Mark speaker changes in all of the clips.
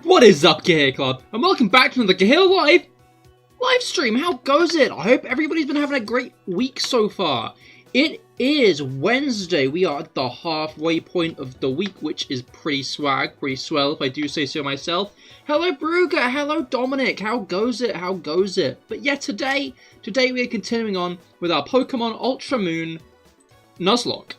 Speaker 1: What is up, Cahir Club? And welcome back to another CahirLIVE live stream. How goes it? I hope everybody's been having a great week so far. It is Wednesday. We are at the halfway point of the week, which is pretty swag, pretty swell, if I do say so myself. Hello, Brugger. Hello, Dominic. How goes it? How goes it? But yeah, today we are continuing on with our Pokemon Ultra Moon Nuzlocke.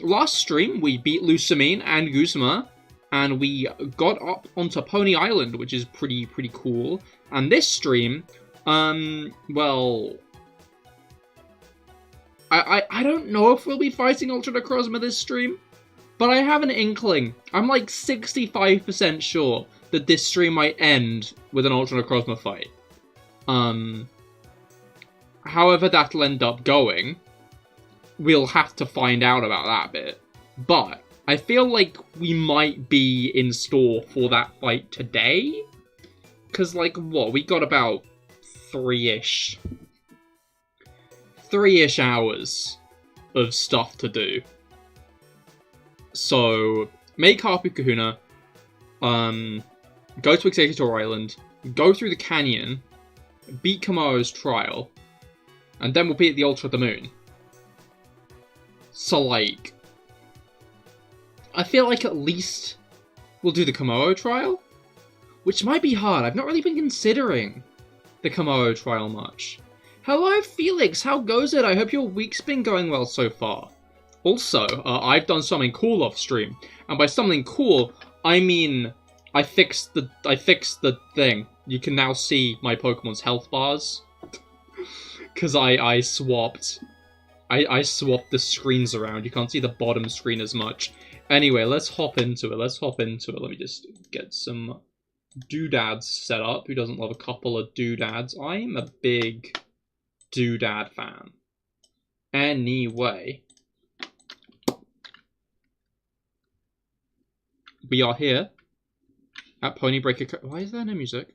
Speaker 1: Last stream, we beat Lucamine and Guzma, and we got up onto Pony Island, which is pretty cool. And this stream, well, I don't know if we'll be fighting Ultra Necrozma this stream, but I have an inkling. I'm like 65% sure that this stream might end with an Ultra Necrozma fight. However that'll end up going, we'll have to find out about that bit. But I feel like we might be in store for that fight today. Because, like, what? We got about three-ish hours of stuff to do. So, make Hapu Kahuna, go to Executor Island, go through the canyon, beat Kamoa's trial, and then we'll be at the Ultra the Moon. So, like, I feel like at least we'll do the Kamoa trial, which might be hard. I've not really been considering the Kamoa trial much. Hello, Felix. How goes it? I hope your week's been going well so far. Also, I've done something cool off stream, and by something cool, I mean I fixed the thing. You can now see my Pokemon's health bars because I swapped the screens around. You can't see the bottom screen as much. Anyway, let's hop into it. Let me just get some doodads set up. Who doesn't love a couple of doodads? I'm a big doodad fan. Anyway, we are here at Pony Breaker. Why is there no music?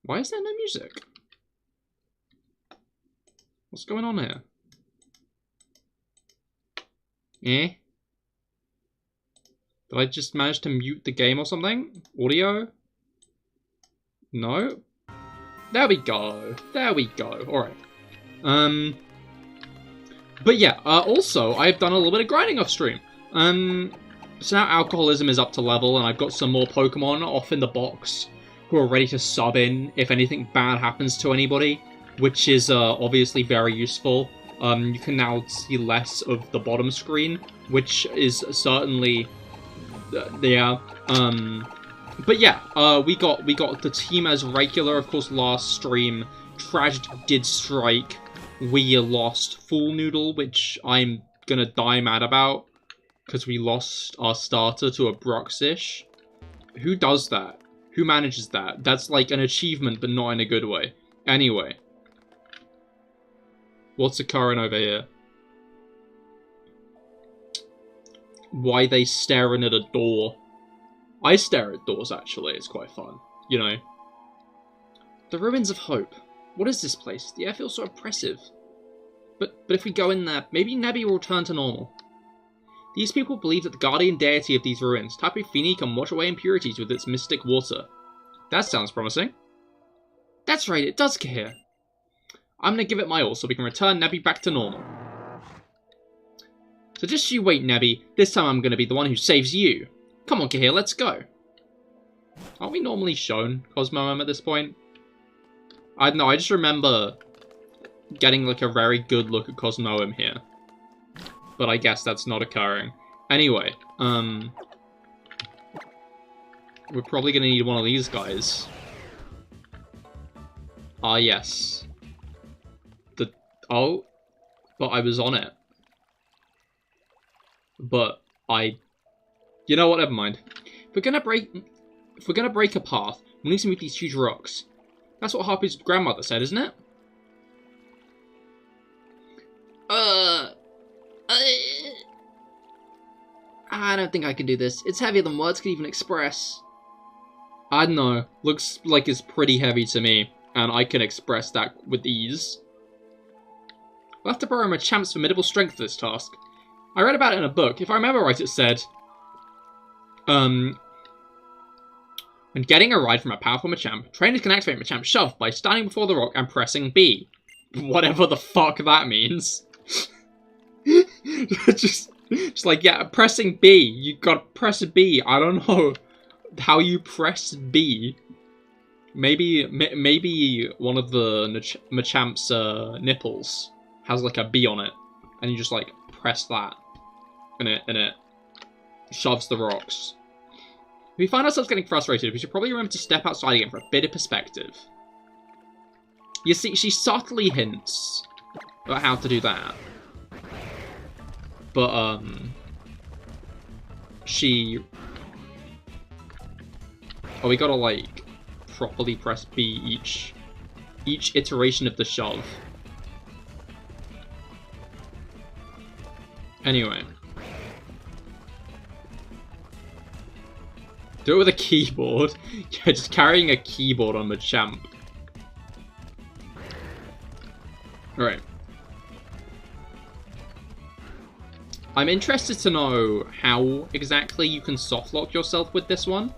Speaker 1: Why is there no music? What's going on here? Eh? Did I just manage to mute the game or something? Audio? No? There we go. There we go. Alright. But yeah, also, I've done a little bit of grinding off stream. So now Alcoholism is up to level, and I've got some more Pokemon off in the box who are ready to sub in if anything bad happens to anybody, which is obviously very useful. You can now see less of the bottom screen, which is certainly, yeah. But yeah, we got the team as regular. Of course, last stream, tragedy did strike. We lost Full Noodle, which I'm gonna die mad about, because we lost our starter to a Bruxish. Who does that? Who manages that? That's like an achievement, but not in a good way. Anyway. What's occurring over here? Why they staring at a door? I stare at doors, actually. It's quite fun. You know. The Ruins of Hope. What is this place? The air feels so oppressive. But if we go in there, maybe Nebby will return to normal. These people believe that the guardian deity of these ruins, Tapu Fini, can wash away impurities with its mystic water. That sounds promising. That's right, it does, Cahir. I'm gonna give it my all so we can return Nebby back to normal. So just you wait, Nebby. This time I'm gonna be the one who saves you. Come on, Cahir, let's go. Aren't we normally shown Cosmoem at this point? I don't know, I just remember getting like a very good look at Cosmoem here. But I guess that's not occurring. Anyway, we're probably gonna need one of these guys. Ah, yes. Oh, but I was on it. But you know what? Never mind. If we're gonna break a path, we need to move these huge rocks. That's what Hapu's grandmother said, isn't it? I don't think I can do this. It's heavier than words can even express. I don't know. Looks like it's pretty heavy to me, and I can express that with ease. We'll have to borrow Machamp's formidable strength for this task. I read about it in a book. If I remember right, it said, when getting a ride from a powerful Machamp, trainers can activate Machamp Shove by standing before the rock and pressing B. Whatever the fuck that means. just like, yeah, pressing B. You gotta press B. I don't know how you press B. Maybe one of the Machamp's nipples has like a B on it, and you just like press that, and it shoves the rocks. If we find ourselves getting frustrated, we should probably remember to step outside again for a bit of perspective. You see, she subtly hints about how to do that, but we gotta like properly press B each iteration of the shove. Anyway. Do it with a keyboard. Yeah, just carrying a keyboard on Machamp. Alright. I'm interested to know how exactly you can softlock yourself with this one.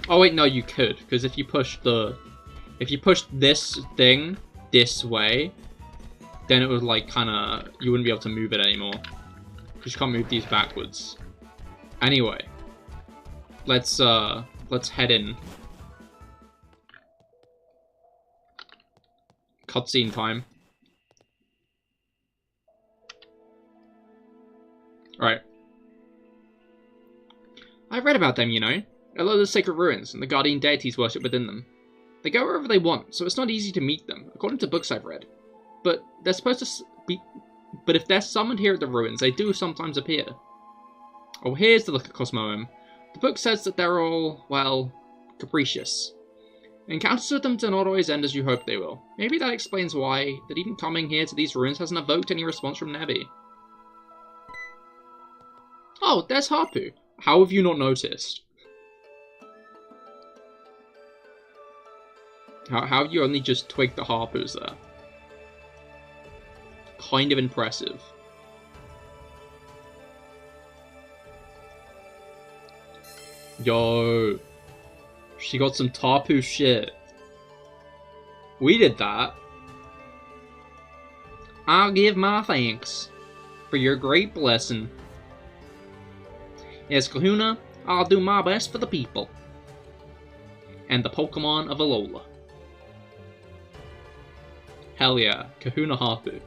Speaker 1: Oh wait, no, you could, because if you push this thing this way, then it would like kinda, you wouldn't be able to move it anymore. Because you can't move these backwards. Anyway. Let's head in. Cutscene time. Alright. I've read about them, you know. Alola's sacred ruins, and the guardian deities worship within them. They go wherever they want, so it's not easy to meet them, according to books I've read. But they're supposed to be... But if they're summoned here at the ruins, they do sometimes appear. Oh, here's the look at Cosmoem. The book says that they're all, well, capricious. Encounters with them do not always end as you hope they will. Maybe that explains why, that even coming here to these ruins hasn't evoked any response from Nevi. Oh, there's Harpu. How have you not noticed? How have you only just twigged the Harpus there? Kind of impressive. Yo. She got some Tapu shit. We did that. I'll give my thanks for your great blessing. As Kahuna, I'll do my best for the people. And the Pokemon of Alola. Hell yeah, Kahuna Harpu.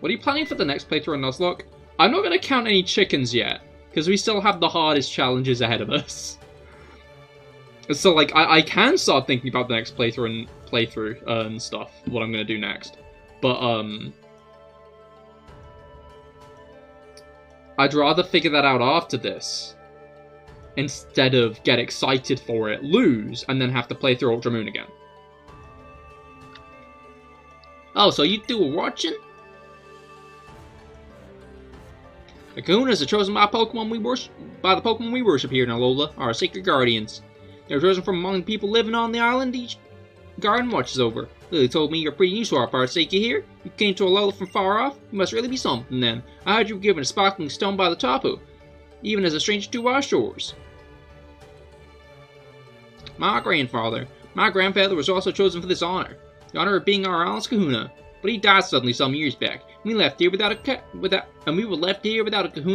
Speaker 1: What are you planning for the next playthrough on Nuzlocke? I'm not going to count any chickens yet, because we still have the hardest challenges ahead of us. So, like, I can start thinking about the next playthrough and stuff, what I'm going to do next. But, I'd rather figure that out after this, instead of get excited for it, lose, and then have to play through Ultra Moon again. Oh, so you two are watching? The Kahunas are chosen by the Pokemon we worship here in Alola, our sacred guardians. They're chosen from among the people living on the island each garden watches over. Lily told me you're pretty new to our parts, Cahir. You came to Alola from far off? You must really be something then. I heard you were given a sparkling stone by the Tapu, even as a stranger to our shores. My grandfather was also chosen for this honor. The honor of being our Alice Kahuna. But he died suddenly some years back. We left here without a Kahuna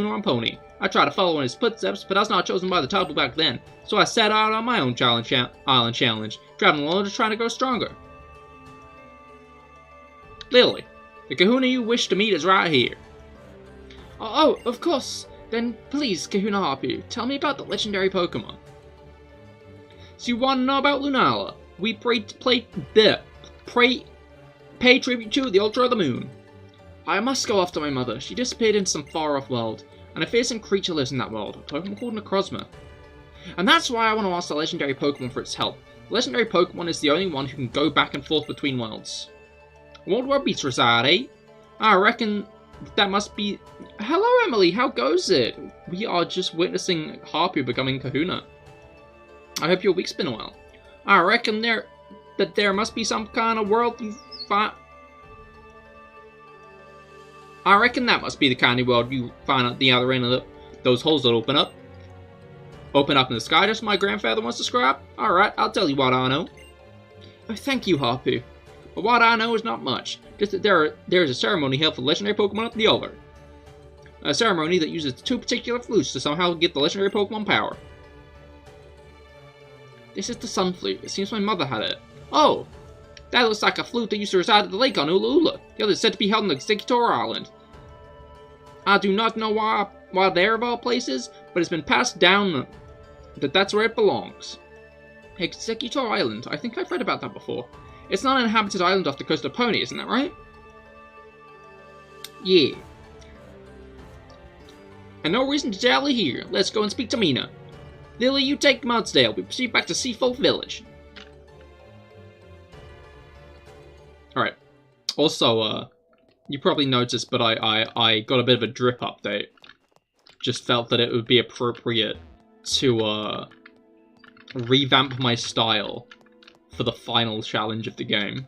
Speaker 1: on pony. I tried to follow in his footsteps, but I was not chosen by the Tapu back then. So I set out on my own island challenge, traveling alone to try to grow stronger. Lily, the Kahuna you wish to meet is right here. Oh, of course. Then please, Kahuna Harpu, tell me about the legendary Pokemon. So you want to know about Lunala? We pay tribute to the Ultra Moon. I must go after my mother. She disappeared in some far-off world, and a fearsome creature lives in that world, a Pokemon called Necrozma. And that's why I want to ask the legendary Pokemon for its help. The legendary Pokemon is the only one who can go back and forth between worlds. What world beats reside, eh? I reckon that must be... Hello, Emily, how goes it? We are just witnessing Harpu becoming Kahuna. I hope your week's been well. I reckon there must be some kind of world you find... I reckon that must be the kind of world you find at the other end of those holes that open up. Open up in the sky, just my grandfather wants to describe? Alright, I'll tell you what I know. Oh, thank you, Hapu. But what I know is not much. Just that there is a ceremony held for legendary Pokemon at the Ultra. A ceremony that uses 2 particular flutes to somehow get the legendary Pokemon power. This is the Sun Flute. It seems my mother had it. Oh! That looks like a flute that used to reside at the lake on Ula. The other is said to be held on the Executor Island. I do not know why there of all places, but it's been passed down that that's where it belongs. Executor Island. I think I've read about that before. It's not an inhabited island off the coast of Pony, isn't that right? Yeah. And no reason to dally here. Let's go and speak to Mina. Lily, you take Mudsdale. We proceed back to Seafold Village. Alright. Also, you probably noticed, but I got a bit of a drip update. Just felt that it would be appropriate to, revamp my style for the final challenge of the game.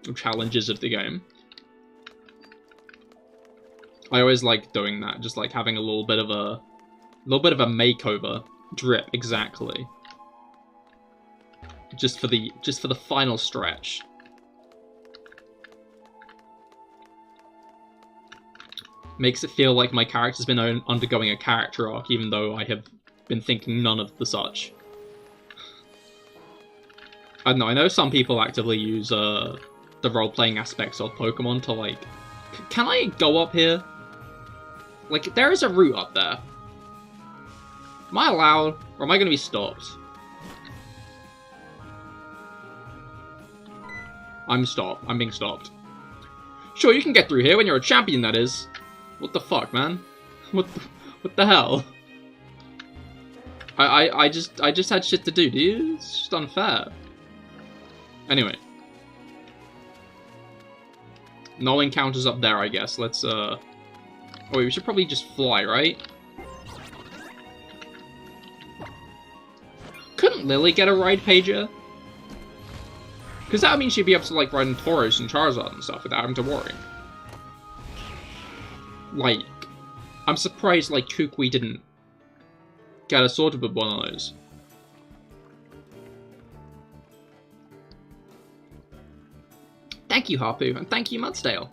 Speaker 1: Or challenges of the game. I always like doing that, just like having a little bit of a makeover. Drip, exactly. Just for the final stretch. Makes it feel like my character's been undergoing a character arc, even though I have been thinking none of the such. I don't know, I know some people actively use the role-playing aspects of Pokemon to like... Can I go up here? Like, there is a route up there. Am I allowed, or am I going to be stopped? I'm stopped. I'm being stopped. Sure, you can get through here when you're a champion, that is. What the fuck, man? What the hell? I just had shit to do, dude. It's just unfair. Anyway. No encounters up there, I guess. Let's, Oh, wait, we should probably just fly, right? Couldn't Lily get a ride pager? Because that would mean she'd be able to, like, ride in Tauros and Charizard and stuff without having to worry. Like, I'm surprised, like, Kukui didn't get assorted with one of those. Thank you, Hapu, and thank you, Mudsdale.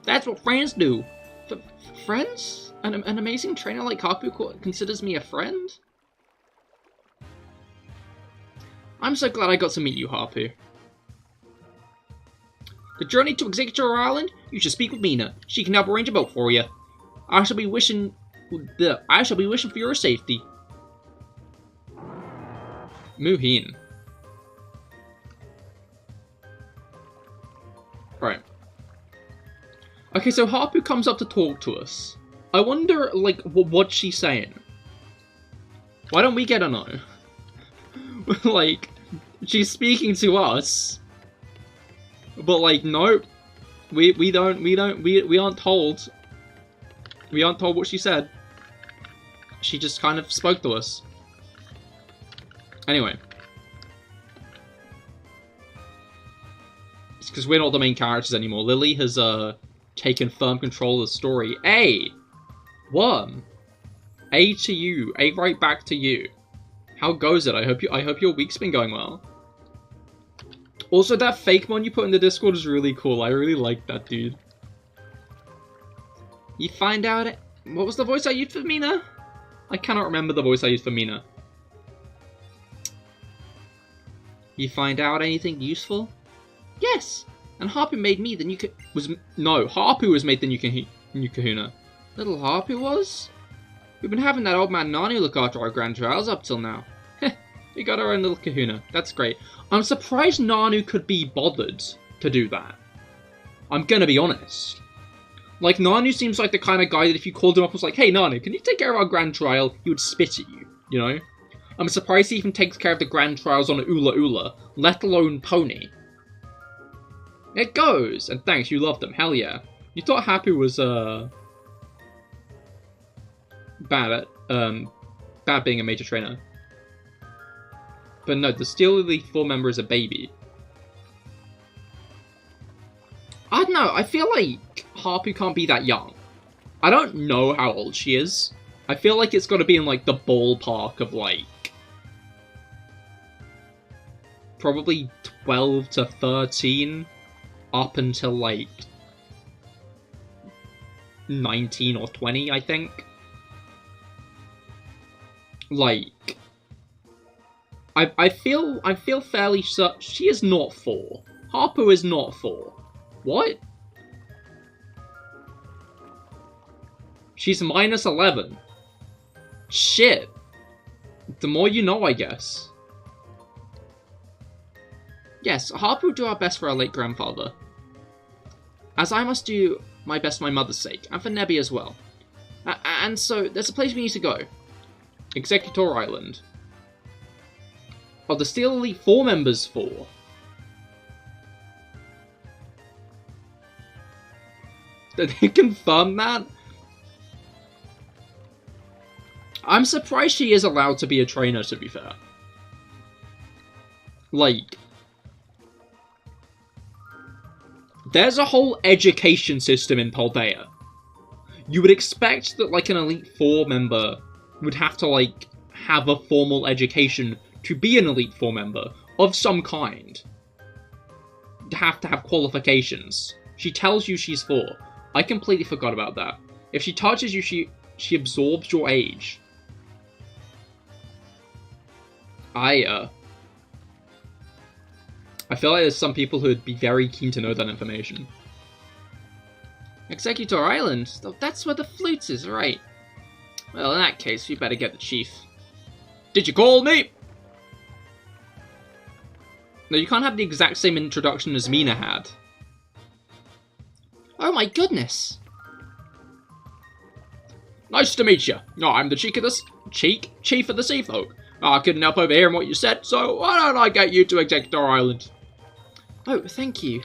Speaker 1: That's what friends do. Friends? An amazing trainer like Hapu considers me a friend? I'm so glad I got to meet you, Hapu. The journey to Executor Island? You should speak with Mina. She can help arrange a boat for you. I shall be wishing for your safety. Muhin. Right. Okay, so Hapu comes up to talk to us. I wonder, like, what's she saying? Why don't we get a no? Like, she's speaking to us, but like, nope, we aren't told. We aren't told what she said. She just kind of spoke to us. Anyway, it's because we're not the main characters anymore. Lily has taken firm control of the story. A, worm. A to you. A right back to you. How goes it? I hope your week's been going well. Also, that fake one you put in the Discord is really cool. I really like that, dude. You find out... What was the voice I used for Mina? I cannot remember the voice I used for Mina. You find out anything useful? Yes! And Hapu made me the new No, Hapu was made the new Kahuna. Little Hapu was? We've been having that old man Nanu look after our grand trials up till now. Heh, we got our own little Kahuna. That's great. I'm surprised Nanu could be bothered to do that. I'm gonna be honest. Like, Nanu seems like the kind of guy that if you called him up and was like, hey Nanu, can you take care of our grand trial? He would spit at you, you know? I'm surprised he even takes care of the grand trials on Ula, let alone Pony. It goes! And thanks, you loved them, hell yeah. You thought Hapu was, bad being a major trainer. But no, the Steel Elite 4 member is a baby. I don't know, I feel like Harpu can't be that young. I don't know how old she is. I feel like it's got to be in, like, the ballpark of, like, probably 12 to 13 up until, like, 19 or 20, I think. Like, I feel fairly certain she is not 4. Harpu is not 4. What? She's minus 11. Shit. The more you know, I guess. Yes, Harpu do our best for our late grandfather. As I must do my best for my mother's sake, and for Nebby as well. And so, there's a place we need to go. Executor Island. Are the Steel Elite 4 members 4? Did they confirm that? I'm surprised she is allowed to be a trainer, to be fair. Like, there's a whole education system in Paldea. You would expect that, like, an Elite 4 member would have to, like, have a formal education to be an Elite 4 member of some kind. Have to have qualifications. She tells you she's 4. I completely forgot about that. If she touches you, she absorbs your age. I feel like there's some people who would be very keen to know that information. Executor Island? Oh, that's where the flute is, right? Well, in that case, we better get the chief. Did you call me? No, you can't have the exact same introduction as Mina had. Oh my goodness! Nice to meet you. Oh, I'm the chief of the Sea Folk. I couldn't help overhearing what you said, so why don't I get you to Executor Island? Oh, thank you.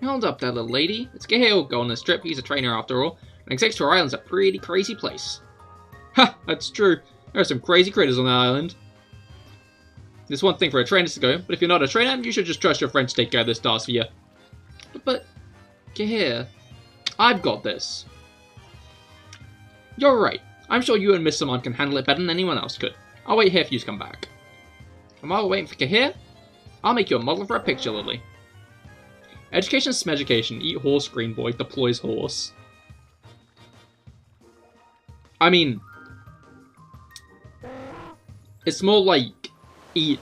Speaker 1: Hold up there, little lady. It's Cahir who'll go on this trip. He's a trainer after all. And Executor Island's a pretty crazy place. Ha! That's true. There are some crazy critters on that island. There's one thing for a trainer to go, but if you're not a trainer, you should just trust your friends to take care of this task for you. But Cahir, I've got this. You're right. I'm sure you and Miss Simon can handle it better than anyone else could. I'll wait here for you to come back. And while we're waiting for Cahir, I'll make you a model for a picture, Lily. Education is smeducation. Eat horse, green boy. Deploys horse. I mean, it's more like eat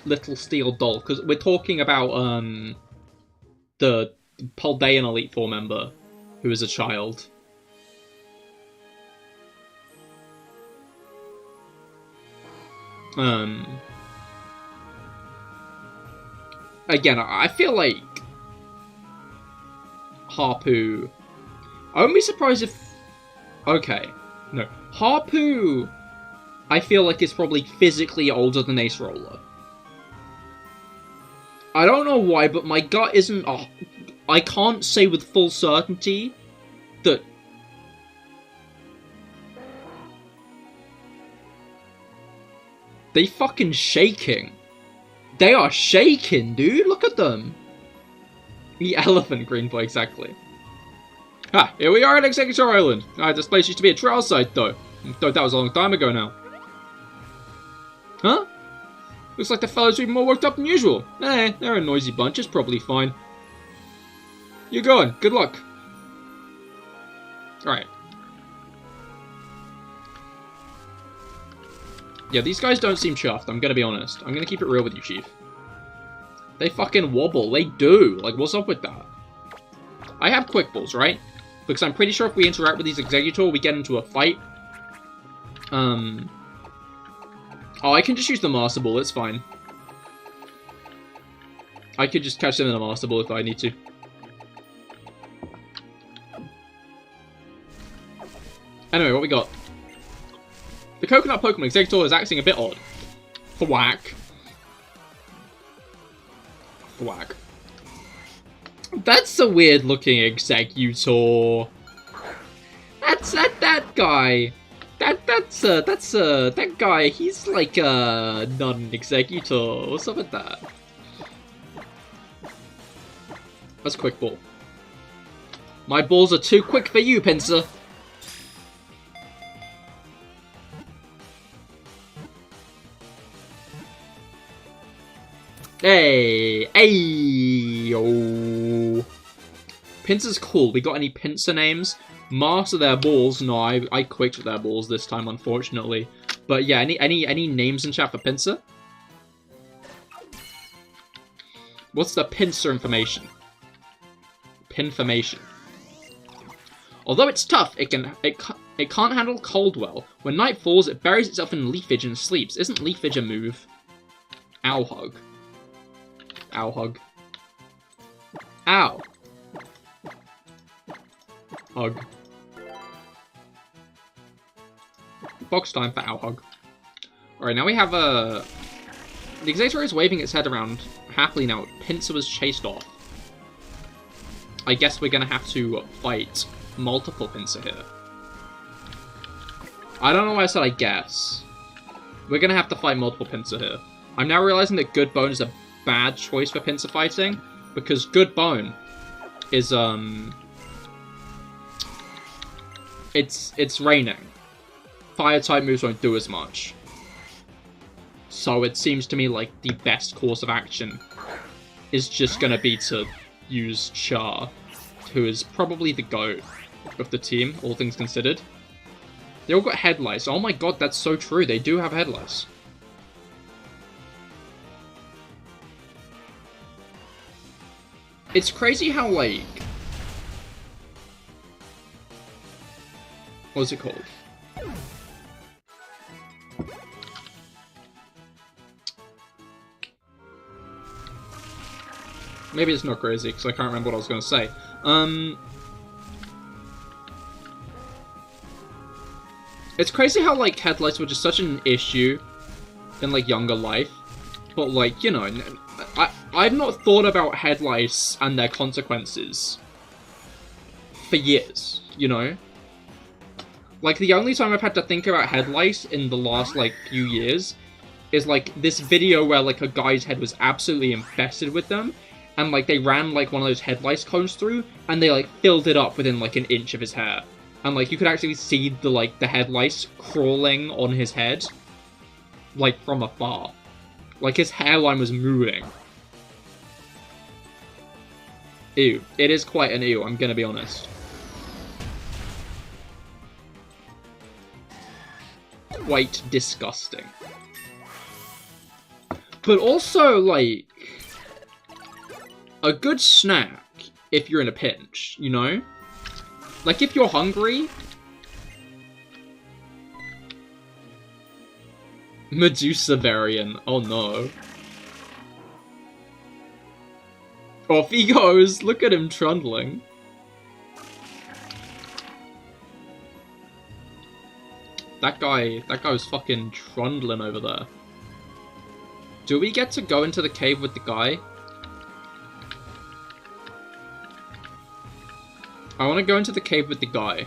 Speaker 1: little steel doll, because we're talking about the Paldean Elite 4 member who is a child. Again, I feel like Harpu... I wouldn't be surprised if... Okay, no. Harpu, I feel like is probably physically older than Ace Roller. I don't know why, but my gut isn't... I can't say with full certainty that... They fucking shaking. They are shaking, dude. Look at them. The elephant, green boy, exactly. Ah, here we are at Executor Island. This place used to be a trial site, though. Thought that was a long time ago now. Huh? Looks like the fellas are even more worked up than usual. Eh, they're a noisy bunch. It's probably fine. You're going. Good luck. Alright. Yeah, these guys don't seem chuffed, I'm gonna be honest. I'm gonna keep it real with you, Chief. They fucking wobble. They do. Like, what's up with that? I have quick balls, right? Because I'm pretty sure if we interact with these Executor, we get into a fight. Oh, I can just use the Master Ball, it's fine. I could just catch them in the Master Ball if I need to. Anyway, what we got? The Coconut Pokemon Executor is acting a bit odd. Thwack. Thwack. That's a weird looking Executor. That's that guy. That guy, he's like not an Executor. What's up with that? That's Quick Ball. My balls are too quick for you, Pinsir. Hey! Hey! Oh. Pinsir's cool. We got any Pinsir names? Master their balls. No, I quicked their balls this time, unfortunately. But yeah, any names in chat for Pinsir? What's the Pinsir information? Pinformation. Although it's tough, it can't handle cold well. When night falls, it buries itself in leafage and sleeps. Isn't leafage a move? Ow hug. Ow hug. Ow. Hug. Box time for ow hug. Alright, now we have a... The Executor is waving its head around happily now. Pinsir was chased off. I guess we're gonna have to fight multiple Pinsir here. I don't know why I said I guess. We're gonna have to fight multiple Pinsir here. I'm now realizing that Good Bone is a bad choice for Pinsir fighting, because Good Bone is, It's raining. Fire-type moves won't do as much. So it seems to me like the best course of action is just gonna be to use Char, who is probably the GOAT of the team, all things considered. They all got headlights. Oh my god, that's so true. They do have headlights. It's crazy how, like... What's it called? Maybe it's not crazy, because I can't remember what I was going to say. It's crazy how, like, headlights were just such an issue in, like, younger life. But, like, you know, I've not thought about headlights and their consequences for years, you know? Like, the only time I've had to think about headlights in the last, like, few years is, like, this video where, like, a guy's head was absolutely infested with them, and, like, they ran, like, one of those headlights cones through, and they, like, filled it up within, like, an inch of his hair. And, like, you could actually see the, like, the headlights crawling on his head, like, from afar. Like, his hairline was moving. Ew. It is quite an ew, I'm gonna be honest. Quite disgusting. But also, like, a good snack if you're in a pinch, you know? Like, if you're hungry... Medusa variant. Oh no. Off he goes! Look at him trundling. That guy was fucking trundling over there. Do we get to go into the cave with the guy? I want to go into the cave with the guy.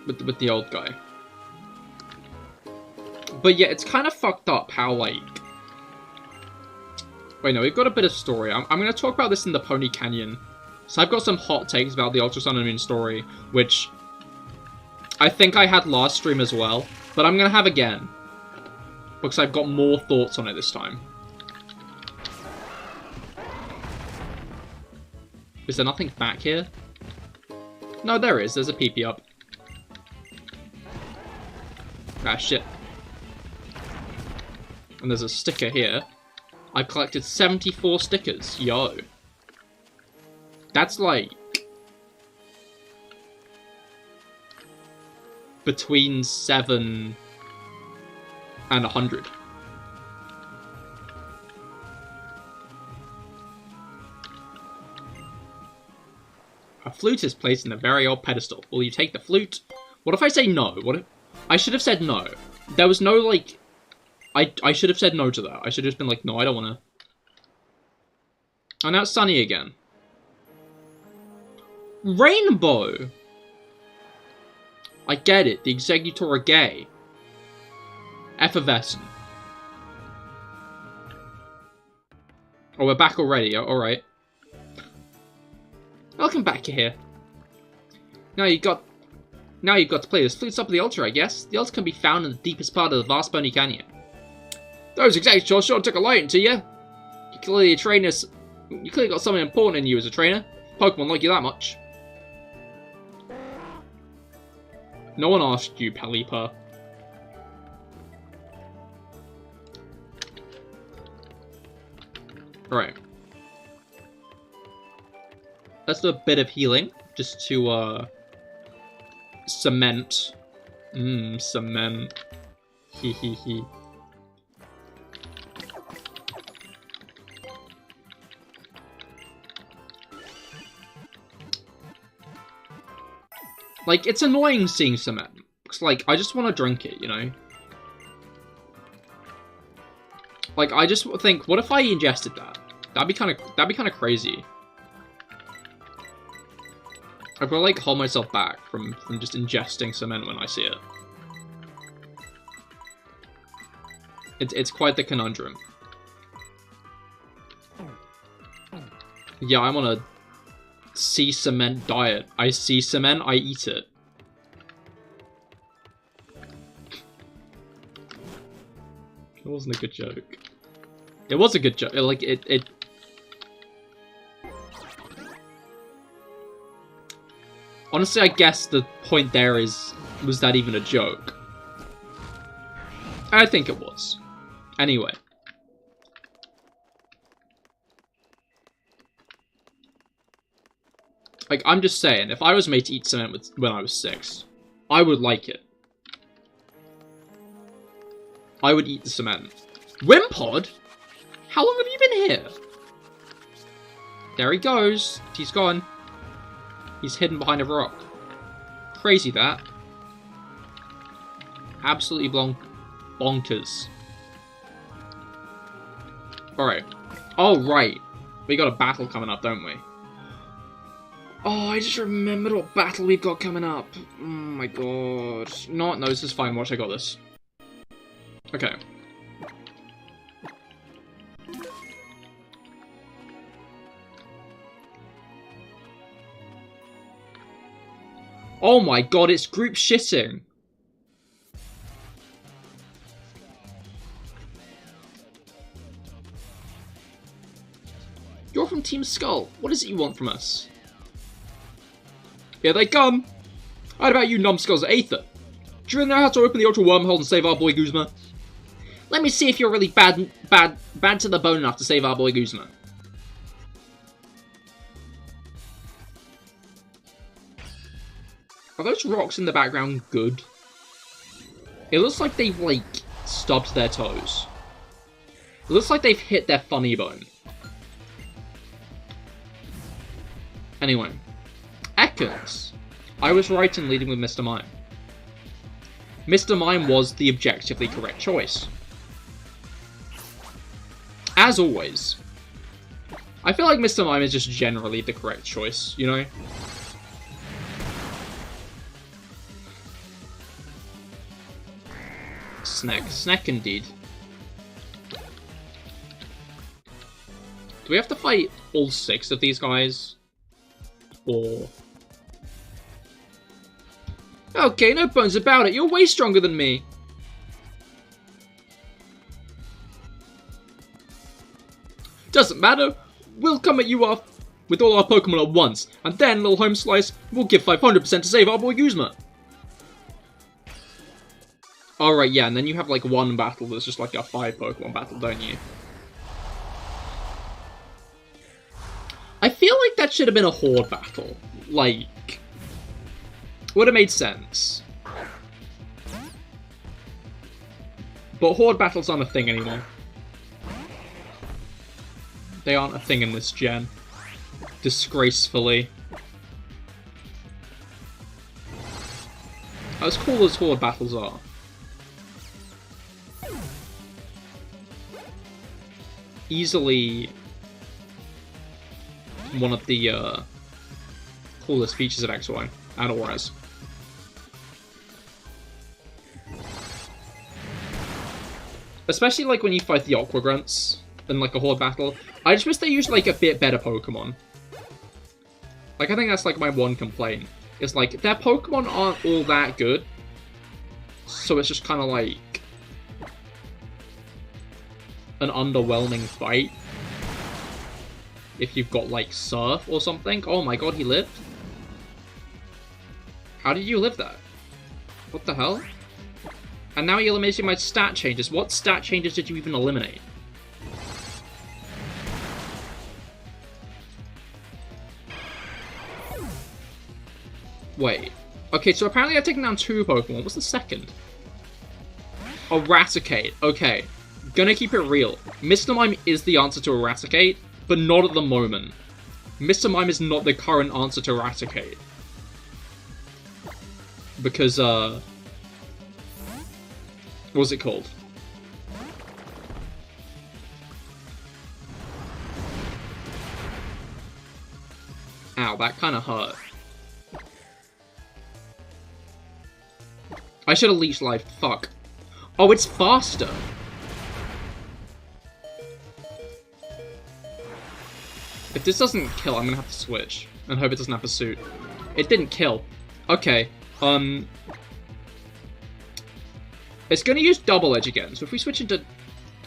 Speaker 1: With the old guy. But yeah, it's kind of fucked up how, like... Wait, no, we've got a bit of story. I'm going to talk about this in the Pony Canyon. So I've got some hot takes about the Ultra Sun and Moon story, which I think I had last stream as well, but I'm going to have again. Because I've got more thoughts on it this time. Is there nothing back here? No, there is. There's a PP up. Ah, shit. And there's a sticker here. I've collected 74 stickers. Yo. That's like... between 7 and 100. A flute is placed in a very old pedestal. Will you take the flute? What if I say no? What if... I should have said no. There was no, like... I should have said no to that. I should have just been like, no, I don't want to. Oh, now it's sunny again. Rainbow! I get it. The Executor are gay. Effervescent. Oh, we're back already. Alright. Welcome back, Cahir. Now you've got to play this flutes up of the Ultra, I guess. The Ultra can be found in the deepest part of the vast bony canyon. Those exact sure took a liking to you. You clearly got something important in you as a trainer. Pokemon like you that much. No one asked you, Pelipper. Alright. Let's do a bit of healing, just to, cement. Cement. Hee hee hee. Like, it's annoying seeing cement. Because, like, I just want to drink it, you know? Like, I just think, what if I ingested that? That'd be kind of crazy. I've got to, like, hold myself back from just ingesting cement when I see it. It's quite the conundrum. Yeah, I'm on a sea cement diet. I see cement, I eat it. It wasn't a good joke. It was a good joke. Like, it... Honestly, I guess the point there was that even a joke? I think it was. Anyway. Like, I'm just saying, if I was made to eat cement when I was 6, I would like it. I would eat the cement. Wimpod? How long have you been here? There he goes. He's gone. He's hidden behind a rock. Crazy, that. Absolutely bonkers. Alright. Oh, right. We got a battle coming up, don't we? Oh, I just remembered what battle we've got coming up. Oh my god. No, this is fine. Watch, I got this. Okay. Oh my god, it's group shitting. You're from Team Skull. What is it you want from us? Here they come. How about you numbskulls at Aether? Do you really know how to open the Ultra Wormhole and save our boy Guzma? Let me see if you're really bad to the bone enough to save our boy Guzma. Are those rocks in the background good? It looks like they've, like, stubbed their toes. It looks like they've hit their funny bone. Anyway. Ekans. I was right in leading with Mr. Mime. Mr. Mime was the objectively correct choice. As always. I feel like Mr. Mime is just generally the correct choice, you know? Snack indeed. Do we have to fight all 6 of these guys? Or... Okay, no bones about it. You're way stronger than me. Doesn't matter. We'll come at you off with all our Pokemon at once. And then, little home slice, we'll give 500% to save our boy Guzma. Alright, yeah, and then you have, like, one battle that's just, like, a 5 Pokemon battle, don't you? I feel like that should have been a Horde battle. Like... would have made sense. But Horde battles aren't a thing anymore. They aren't a thing in this gen. Disgracefully. As cool as Horde battles are. Easily one of the coolest features of XY and Auras. Especially like when you fight the Aqua Grunts in like a Horde battle. I just wish they used, like, a bit better Pokemon. Like, I think that's, like, my one complaint. It's like, their Pokemon aren't all that good. So it's just kind of like an underwhelming fight. If you've got, like, Surf or something. Oh my god, he lived? How did you live that? What the hell? And now you're eliminating my stat changes. What stat changes did you even eliminate? Wait. Okay, so apparently I've taken down 2 Pokemon. What's the second? Eradicate. Okay. Gonna keep it real. Mr. Mime is the answer to Eradicate, but not at the moment. Mr. Mime is not the current answer to Eradicate. Because, what's it called? Ow, that kind of hurt. I should have leech life. Fuck. Oh, it's faster. If this doesn't kill, I'm gonna have to switch. And hope it doesn't have a suit. It didn't kill. Okay. It's gonna use Double Edge again. So if we switch into...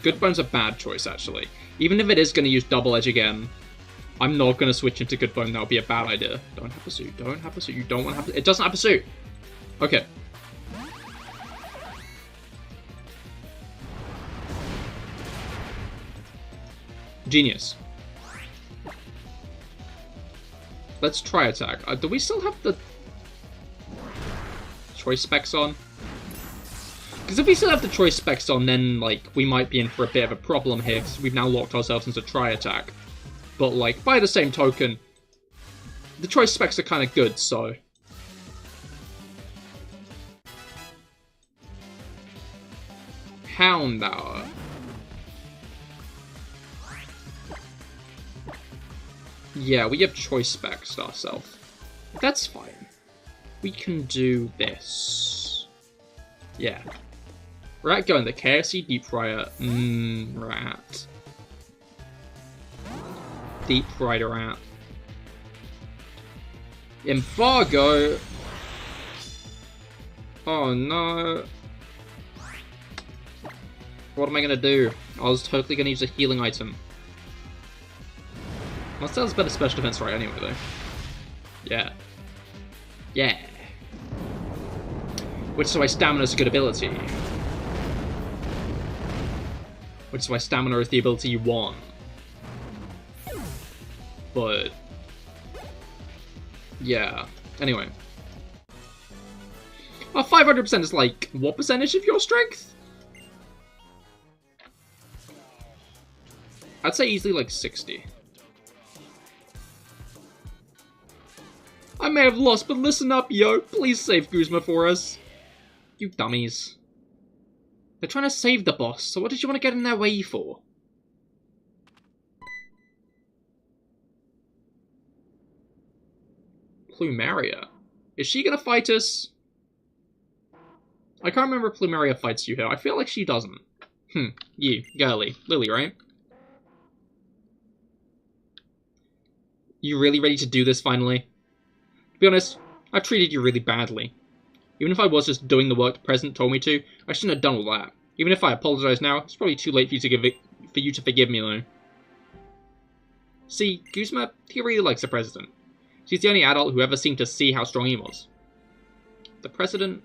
Speaker 1: Good Bone's a bad choice, actually. Even if it is gonna use Double Edge again, I'm not gonna switch into Good Bone. That would be a bad idea. Don't have a suit. Don't have a suit. You don't want to have... It doesn't have a suit. Okay. Genius. Let's try attack. Do we still have the choice specs on? Because if we still have the choice specs on, then, like, we might be in for a bit of a problem here, because we've now locked ourselves into try attack. But, like, by the same token, the choice specs are kind of good, so... Houndour. Yeah, we have choice specs ourselves. That's fine. We can do this. Yeah. Rat going the KFC deep fryer. Rat. Deep fried rat. Embargo. Oh no. What am I gonna do? I was totally gonna use a healing item. My style's better special defense right anyway, though. Yeah. Yeah. Which is why stamina's a good ability. Which is why stamina is the ability you want. But... yeah. Anyway. 500% is like, what percentage of your strength? I'd say easily like 60. I may have lost, but listen up, yo. Please save Guzma for us. You dummies. They're trying to save the boss, so what did you want to get in their way for? Plumeria? Is she gonna fight us? I can't remember if Plumeria fights you here. I feel like she doesn't. You, girly. Lily, right? You really ready to do this, finally? To be honest, I've treated you really badly. Even if I was just doing the work the President told me to, I shouldn't have done all that. Even if I apologize now, it's probably too late for you to forgive me, though. See, Guzma, he really likes the President. She's the only adult who ever seemed to see how strong he was. The President...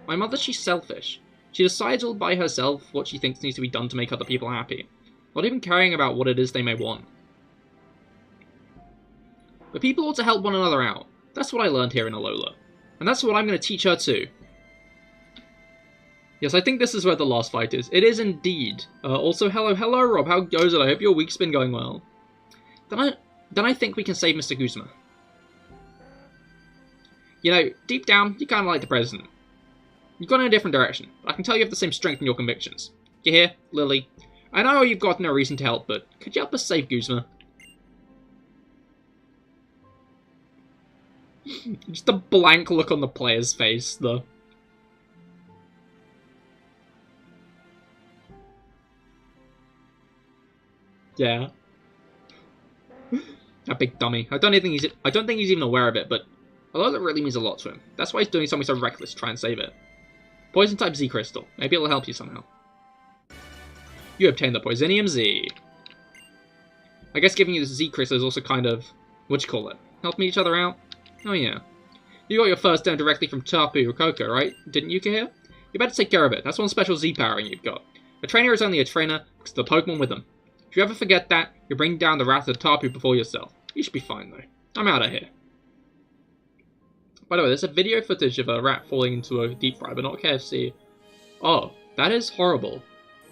Speaker 1: My mother, she's selfish. She decides all by herself what she thinks needs to be done to make other people happy, not even caring about what it is they may want. But people ought to help one another out. That's what I learned here in Alola. And that's what I'm going to teach her too. Yes, I think this is where the last fight is. It is indeed. Also, hello Rob, how goes it? I hope your week's been going well. Then I think we can save Mr. Guzma. You know, deep down, you kind of like the President. You've gone in a different direction, but I can tell you have the same strength in your convictions. Cahir, Lily, I know you've got no reason to help, but could you help us save Guzma? Just a blank look on the player's face, though. Yeah. That big dummy. I don't think he's even aware of it, but Alola really means a lot to him. That's why he's doing something so reckless to try and save it. Poison type Z Crystal. Maybe it'll help you somehow. You obtain the Poisonium Z. I guess giving you the Z Crystal is also kind of, what you call it? Helping each other out? Oh yeah. You got your first down directly from Tapu or Coco, right? Didn't you, Cahir? You better take care of it. That's one special Z powering you've got. A trainer is only a trainer because of the Pokemon with them. If you ever forget that, you bring down the wrath of Tapu before yourself. You should be fine though. I'm out of here. By the way, there's a video footage of a rat falling into a deep fry, but not KFC. Oh, that is horrible.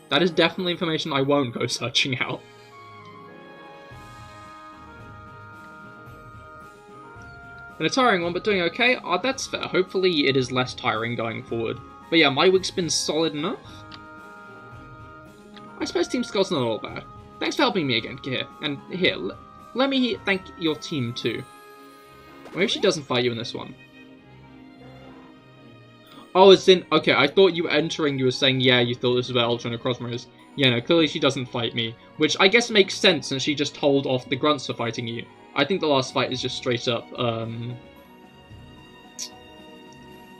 Speaker 1: That is definitely information I won't go searching out. And a tiring one, but doing okay? Oh, that's fair. Hopefully it is less tiring going forward. But yeah, my week's been solid enough. I suppose Team Skull's not all bad. Thanks for helping me again, Cahir. And here, let me thank your team too. Maybe she doesn't fight you in this one. Oh, it's in... Okay, I thought you were entering, you were saying, yeah, you thought this was where Ultra Necrozma is. Yeah, no, clearly she doesn't fight me. Which I guess makes sense since she just told off the grunts for fighting you. I think the last fight is just straight up,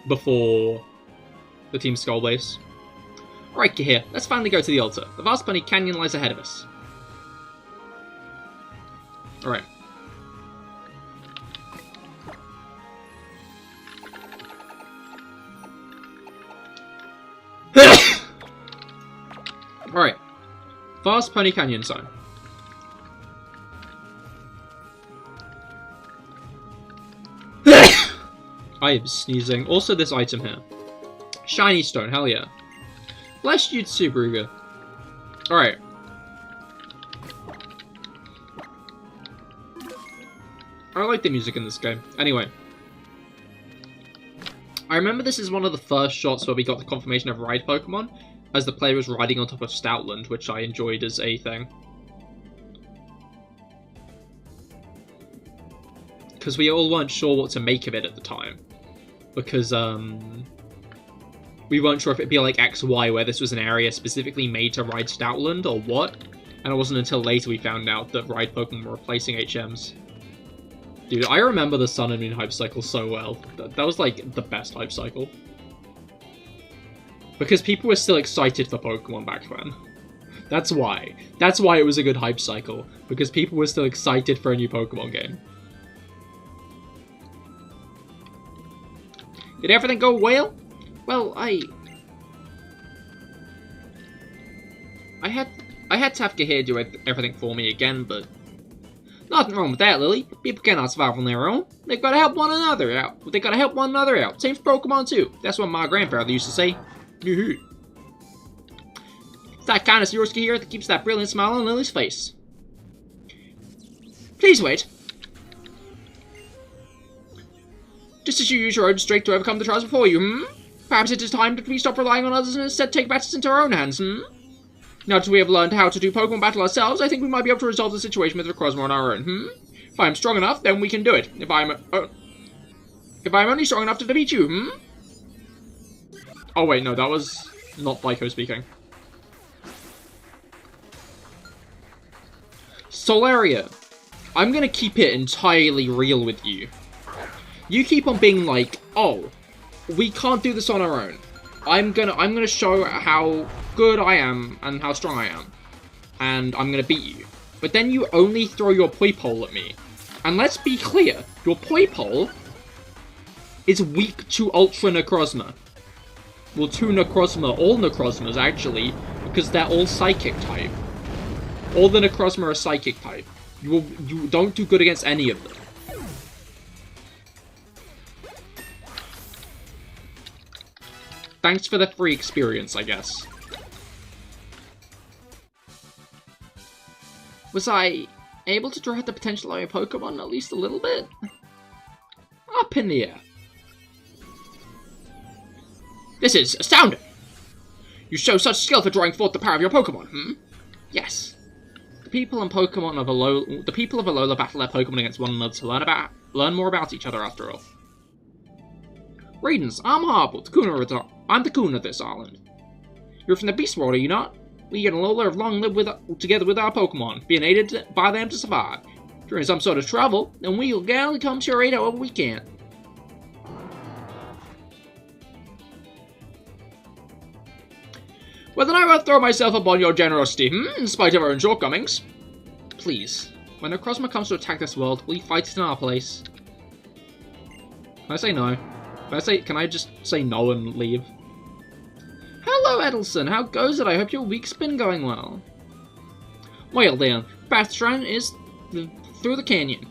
Speaker 1: before the Team Skull base. Alright, Cahir, let's finally go to the altar. The vast Bunny Canyon lies ahead of us. Alright. Alright. Fast Pony Canyon Zone. I am sneezing. Also this item here. Shiny Stone, hell yeah. Bless you, Tsubaruga. Alright. I like the music in this game. Anyway. I remember this is one of the first shots where we got the confirmation of ride Pokemon, as the player was riding on top of Stoutland, which I enjoyed as a thing. Because we all weren't sure what to make of it at the time. Because, we weren't sure if it'd be like XY, where this was an area specifically made to ride Stoutland, or what. And it wasn't until later we found out that ride Pokemon were replacing HMs. Dude, I remember the Sun and Moon hype cycle so well. That was, like, the best hype cycle. Because people were still excited for Pokemon back then. That's why. That's why it was a good hype cycle. Because people were still excited for a new Pokemon game. Did everything go well? Well, I had to have Cahir do everything for me again, but... Nothing wrong with that, Lily. People cannot survive on their own. They've got to help one another out. They got to help one another out. Same for Pokemon, too. That's what my grandfather used to say. It's that kindness of yours, Cahir, that keeps that brilliant smile on Lily's face. Please wait. Just as you use your own strength to overcome the trials before you, Perhaps it is time that we stop relying on others and instead take matters into our own hands, Now that we have learned how to do Pokemon battle ourselves, I think we might be able to resolve the situation with Necrozma on our own, If I am strong enough, then we can do it. If I am only strong enough to defeat you, Oh wait, no, that was not Biko speaking. Solaria, I'm gonna keep it entirely real with you. You keep on being like, oh, we can't do this on our own. I'm gonna show how good I am and how strong I am. And I'm gonna beat you. But then you only throw your Poipole at me. And let's be clear, your Poipole is weak to Ultra Necrozma. Well, to Necrozma, all Necrozmas actually, because they're all Psychic type. All the Necrozma are Psychic type. You don't do good against any of them. Thanks for the free experience, I guess. Was I able to draw out the potential of my Pokemon at least a little bit? Up in the air. This is astounding! You show such skill for drawing forth the power of your Pokemon, Yes. The people of Alola battle their Pokemon against one another to learn more about each other after all. Greetings, I'm Harple, I'm the Coon of this island. You're from the Beast World, are you not? We and Alola have long lived together with our Pokemon, being aided by them to survive. during some sort of trouble, then we'll gladly come to your aid however we can. Whether I will throw myself upon your generosity, in spite of our own shortcomings. Please, when Necrozma comes to attack this world, will you fight it in our place? Can I say no? Can I just say no and leave? Hello, Edelson. How goes it? I hope your week's been going well. Well then, path shrine is through the canyon.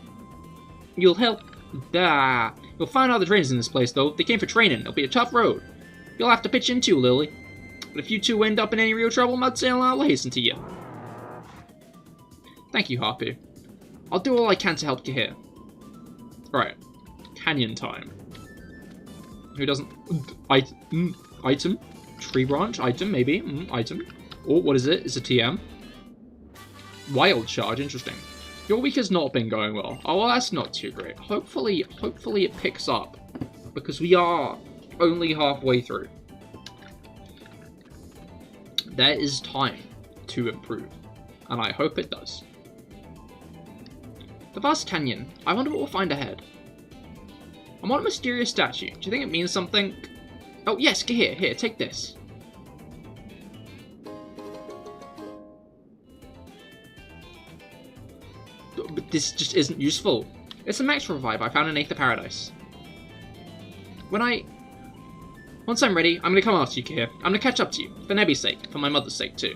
Speaker 1: You'll find other trainers in this place, though. They came for training. It'll be a tough road. You'll have to pitch in too, Lily. But if you two end up in any real trouble, Mudsail and I will hasten to you. Thank you, Harpy. I'll do all I can to help Cahir. Alright. Canyon time. Who doesn't... Item? Tree branch? Item, maybe? Item. Oh, what is it? It's a TM. Wild charge, interesting. Your week has not been going well. Oh, well, that's not too great. Hopefully it picks up. Because we are only halfway through. There is time to improve. And I hope it does. The vast canyon. I wonder what we'll find ahead. I'm on a mysterious statue. Do you think it means something? Oh, yes, Cahir. Here, take this. But this just isn't useful. It's a max revive I found in Aether Paradise. Once I'm ready, I'm gonna come after you, Cahir. I'm gonna catch up to you. For Nebby's sake. For my mother's sake, too.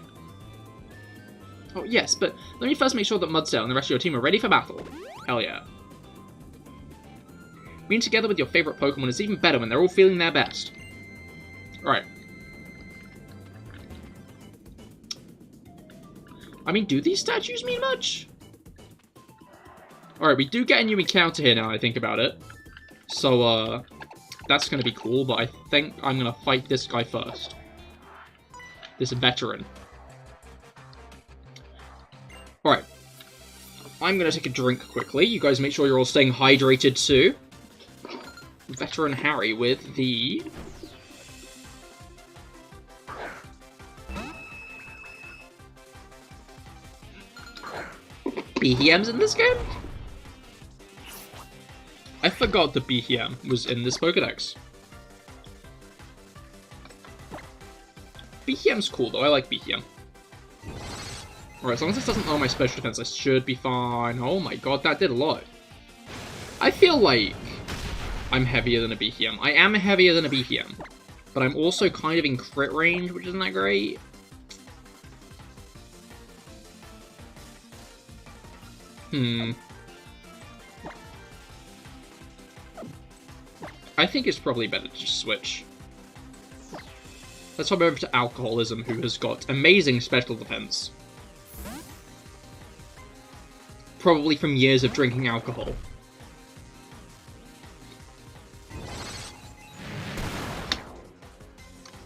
Speaker 1: Oh, yes, but let me first make sure that Mudsail and the rest of your team are ready for battle. Hell yeah. Being together with your favorite Pokemon is even better when they're all feeling their best. Alright. I mean, do these statues mean much? Alright, we do get a new encounter here now I think about it. So, that's gonna be cool, but I think I'm gonna fight this guy first. This veteran. Alright. I'm gonna take a drink quickly. You guys make sure you're all staying hydrated too. Veteran Harry with the... BHM's in this game? I forgot the BHM was in this Pokedex. BHM's cool though, I like BHM. Alright, as long as this doesn't lower my special defense, I should be fine. Oh my god, that did a lot. I feel like I'm heavier than a BHM. I am heavier than a BHM, but I'm also kind of in crit range, which isn't that great. I think it's probably better to just switch. Let's hop over to Alcoholism, who has got amazing special defense. Probably from years of drinking alcohol.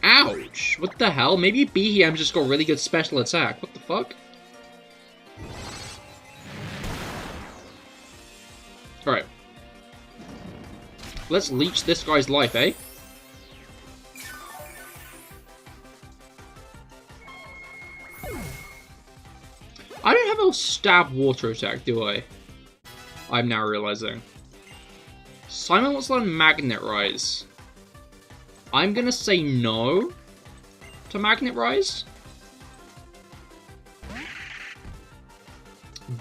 Speaker 1: Ouch! What the hell? Maybe BHM just got really good special attack. What the fuck? Alright. Let's leech this guy's life, eh? I don't have a stab water attack, do I? I'm now realizing. Simon wants to learn Magnet Rise. I'm gonna say no to Magnet Rise.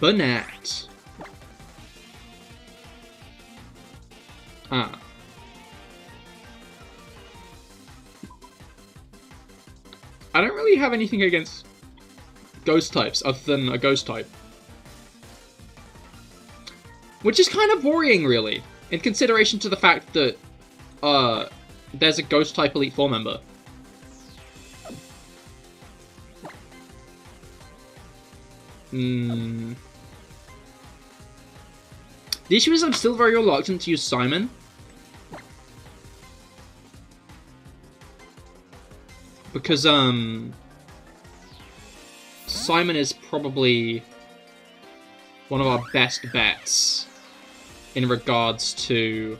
Speaker 1: Banat. Ah. I don't really have anything against ghost types other than a ghost type. Which is kind of worrying, really, in consideration to the fact that there's a ghost type Elite Four member. The issue is I'm still very reluctant to use Simon. Because, Simon is probably one of our best bets in regards to...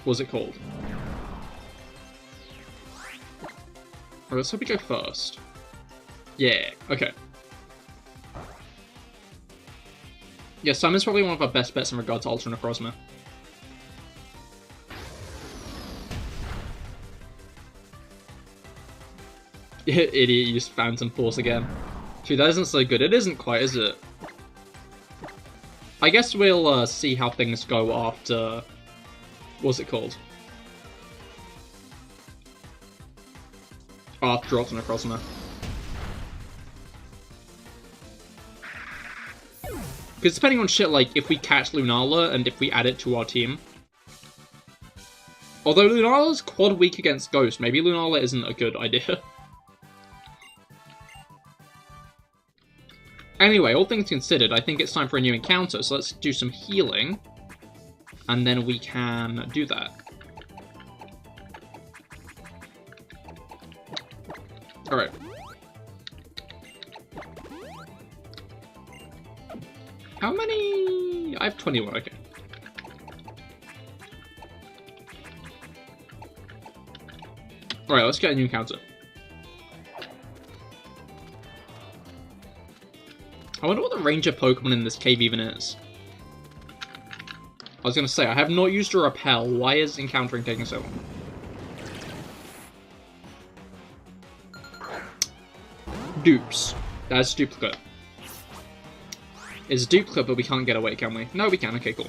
Speaker 1: what's it called? Alright, let's hope we go first. Yeah, okay. Yeah, Summon's probably one of our best bets in regard to Ultra Necrozma. Idiot used Phantom Force again. Dude, that isn't so good. It isn't quite, is it? I guess we'll see how things go after... What's it called? After Ultra Necrozma. Because depending on shit like if we catch Lunala and if we add it to our team. Although Lunala's quad weak against Ghost, maybe Lunala isn't a good idea. Anyway, all things considered, I think it's time for a new encounter, so let's do some healing. And then we can do that. Alright. How many? I have 21, okay. Alright, let's get a new encounter. I wonder what the ranger Pokemon in this cave even is. I was gonna say, I have not used a repel. Why is encountering taking so long? Dupes. That's duplicate. It's duplicate, but we can't get away, can we? No, we can. Okay, cool.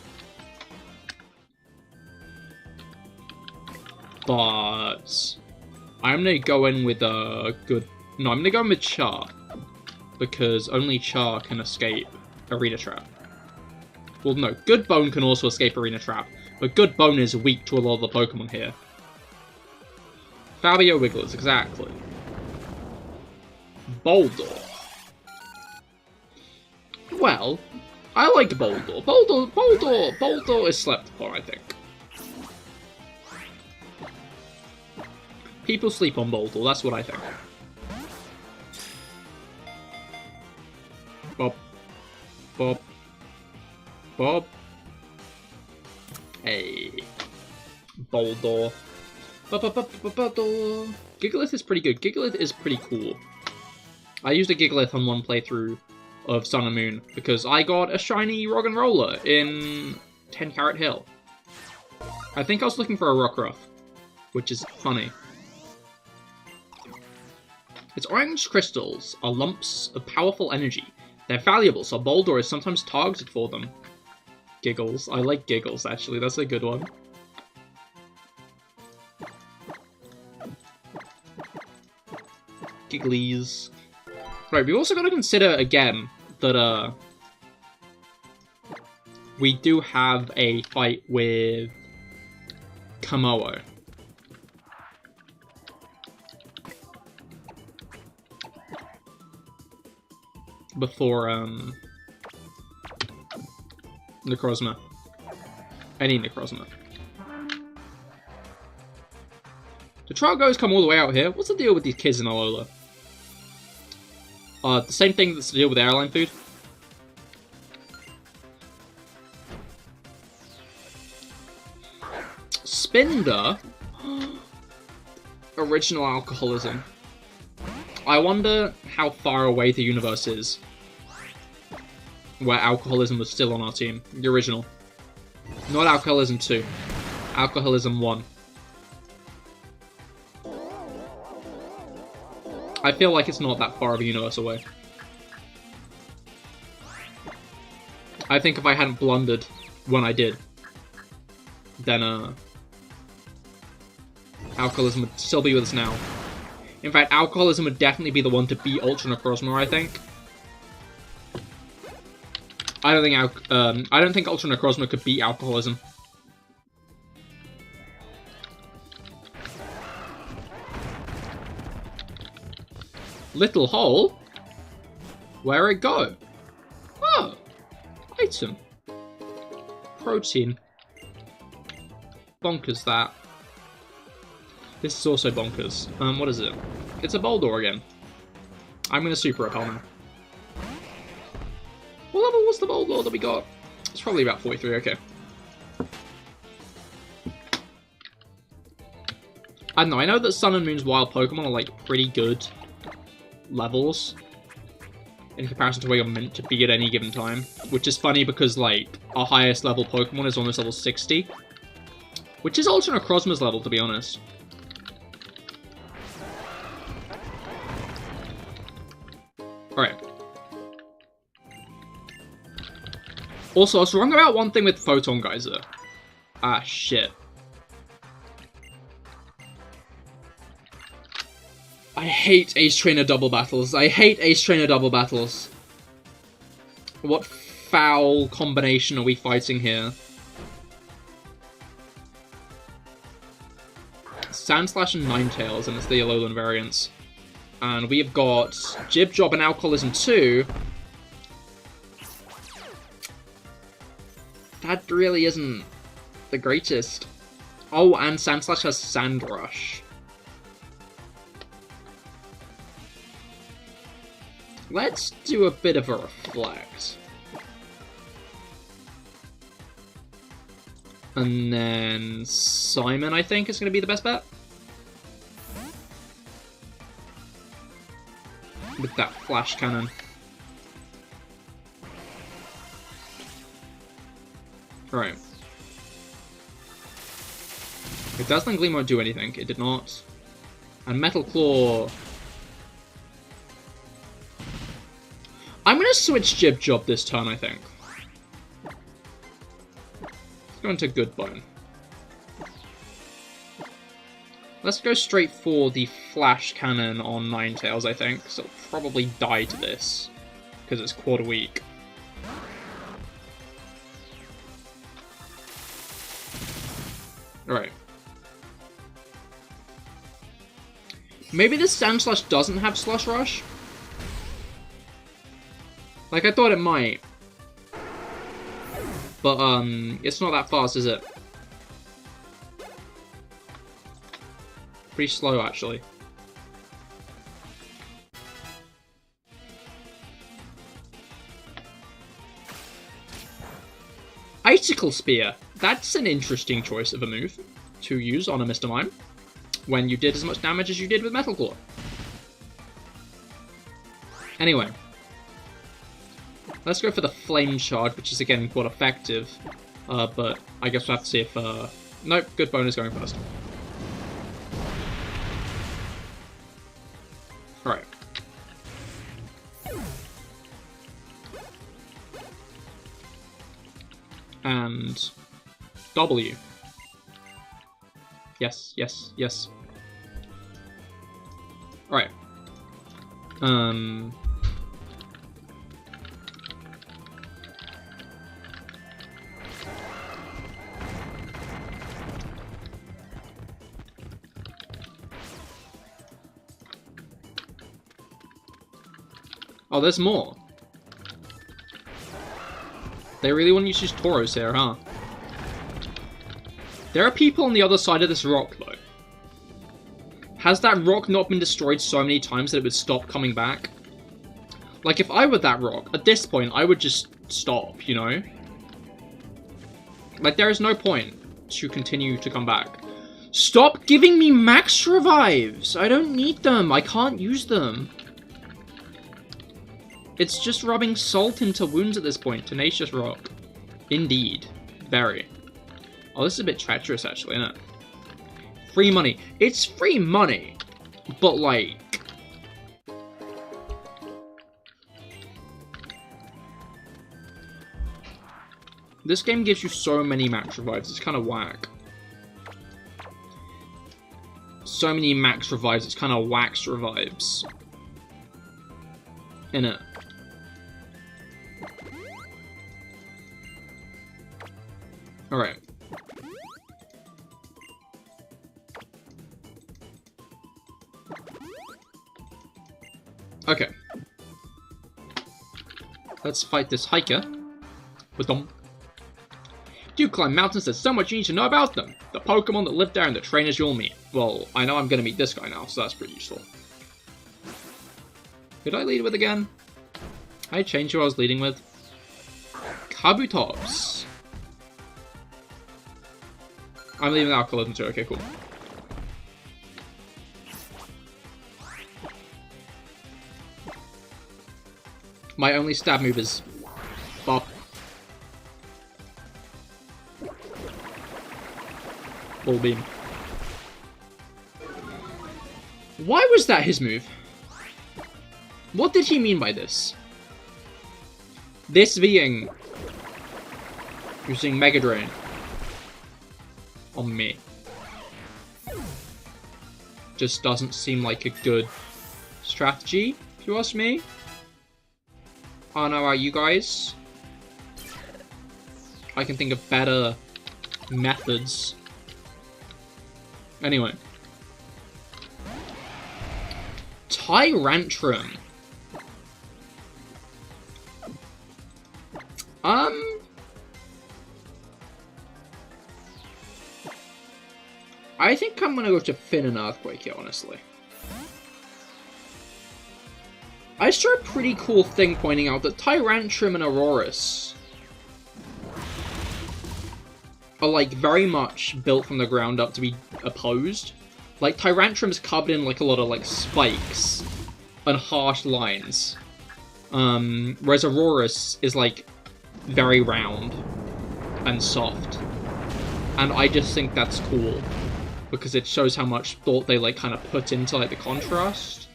Speaker 1: But I'm gonna go in with a good... No, I'm gonna go in with Char. Because only Char can escape Arena Trap. Well, no, Good Bone can also escape Arena Trap, but Good Bone is weak to a lot of the Pokemon here. Fabio Wigglers, exactly. Boldor. Well, I like Boldor. Boldor is slept upon, I think. People sleep on Boldor, that's what I think. Bob. Bob. Bob. Hey. Boldor. Boldor. Gigalith is pretty good. Gigalith is pretty cool. I used a Gigalith on one playthrough of Sun and Moon because I got a shiny Roggenrola in 10 Carat Hill. I think I was looking for a Rockruff, which is funny. Its orange crystals are lumps of powerful energy. They're valuable, so Boldor is sometimes targeted for them. Giggles. I like Giggles, actually. That's a good one. Gigglies. Right, we've also got to consider, again, that, we do have a fight with Kamoa. Before, Necrozma. Any Necrozma. The trial goes come all the way out here. What's the deal with these kids in Alola? The same thing that's the deal with airline food. Spinder? Original alcoholism. I wonder how far away the universe is where alcoholism was still on our team. The original. Not alcoholism 2. Alcoholism 1. I feel like it's not that far of a universe away. I think if I hadn't blundered when I did, then alcoholism would still be with us now. In fact, alcoholism would definitely be the one to beat Ultra Necrozma, I think. I don't think Ultra Necrozma could beat alcoholism. Little hole? Where'd it go? Oh! Item. Protein. Bonkers, that. This is also bonkers. What is it? It's a Boldor again. I'm gonna Super Repel now. What level was the Boldor that we got? It's probably about 43, okay. I don't know, I know that Sun and Moon's wild Pokemon are like pretty good levels. in comparison to where you're meant to be at any given time. Which is funny because, like, our highest level Pokemon is almost level 60. Which is Ultra Necrozma's level, to be honest. Alright. Also, I was wrong about one thing with Photon Geyser. Ah, shit. I hate Ace Trainer double battles. I hate Ace Trainer double battles. What foul combination are we fighting here? Sandslash and Ninetales, and it's the Alolan variants. And we've got Jib Job and Alcoholism 2. That really isn't the greatest. Oh, and Sandslash has Sand Rush. Let's do a bit of a reflect. And then Simon, I think, is going to be the best bet. With that flash cannon. Right. It Dazzling Gleam won't do anything. It did not. And Metal Claw. I'm going to switch Jib Job this turn, I think. Let's go into Good Bone. Let's go straight for the Flash Cannon on Ninetales, I think. So it'll probably die to this, because it's quarter weak. Alright. Maybe this Sandslash doesn't have Slush Rush? Like, I thought it might. But, it's not that fast, is it? Pretty slow, actually. Icicle Spear. That's an interesting choice of a move to use on a Mr. Mime when you did as much damage as you did with Metal Claw. Anyway. Let's go for the Flame Charge, which is again quite effective. But I guess we'll have to see if... Nope, Good Bone is going first. Alright. And... W. Yes, yes, yes. Alright. Oh, there's more. They really want you to use Tauros here, huh? There are people on the other side of this rock, though. Has that rock not been destroyed so many times that it would stop coming back? Like, if I were that rock, at this point, I would just stop, you know? Like, there is no point to continue to come back. Stop giving me max revives! I don't need them. I can't use them. It's just rubbing salt into wounds at this point. Tenacious Rock. Indeed. Very. Oh, this is a bit treacherous, actually, isn't it? Free money. It's free money, but, like... This game gives you so many max revives, it's kind of whack. So many max revives, it's kind of wax revives. Innit? Alright. Okay. Let's fight this hiker. With them. Do you climb mountains? There's so much you need to know about them. The Pokemon that live there and the trainers you'll meet. Well, I know I'm gonna meet this guy now, so that's pretty useful. Who did I lead with again? I changed who I was leading with. Kabutops. I'm leaving the Alcoholism too, okay, cool. My only stab move is Bop. Ball Beam. Why was that his move? What did he mean by this? This being using Mega Drain on me just doesn't seem like a good strategy, if you ask me. I don't know about you guys. I can think of better methods. Anyway. Tyrantrum. I think I'm gonna go to Fin and Earthquake here, honestly. I saw a pretty cool thing pointing out that Tyrantrum and Aurorus are, like, very much built from the ground up to be opposed. Like, Tyrantrum's covered in, like, a lot of, like, spikes and harsh lines. Whereas Aurorus is, like, very round and soft. And I just think that's cool, because it shows how much thought they, like, kind of put into, like, the contrast.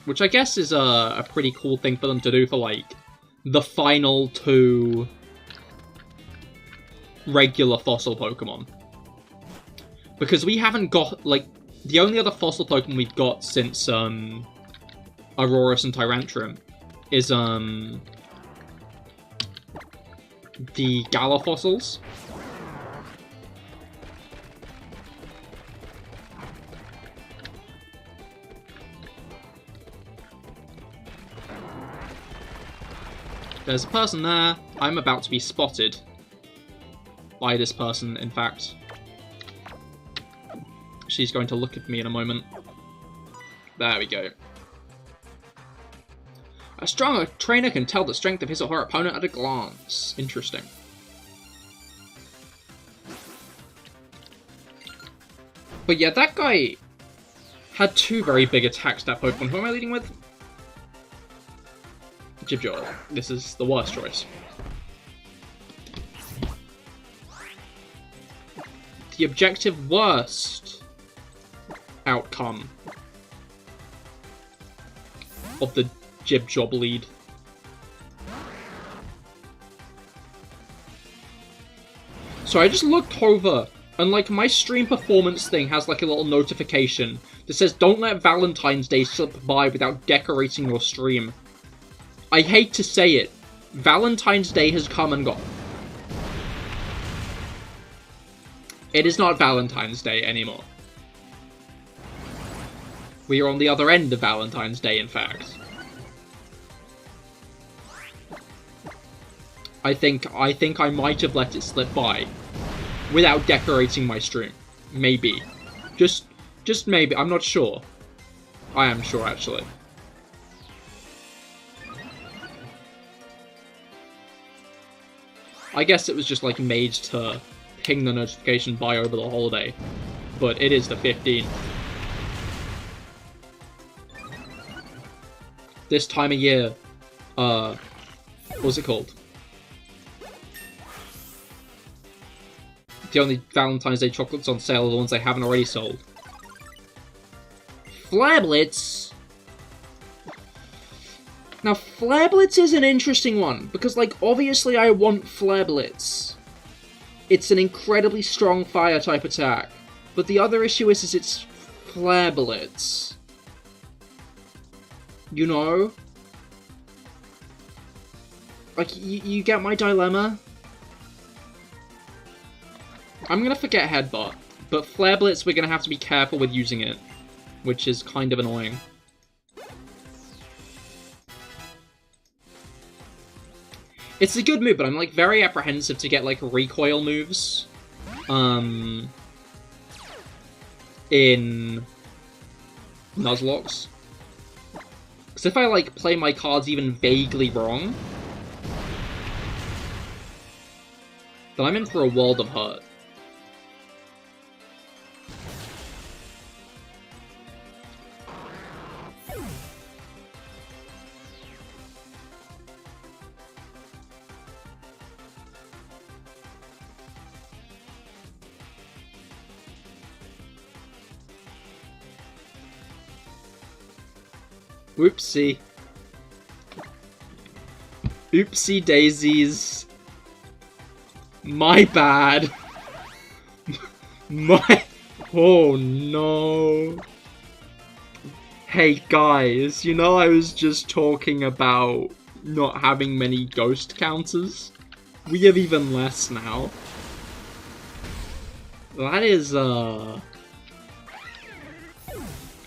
Speaker 1: Which I guess is a pretty cool thing for them to do for, like, the final 2 regular fossil Pokemon. Because we haven't got, like, the only other fossil Pokemon we've got since, Aurorus and Tyrantrum is, the Galar fossils. There's a person there. I'm about to be spotted by this person, in fact. She's going to look at me in a moment. There we go. A stronger trainer can tell the strength of his or her opponent at a glance. Interesting. But yeah, that guy had 2 very big attacks, that Pokemon. Who am I leading with? Jibjoy. This is the worst choice. The objective worst outcome of the Jibjob lead. So I just looked over, and like my stream performance thing has like a little notification that says don't let Valentine's Day slip by without decorating your stream. I hate to say it, Valentine's Day has come and gone. It is not Valentine's Day anymore. We are on the other end of Valentine's Day, in fact. I think I might have let it slip by without decorating my stream. Maybe. Just maybe. I'm not sure. I am sure, actually. I guess it was just like made to ping the notification by over the holiday, but it is the 15th. This time of year, what's it called? The only Valentine's Day chocolates on sale are the ones they haven't already sold. Flablets? Now, Flablets is an interesting one, because, like, obviously I want Flablets. It's an incredibly strong fire-type attack. But the other issue is it's Flablets. You know? Like, you get my dilemma? I'm gonna forget Headbutt, but Flablets, we're gonna have to be careful with using it, which is kind of annoying. It's a good move, but I'm, like, very apprehensive to get, like, recoil moves, in Nuzlockes. Because if I, like, play my cards even vaguely wrong, then I'm in for a world of hurt. Whoopsie. Oopsie daisies. My bad. Oh no. Hey guys, you know I was just talking about not having many ghost counters? We have even less now. That is,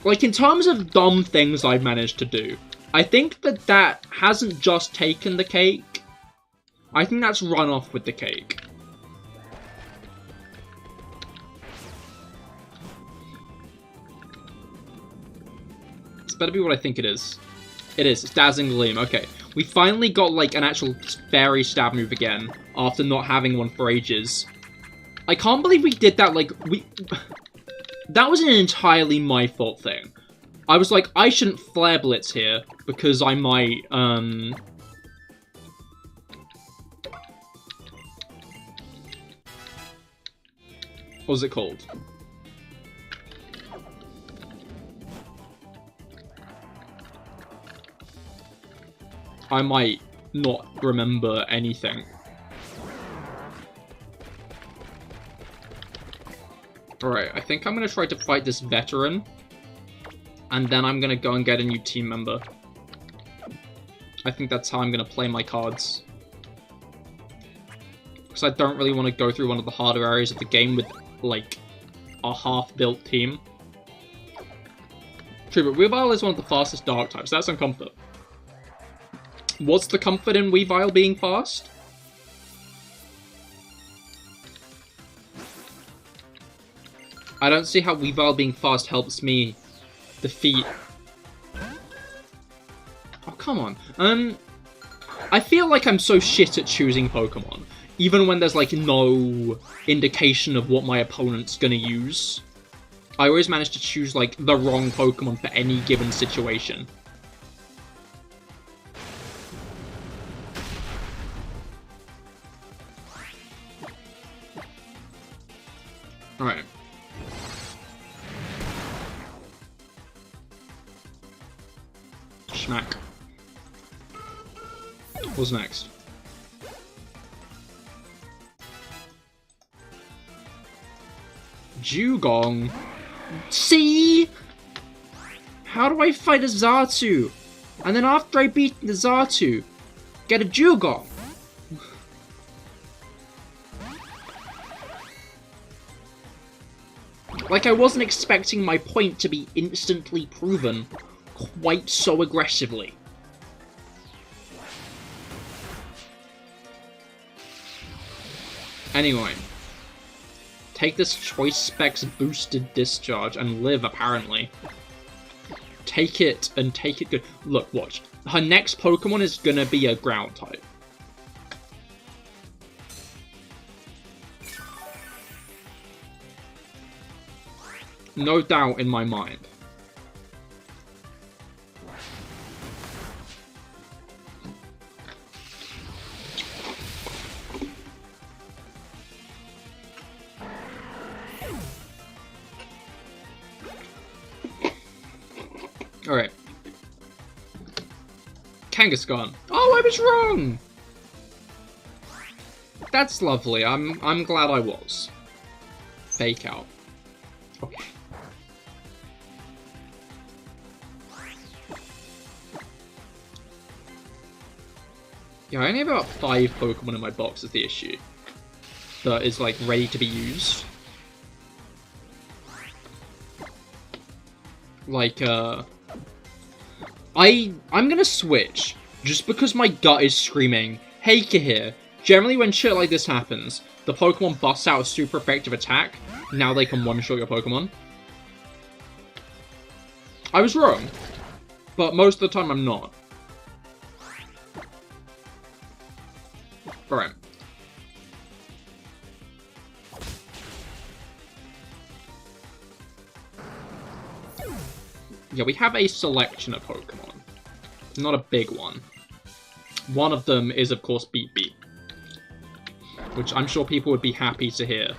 Speaker 1: like, in terms of dumb things I've managed to do, I think that hasn't just taken the cake. I think that's run off with the cake. It's better be what I think it is. It is. It's Dazzling Gleam. Okay. We finally got, like, an actual fairy stab move again, after not having one for ages. I can't believe we did that, like, that was an entirely my fault thing. I was like, I shouldn't Flare Blitz here, because I might, what was it called? I might not remember anything. Alright, I think I'm going to try to fight this veteran. And then I'm going to go and get a new team member. I think that's how I'm going to play my cards. Because I don't really want to go through one of the harder areas of the game with, like, a half-built team. True, but Weavile is one of the fastest dark types. That's some comfort. What's the comfort in Weavile being fast? I don't see how Weavile being fast helps me defeat... Oh, come on. I feel like I'm so shit at choosing Pokemon. Even when there's, like, no indication of what my opponent's gonna use. I always manage to choose, like, the wrong Pokemon for any given situation. Alright. Schmack. What's next? Dewgong. See? How do I fight a Xatu? And then after I beat the Xatu, get a Dewgong? Like, I wasn't expecting my point to be instantly proven quite so aggressively. Anyway. Take this Choice Specs boosted discharge and live, apparently. Take it and take it good. Look, watch. Her next Pokemon is gonna be a ground type. No doubt in my mind. Alright. Kangaskhan. Oh, I was wrong! That's lovely. I'm glad I was. Fake out. Okay. Yeah, I only have about 5 Pokemon in my box is the issue. That is, like, ready to be used. Like, I'm gonna switch, just because my gut is screaming, hey Cahir, generally when shit like this happens, the Pokemon busts out a super effective attack, now they can one-shot your Pokemon. I was wrong, but most of the time I'm not. Alright. Yeah, we have a selection of Pokemon. Not a big one. One of them is, of course, Beep Beep. Which I'm sure people would be happy to hear.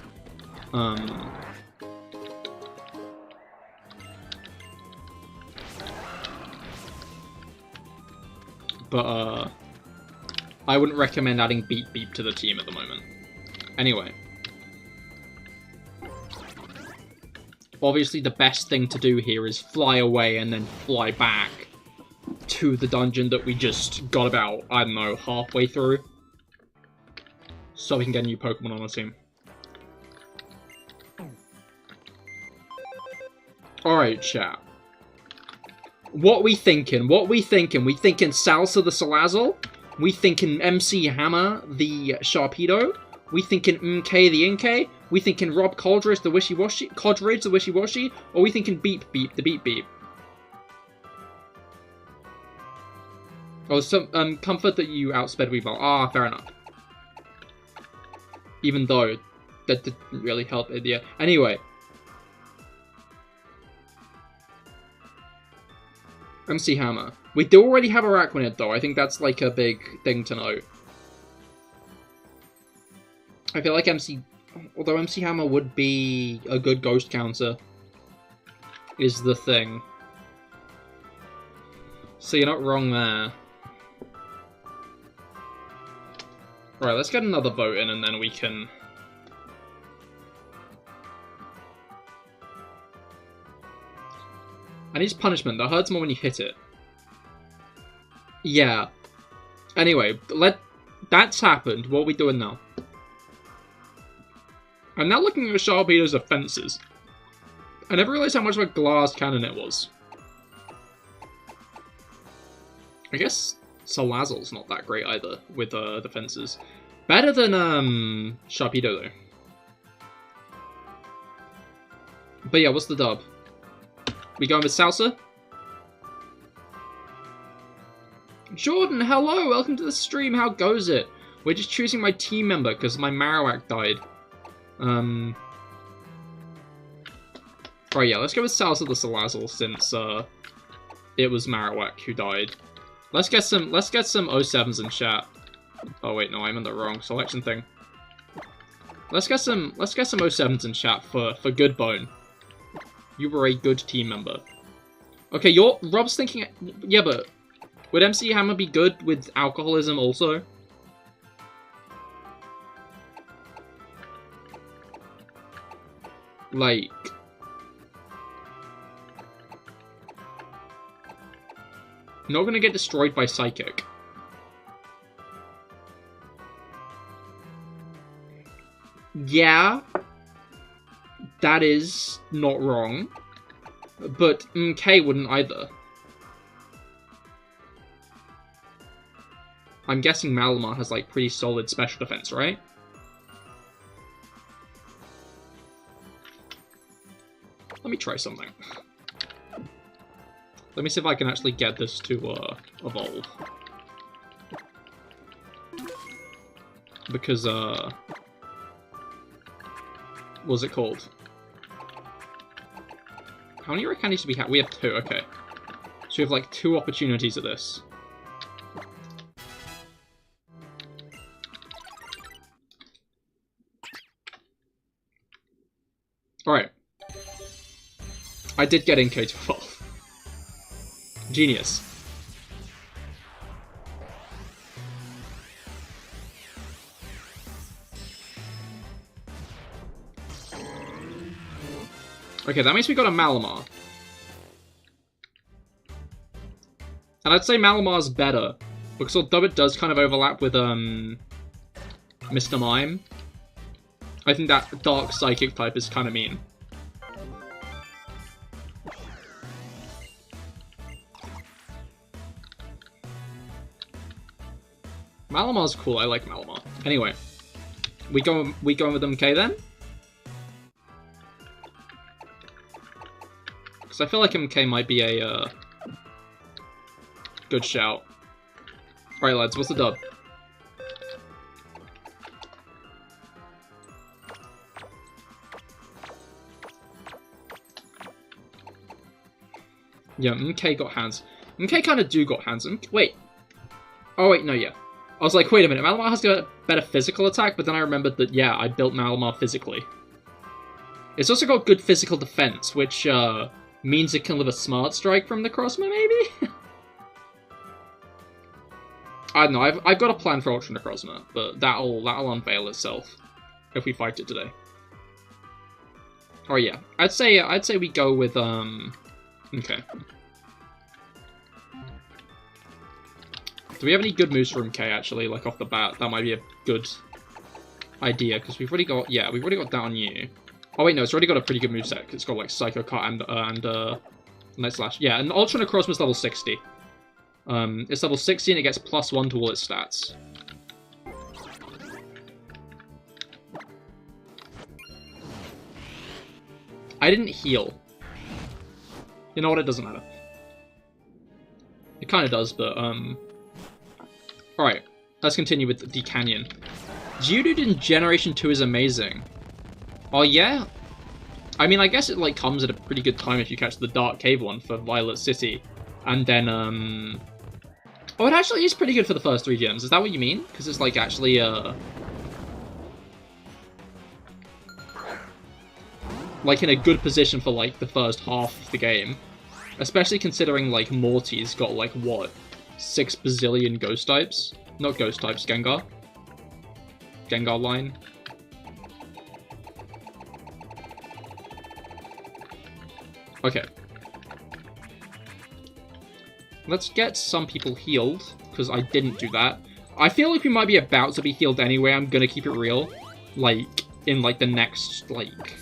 Speaker 1: But, I wouldn't recommend adding Beep Beep to the team at the moment. Anyway. Obviously, the best thing to do here is fly away and then fly back to the dungeon that we just got about, I don't know, halfway through. So we can get a new Pokemon on our team. Alright, chat. What we thinking? What we thinking? We thinking Salsa the Salazzle? We thinking MC Hammer the Sharpedo? We thinking MK the Inkay? We thinking Rob Coldridge the Wishy-Washy? Or we thinking Beep Beep the Beep Beep? Oh, some comfort that you outsped Weavile. Ah, fair enough. Even though that didn't really help it, yeah. Anyway. MC Hammer. We do already have Araquanid, though. I think that's, like, a big thing to note. I feel like although MC Hammer would be a good ghost counter, is the thing. So you're not wrong there. Right, let's get another vote in, and then we can... I need punishment. That hurts more when you hit it. Yeah. Anyway, that's happened. What are we doing now? I'm now looking at Sharpedo's defenses. I never realized how much of a glass cannon it was. I guess Salazzle's not that great either with defenses. Better than Sharpedo though. But yeah, what's the dub? We going with Salsa? Jordan, hello! Welcome to the stream. How goes it? We're just choosing my team member because my Marowak died. Right, yeah, let's go with Salsa the Salazzle since it was Marowak who died. Let's get some 07s in chat. Oh wait, no, I'm in the wrong selection thing. Let's get some 07s in chat for Good Bone. You were a good team member. Okay, Rob's thinking... Yeah, but... Would MC Hammer be good with alcoholism also? Like... Not gonna get destroyed by Psychic. Yeah... That is not wrong. But MK wouldn't either. I'm guessing Malamar has, like, pretty solid special defense, right? Let me try something. Let me see if I can actually get this to, evolve. Because, what's it called? How many rare candies do we have? We have 2, okay. So we have, like, 2 opportunities at this. Alright. I did get Inkay to evolve. Genius. Okay, that means we got a Malamar. And I'd say Malamar's better, because although it does kind of overlap with, Mr. Mime, I think that Dark Psychic type is kind of mean. Malamar's cool, I like Malamar. Anyway, we going with MK then? Because I feel like MK might be a, good shout. Alright lads, what's the dub? Yeah, MK got hands. MK kind of do got hands. Wait. Oh wait, no, yeah. I was like, wait a minute, Malamar has got a better physical attack, but then I remembered that, yeah, I built Malamar physically. It's also got good physical defense, which, means it can live a Smart Strike from the Crossman, maybe? I don't know, I've got a plan for Ultra Necrozma, but that'll unveil itself if we fight it today. Oh yeah, I'd say we go with okay. Do we have any good moves from K actually? Like off the bat, that might be a good idea because we've already got that on you. Oh wait, no, it's already got a pretty good moveset because it's got like Psycho Cut and Night Slash. Yeah, and Ultra Necrozma's level 60. It's level 60 and it gets +1 to all its stats. I didn't heal. You know what? It doesn't matter. It kind of does, but Alright, let's continue with the Canyon. Geodude in Generation 2 is amazing. Oh yeah? I mean, I guess it like comes at a pretty good time if you catch the Dark Cave one for Violet City. And then, oh, it actually is pretty good for the first 3 gens. Is that what you mean? Because it's like actually, like in a good position for like the first half of the game. Especially considering like Morty's got like, what? 6 bazillion ghost types? Not ghost types, Gengar. Gengar line. Okay. Let's get some people healed, because I didn't do that. I feel like we might be about to be healed anyway, I'm gonna keep it real. Like, in like the next, like,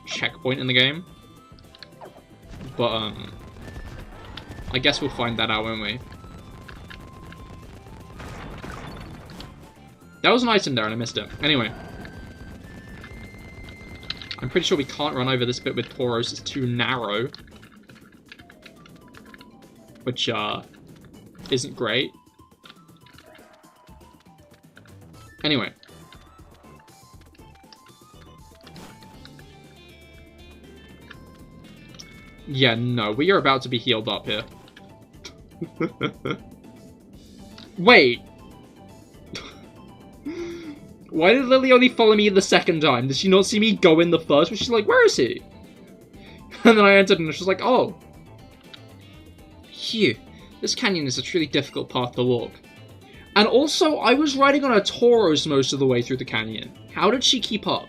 Speaker 1: checkpoint in the game. But, I guess we'll find that out, won't we? There was an item there and I missed it. Anyway. I'm pretty sure we can't run over this bit with Tauros, it's too narrow. Which, isn't great. Anyway. Yeah, no, we are about to be healed up here. Wait! Why did Lily only follow me the second time? Did she not see me go in the first? But she's like, where is he? And then I entered and she's like, oh. Phew, this canyon is a truly difficult path to walk. And also, I was riding on a Tauros most of the way through the canyon. How did she keep up?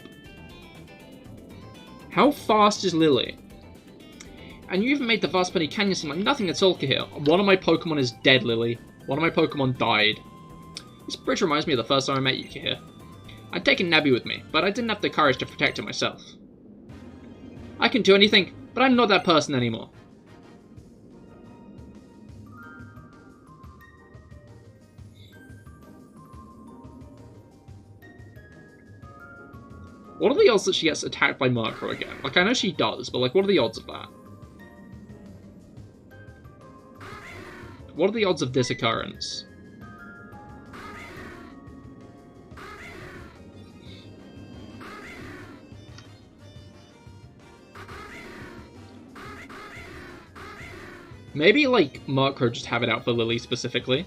Speaker 1: How fast is Lily? And you even made the vast Penny Canyon seem like nothing at all, Cahir. One of my Pokemon is dead, Lily. One of my Pokemon died. This bridge reminds me of the first time I met you, Cahir. I'd taken Nebby with me, but I didn't have the courage to protect her myself. I can do anything, but I'm not that person anymore. What are the odds that she gets attacked by Murkrow again? Like, I know she does, but like, what are the odds of that? What are the odds of this occurrence? Maybe, like, Murkrow just have it out for Lily specifically.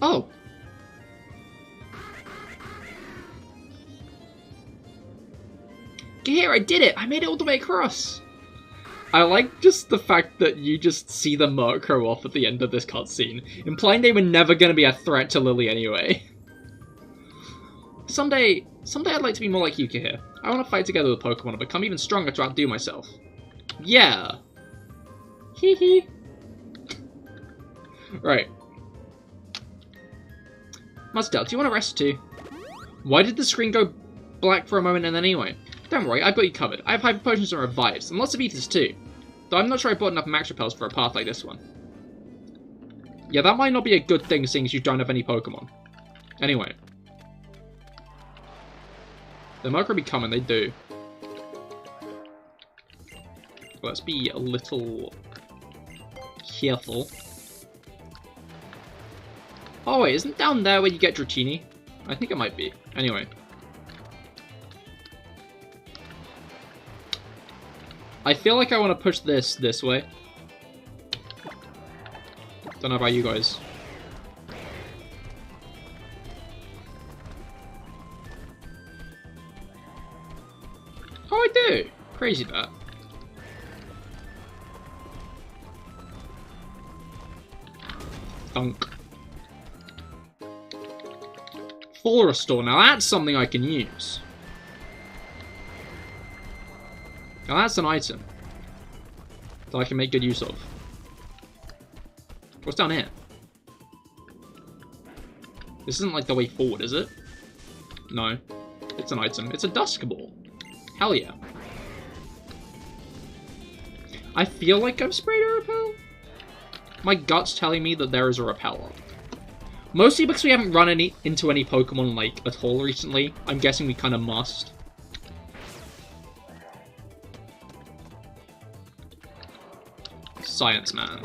Speaker 1: Oh! Cahir, I did it! I made it all the way across! I like just the fact that you just see the Murkrow off at the end of this cutscene, implying they were never going to be a threat to Lily anyway. Someday I'd like to be more like you, Cahir. I want to fight together with Pokemon and become even stronger to outdo myself. Yeah! Hee hee. Right. Mustel, do you want to rest too? Why did the screen go black for a moment and then anyway? Don't worry, I've got you covered. I have Hyper Potions and Revives, and lots of Ethers too. Though I'm not sure I bought enough Max Repels for a path like this one. Yeah, that might not be a good thing seeing as you don't have any Pokemon. Anyway. The Murkrow be coming, they do. Let's be a little careful. Oh wait, isn't down there where you get Dratini? I think it might be. Anyway. I feel like I want to push this way. Don't know about you guys. Oh, I do! Crazy bat. Dunk. Full restore. Now that's something I can use. Now that's an item that I can make good use of. What's down here? This isn't like the way forward, is it? No. It's an item. It's a Dusk Ball. Hell yeah. I feel like I've sprayed a repel. My gut's telling me that there is a repeller. Mostly because we haven't run into any Pokemon, like, at all recently. I'm guessing we kind of must. Science Man.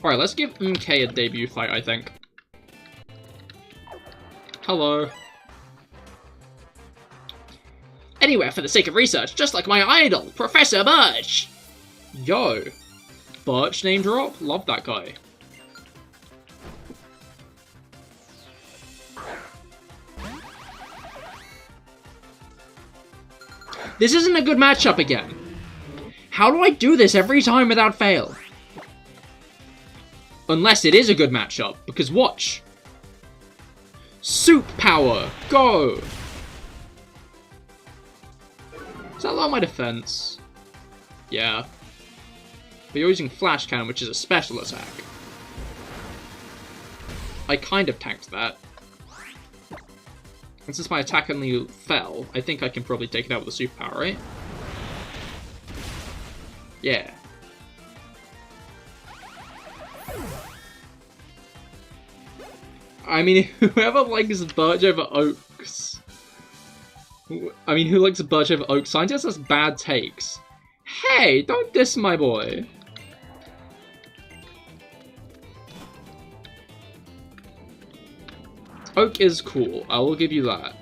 Speaker 1: Alright, let's give MK a debut fight, I think. Hello. Anywhere for the sake of research, just like my idol, Professor Birch! Yo. Birch name drop? Love that guy. This isn't a good matchup again. How do I do this every time without fail? Unless it is a good matchup, because watch. Soup power, go! Does that lower my defense? Yeah. But you're using Flash Cannon, which is a special attack. I kind of tanked that. And since my attack only fell, I think I can probably take it out with the super power, right? Yeah. I mean, whoever likes Birch over Oaks... I mean, who likes Birch over Oak? Scientist has bad takes. Hey, don't diss my boy. Oak is cool, I will give you that.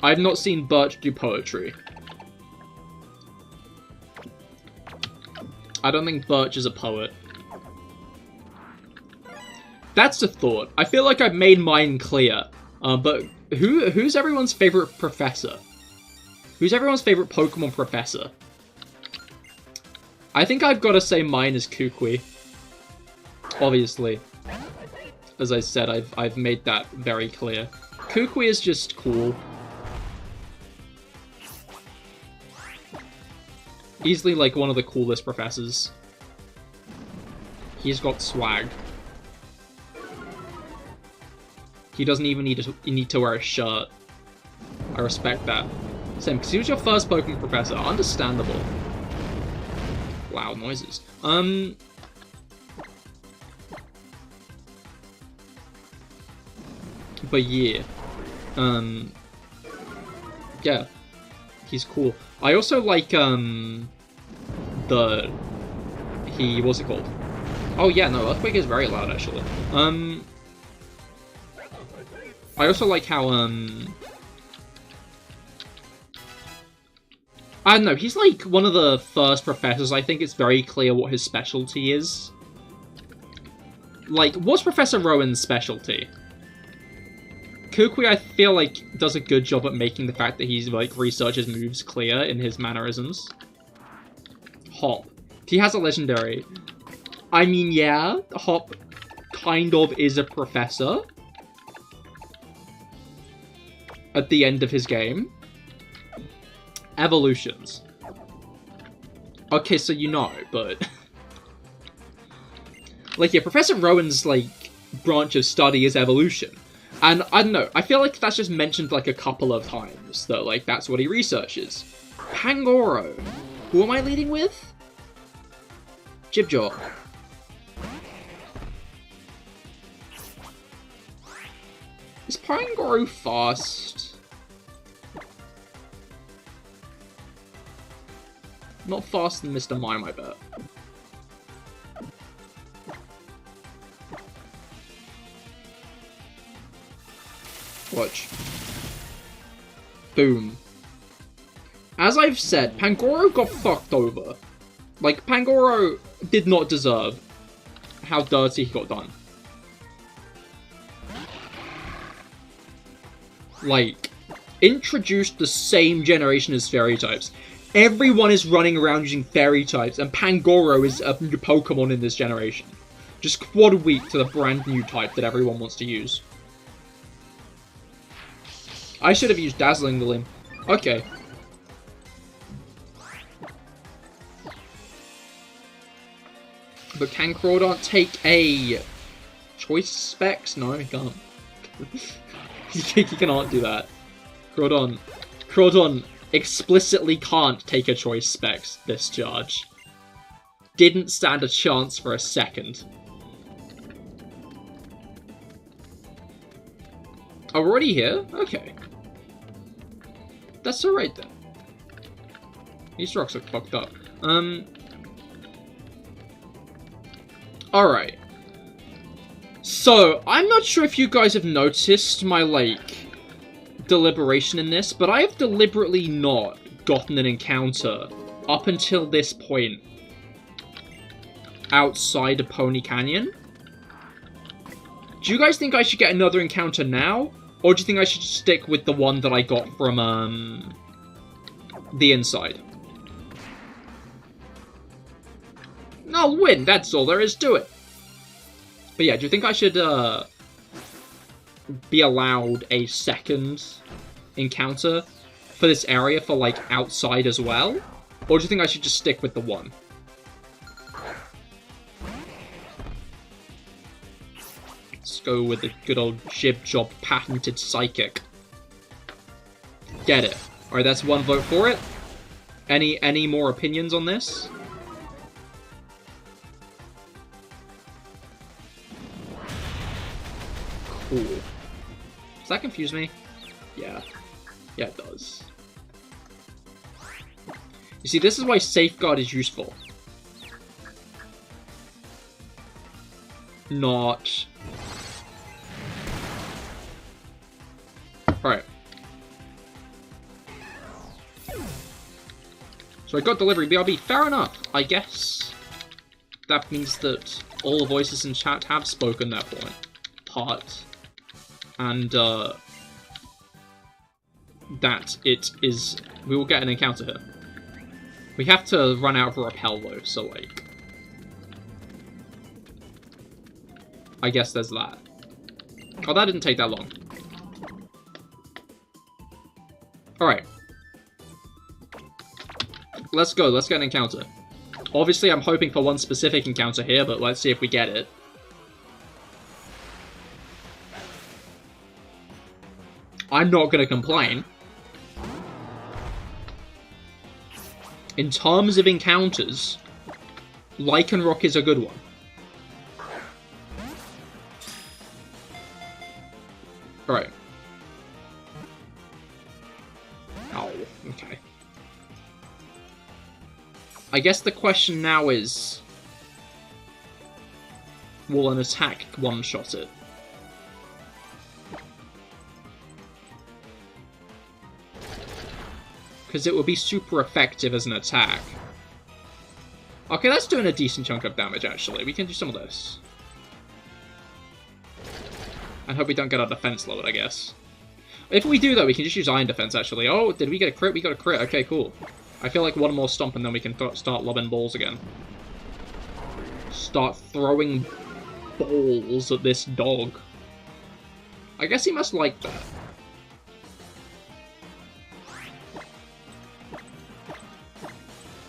Speaker 1: I've not seen Birch do poetry. I don't think Birch is a poet. That's the thought. I feel like I've made mine clear. But who's everyone's favorite professor? Who's everyone's favorite Pokemon professor? I think I've got to say mine is Kukui. Obviously. As I said, I've made that very clear. Kukui is just cool. Easily like one of the coolest professors. He's got swag. He doesn't even need to wear a shirt. I respect that. Same, because he was your first Pokemon professor. Understandable. Loud noises. But yeah. Yeah. He's cool. I also like, what's it called? Oh yeah, no, Earthquake is very loud, actually. I also like how, I don't know, he's like one of the first professors. I think it's very clear what his specialty is. Like, what's Professor Rowan's specialty? Kukui, I feel like, does a good job at making the fact that he's, like, researches moves clear in his mannerisms. Hop. He has a legendary. I mean, yeah, Hop kind of is a professor. At the end of his game. Evolutions. Okay, so you know, but... like, yeah, Professor Rowan's, like, branch of study is evolution. And, I don't know, I feel like that's just mentioned, like, a couple of times, that, like, that's what he researches. Pangoro. Who am I leading with? Jibjaw. Is Pangoro fast? Not faster than Mr. Mime, I bet. Watch. Boom. As I've said, Pangoro got fucked over. Like, Pangoro did not deserve how dirty he got done. Like, introduced the same generation as fairy types. Everyone is running around using fairy types, and Pangoro is a new Pokemon in this generation. Just quad weak to the brand new type that everyone wants to use. I should have used Dazzling Gleam. Okay. But can Crawdon take a choice specs? No, he can't. He cannot do that. Crawdon explicitly can't take a choice specs this charge. Didn't stand a chance for a second. Oh, we're already here? Okay. That's alright then. These rocks are fucked up. Alright. So, I'm not sure if you guys have noticed my, like, deliberation in this, but I have deliberately not gotten an encounter up until this point outside of Pony Canyon. Do you guys think I should get another encounter now? Or do you think I should stick with the one that I got from, the inside? I'll win, that's all there is to it. But yeah, do you think I should, be allowed a second encounter for this area for, like, outside as well? Or do you think I should just stick with the one? Let's go with the good old Jib Job patented Psychic. Get it. Alright, that's one vote for it. Any more opinions on this? Cool. Does that confuse me? Yeah. Yeah, it does. You see, this is why Safeguard is useful. Not... Alright. So I got delivery BRB. Fair enough, I guess. That means that all the voices in chat have spoken their part. And, that it is... We will get an encounter here. We have to run out of Repel, though, so, like... I guess there's that. Oh, that didn't take that long. Alright. Let's go, let's get an encounter. Obviously, I'm hoping for one specific encounter here, but let's see if we get it. I'm not gonna complain. In terms of encounters, Lycanroc is a good one. Right. Oh, okay. I guess the question now is... Will an attack one-shot it? Because it would be super effective as an attack. Okay, that's doing a decent chunk of damage, actually. We can do some of this. And hope we don't get our defense lowered, I guess. If we do, though, we can just use Iron Defense, actually. Oh, did we get a crit? We got a crit. Okay, cool. I feel like one more stomp and then we can start lobbing balls again. Start throwing balls at this dog. I guess he must like that.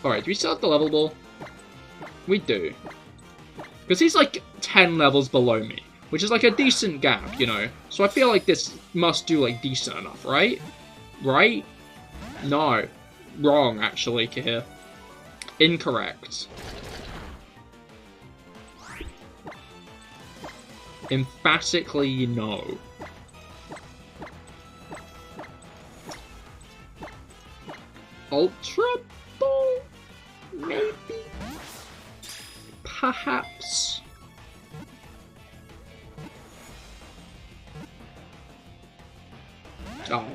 Speaker 1: Alright, do we still have the level ball? We do. Because he's like 10 levels below me. Which is like a decent gap, you know? So I feel like this must do like decent enough, right? Right? No. Wrong, actually, Cahir. Incorrect. Emphatically no. Ultra Ball? Maybe? Perhaps? Oh.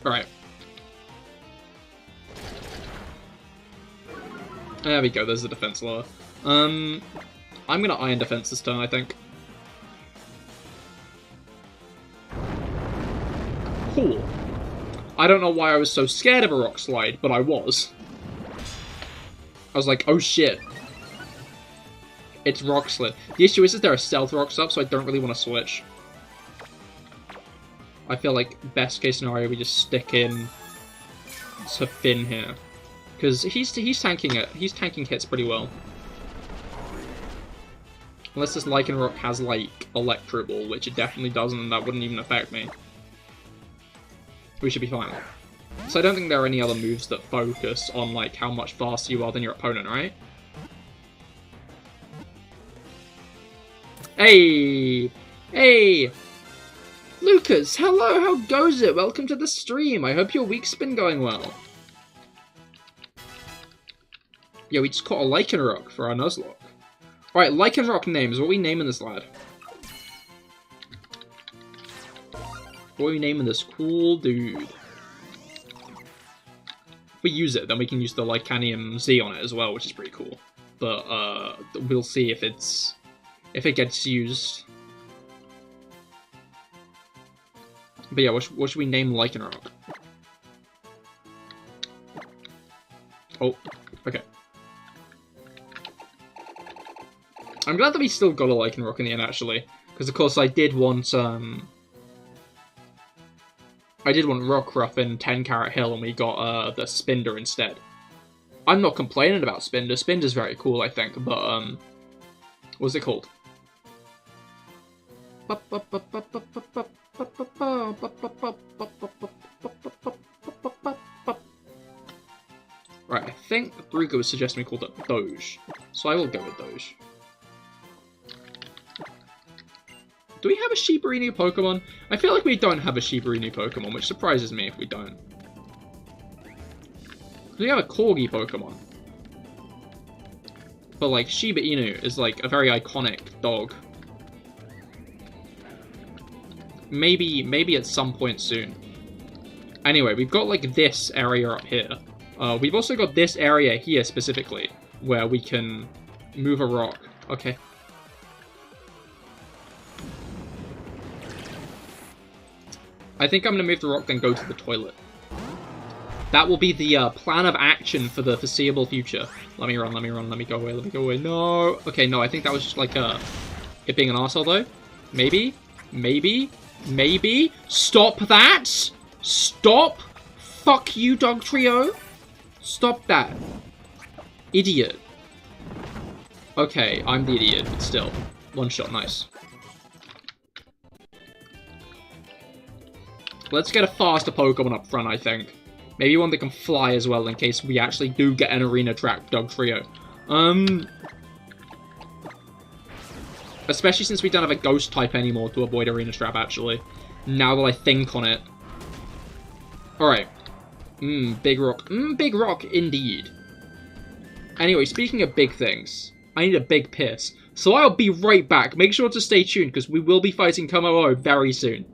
Speaker 1: Alright. There we go, there's the defense lower. I'm gonna Iron Defense this turn, I think. Cool. I don't know why I was so scared of a rock slide, but I was. I was like, oh shit. It's rock slide. The issue is that there are stealth rocks up, so I don't really want to switch. I feel like best case scenario we just stick in to Finn here. Because he's tanking it. He's tanking hits pretty well. Unless this Lycanroc has, like, Electro Ball, which it definitely doesn't, and that wouldn't even affect me. We should be fine. So I don't think there are any other moves that focus on, like, how much faster you are than your opponent, right? Hey! Hey! Lucas, hello, how goes it? Welcome to the stream. I hope your week's been going well. Yeah, we just caught a Lycanroc for our Nuzlocke. Alright, Lycanroc names. What are we naming this lad? What are we naming this cool dude? If we use it, then we can use the Lycanium Z on it as well, which is pretty cool. But, we'll see if it gets used. But yeah, what should we name Lycanroc? Oh, okay. I'm glad that we still got a Lycanroc in the end, actually. Because, of course, I did want Rockruff in 10 Carat Hill, and we got, the Spinder instead. I'm not complaining about Spinder. Spinder's very cool, I think, but, what's it called? Right, I think Bruga was suggesting we called it Doge, so I will go with Doge. Do we have a Shiba-Inu Pokemon? I feel like we don't have a Shiba-Inu Pokemon, which surprises me if we don't. We have a Corgi Pokemon. But, like, Shiba Inu is, like, a very iconic dog. Maybe at some point soon. Anyway, we've got, like, this area up here. We've also got this area here, specifically, where we can move a rock. Okay. I think I'm gonna move the rock, then go to the toilet. That will be the plan of action for the foreseeable future. Let me run, let me run, let me go away, let me go away. No! Okay, no, I think that was just like it being an arsehole, though. Maybe? Maybe? Maybe? Stop that! Stop! Fuck you, Dog Trio! Stop that. Idiot. Okay, I'm the idiot, but still. One shot, nice. Let's get a faster Pokemon up front, I think. Maybe one that can fly as well, in case we actually do get an Arena Trap Dog Trio. Especially since we don't have a Ghost type anymore to avoid Arena Trap, actually. Now that I think on it. Alright. Big rock. Big rock, indeed. Anyway, speaking of big things, I need a big piss. So I'll be right back. Make sure to stay tuned, because we will be fighting Komo very soon.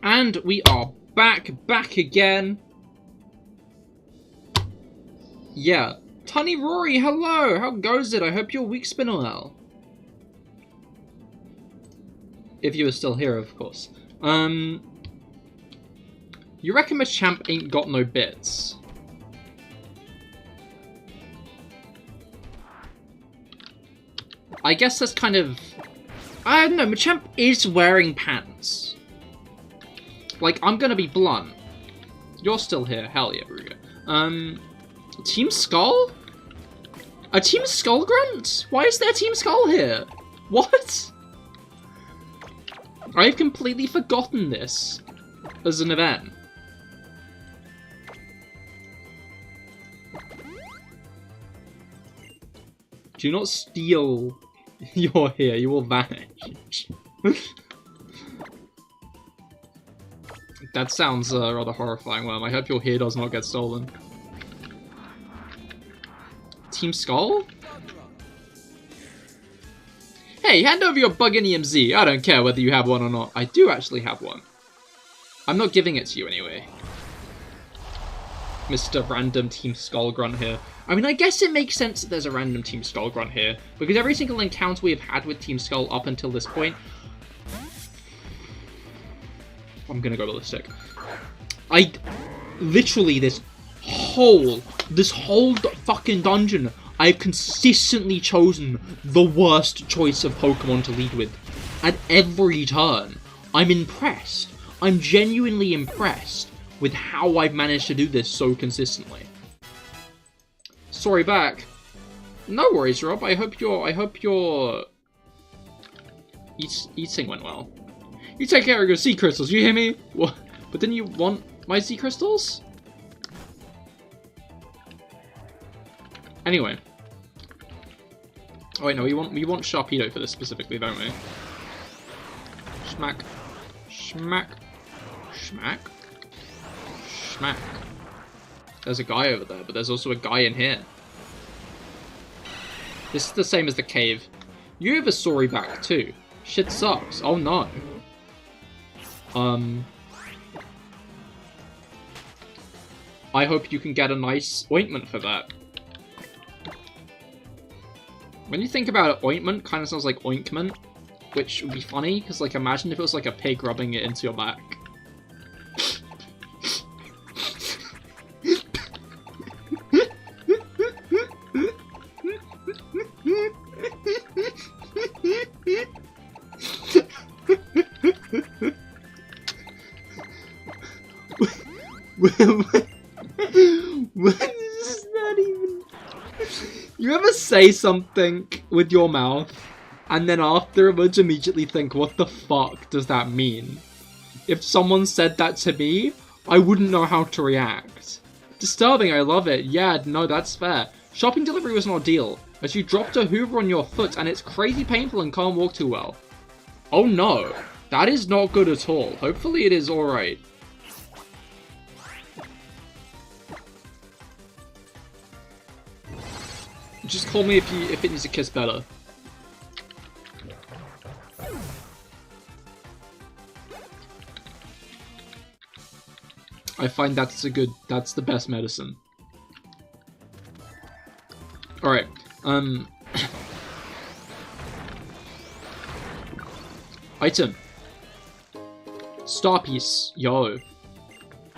Speaker 1: And we are back again. Yeah. Tunny Rory, hello! How goes it? I hope your week's been well. If you were still here, of course. You reckon Machamp ain't got no bits? I guess that's kind of... I don't know, Machamp is wearing pants. Like, I'm gonna be blunt. You're still here. Hell yeah, Ruga. Team Skull? A Team Skull grunt? Why is there Team Skull here? What? I've completely forgotten this as an event. Do not steal. You're here, you will vanish. That sounds rather horrifying, Worm. I hope your hair does not get stolen. Team Skull? Hey, hand over your bug in EMZ. I don't care whether you have one or not. I do actually have one. I'm not giving it to you anyway. Mr. Random Team Skull Grunt here. I mean, I guess it makes sense that there's a random Team Skull Grunt here, because every single encounter we have had with Team Skull up until this point... I'm gonna go ballistic. Literally, this whole fucking dungeon, I've consistently chosen the worst choice of Pokemon to lead with. At every turn. I'm impressed. I'm genuinely impressed with how I've managed to do this so consistently. Sorry back. No worries, Rob. I hope your eating went well. You take care of your sea crystals, you hear me? What? But didn't you want my sea crystals? Anyway. Oh wait, no, we want Sharpedo for this specifically, don't we? Smack. Smack. Smack. Smack. There's a guy over there, but there's also a guy in here. This is the same as the cave. You have a sorry back too. Shit sucks. Oh no. I hope you can get a nice ointment for that. When you think about it, ointment kind of sounds like ointment, which would be funny, because like imagine if it was like a pig rubbing it into your back. What is that even? You ever say something with your mouth and then afterwards immediately think, what the fuck does that mean? If someone said that to me, I wouldn't know how to react. Disturbing, I love it. Yeah, no, that's fair. Shopping delivery was an ordeal, as you dropped a Hoover on your foot and it's crazy painful and can't walk too well. Oh no, that is not good at all. Hopefully it is alright. Just call me if it needs a kiss better. I find that's the best medicine. Alright, item. Star piece, yo.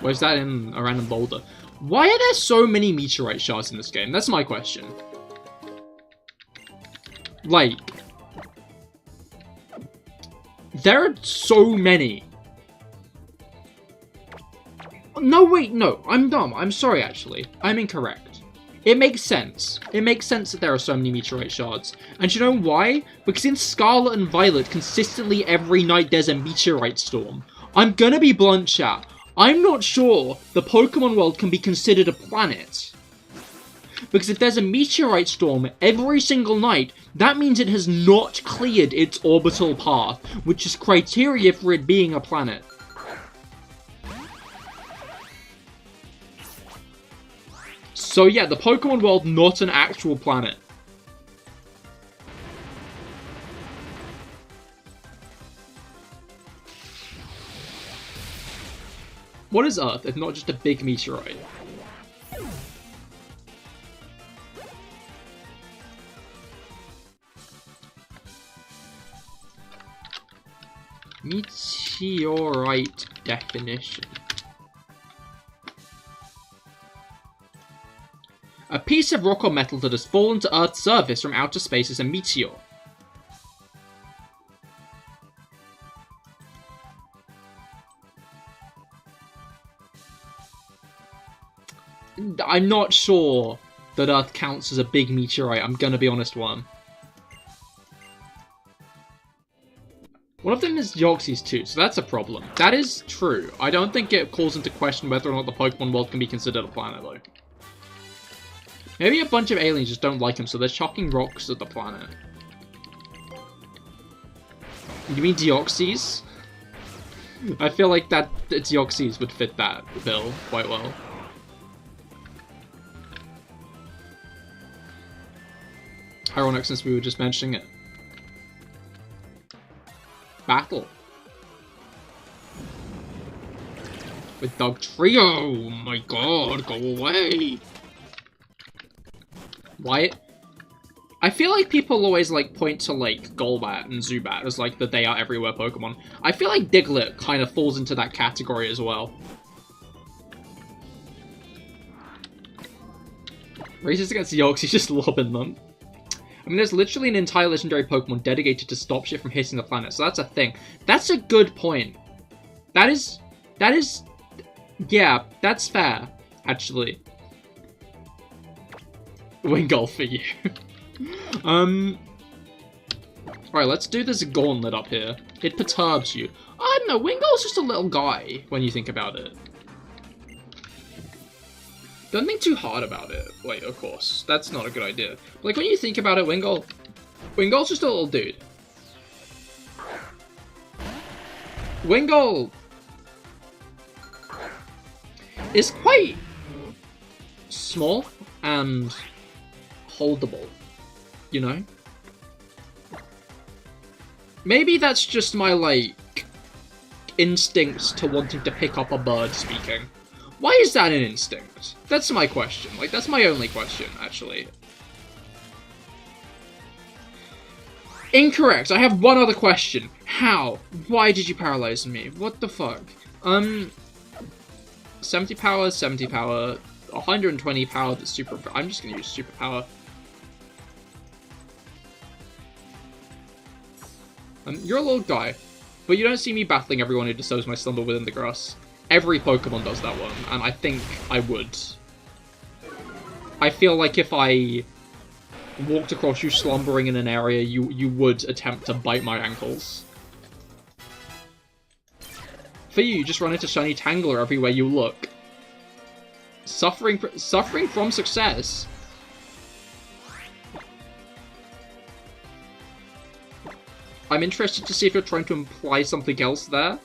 Speaker 1: Where's that in a random boulder? Why are there so many meteorite shards in this game? That's my question. Like, there are so many. No, wait, no, I'm dumb. I'm sorry, actually. I'm incorrect. It makes sense. It makes sense that there are so many meteorite shards. And you know why? Because in Scarlet and Violet, consistently every night there's a meteorite storm. I'm gonna be blunt, chat. I'm not sure the Pokemon world can be considered a planet. Because if there's a meteorite storm every single night, that means it has not cleared its orbital path, which is criteria for it being a planet. So yeah, the Pokemon world, not an actual planet. What is Earth if not just a big meteorite? Meteorite definition. A piece of rock or metal that has fallen to Earth's surface from outer space is a meteor. I'm not sure that Earth counts as a big meteorite, I'm gonna be honest one. One of them is Deoxys too, so that's a problem. That is true. I don't think it calls into question whether or not the Pokemon world can be considered a planet though. Maybe a bunch of aliens just don't like him, so they're chucking rocks at the planet. You mean Deoxys? I feel like that Deoxys would fit that bill quite well. Ironic since we were just mentioning it. Battle. With Dugtrio! Oh my god, go away! Why? I feel like people always like point to like Golbat and Zubat as like the they are everywhere Pokemon. I feel like Diglett kind of falls into that category as well. Races against the Deoxys, just lobbing them. I mean, there's literally an entire legendary Pokemon dedicated to stop shit from hitting the planet, so that's a thing. That's a good point. That is, yeah, that's fair, actually. Wingull for you. Alright, let's do this gauntlet up here. It perturbs you. I don't know, Wingull's just a little guy, when you think about it. Don't think too hard about it. Wait, of course. That's not a good idea. But, like, when you think about it, Wingull's just a little dude. Wingull is quite small and holdable, you know? Maybe that's just my, like, instincts to wanting to pick up a bird speaking. Why is that an instinct? That's my question. Like, that's my only question, actually. Incorrect. I have one other question. How? Why did you paralyze me? What the fuck? 70 power, 70 power, 120 power, that's super... I'm just gonna use super power. You're a little guy, but you don't see me battling everyone who disturbs my slumber within the grass. Every Pokemon does that one, and I think I would. I feel like if I walked across you slumbering in an area, you would attempt to bite my ankles. For you just run into Shiny Tangler everywhere you look. Suffering from success. I'm interested to see if you're trying to imply something else there.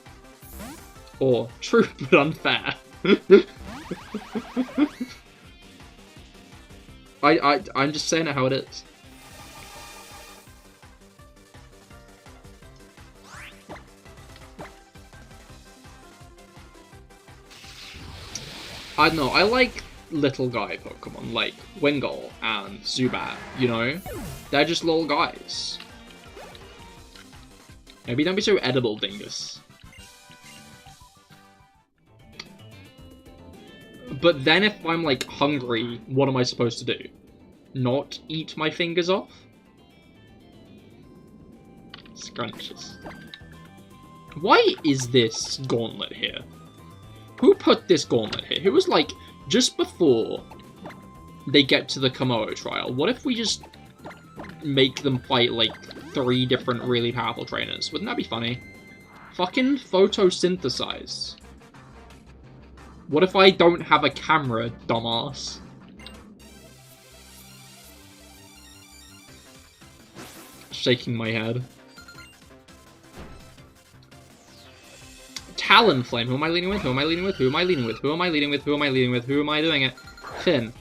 Speaker 1: Or true but unfair. I'm just saying it how it is. I don't know, I like little guy Pokemon, like Wingull and Zubat, you know? They're just little guys. Maybe don't be so edible, dingus. But then if I'm, like, hungry, what am I supposed to do? Not eat my fingers off? Scrunches. Why is this gauntlet here? Who put this gauntlet here? Who was like, just before they get to the Komodo trial, what if we just make them fight, like, 3 different really powerful trainers? Wouldn't that be funny? Fucking photosynthesize. What if I don't have a camera, dumbass? Shaking my head. Talonflame. Who am I leading with? Who am I leading with? Who am I leading with? Who am I leading with? Who am I leading with? Who am I doing it? Finn.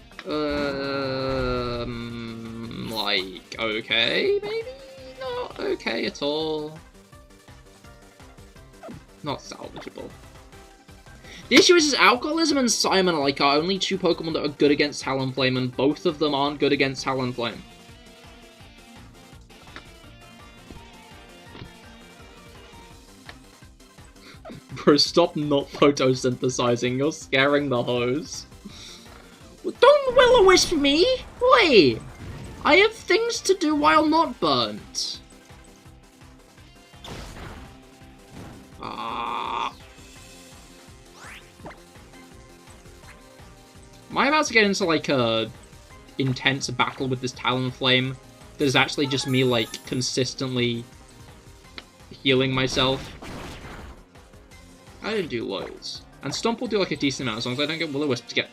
Speaker 1: Like, okay, maybe? Not okay at all. Not salvageable. The issue is Alcoholism and Simon are like our only two Pokemon that are good against Talonflame, and both of them aren't good against Talonflame. Bro, stop not photosynthesizing, you're scaring the hose. Don't will-o-wisp me! Oi! I have things to do while not burnt. Am I about to get into, like, a intense battle with this Talonflame that is actually just me, like, consistently healing myself? I didn't do loads. And Stomp will do, like, a decent amount as long as I don't get Will-O-Wisp to get...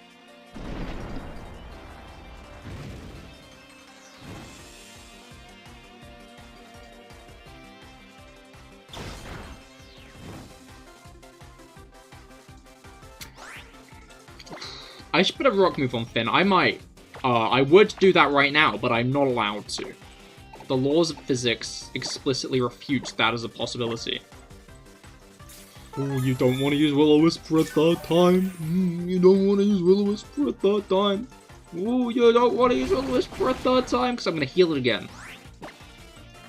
Speaker 1: I should put a rock move on Finn. I might. I would do that right now, but I'm not allowed to. The laws of physics explicitly refute that as a possibility. Oh, you don't want to use Will-O-Wisp for a third time? You don't want to use Will-O-Wisp for a third time? Oh, you don't want to use Will-O-Wisp for a third time? Because I'm going to heal it again.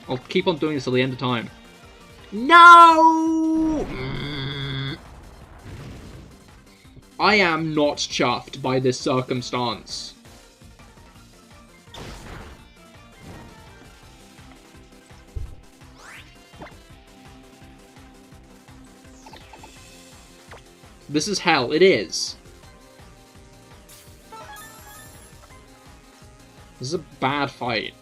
Speaker 1: I'll keep on doing this till the end of time. No! I am not chuffed by this circumstance. This is hell. It is. This is a bad fight.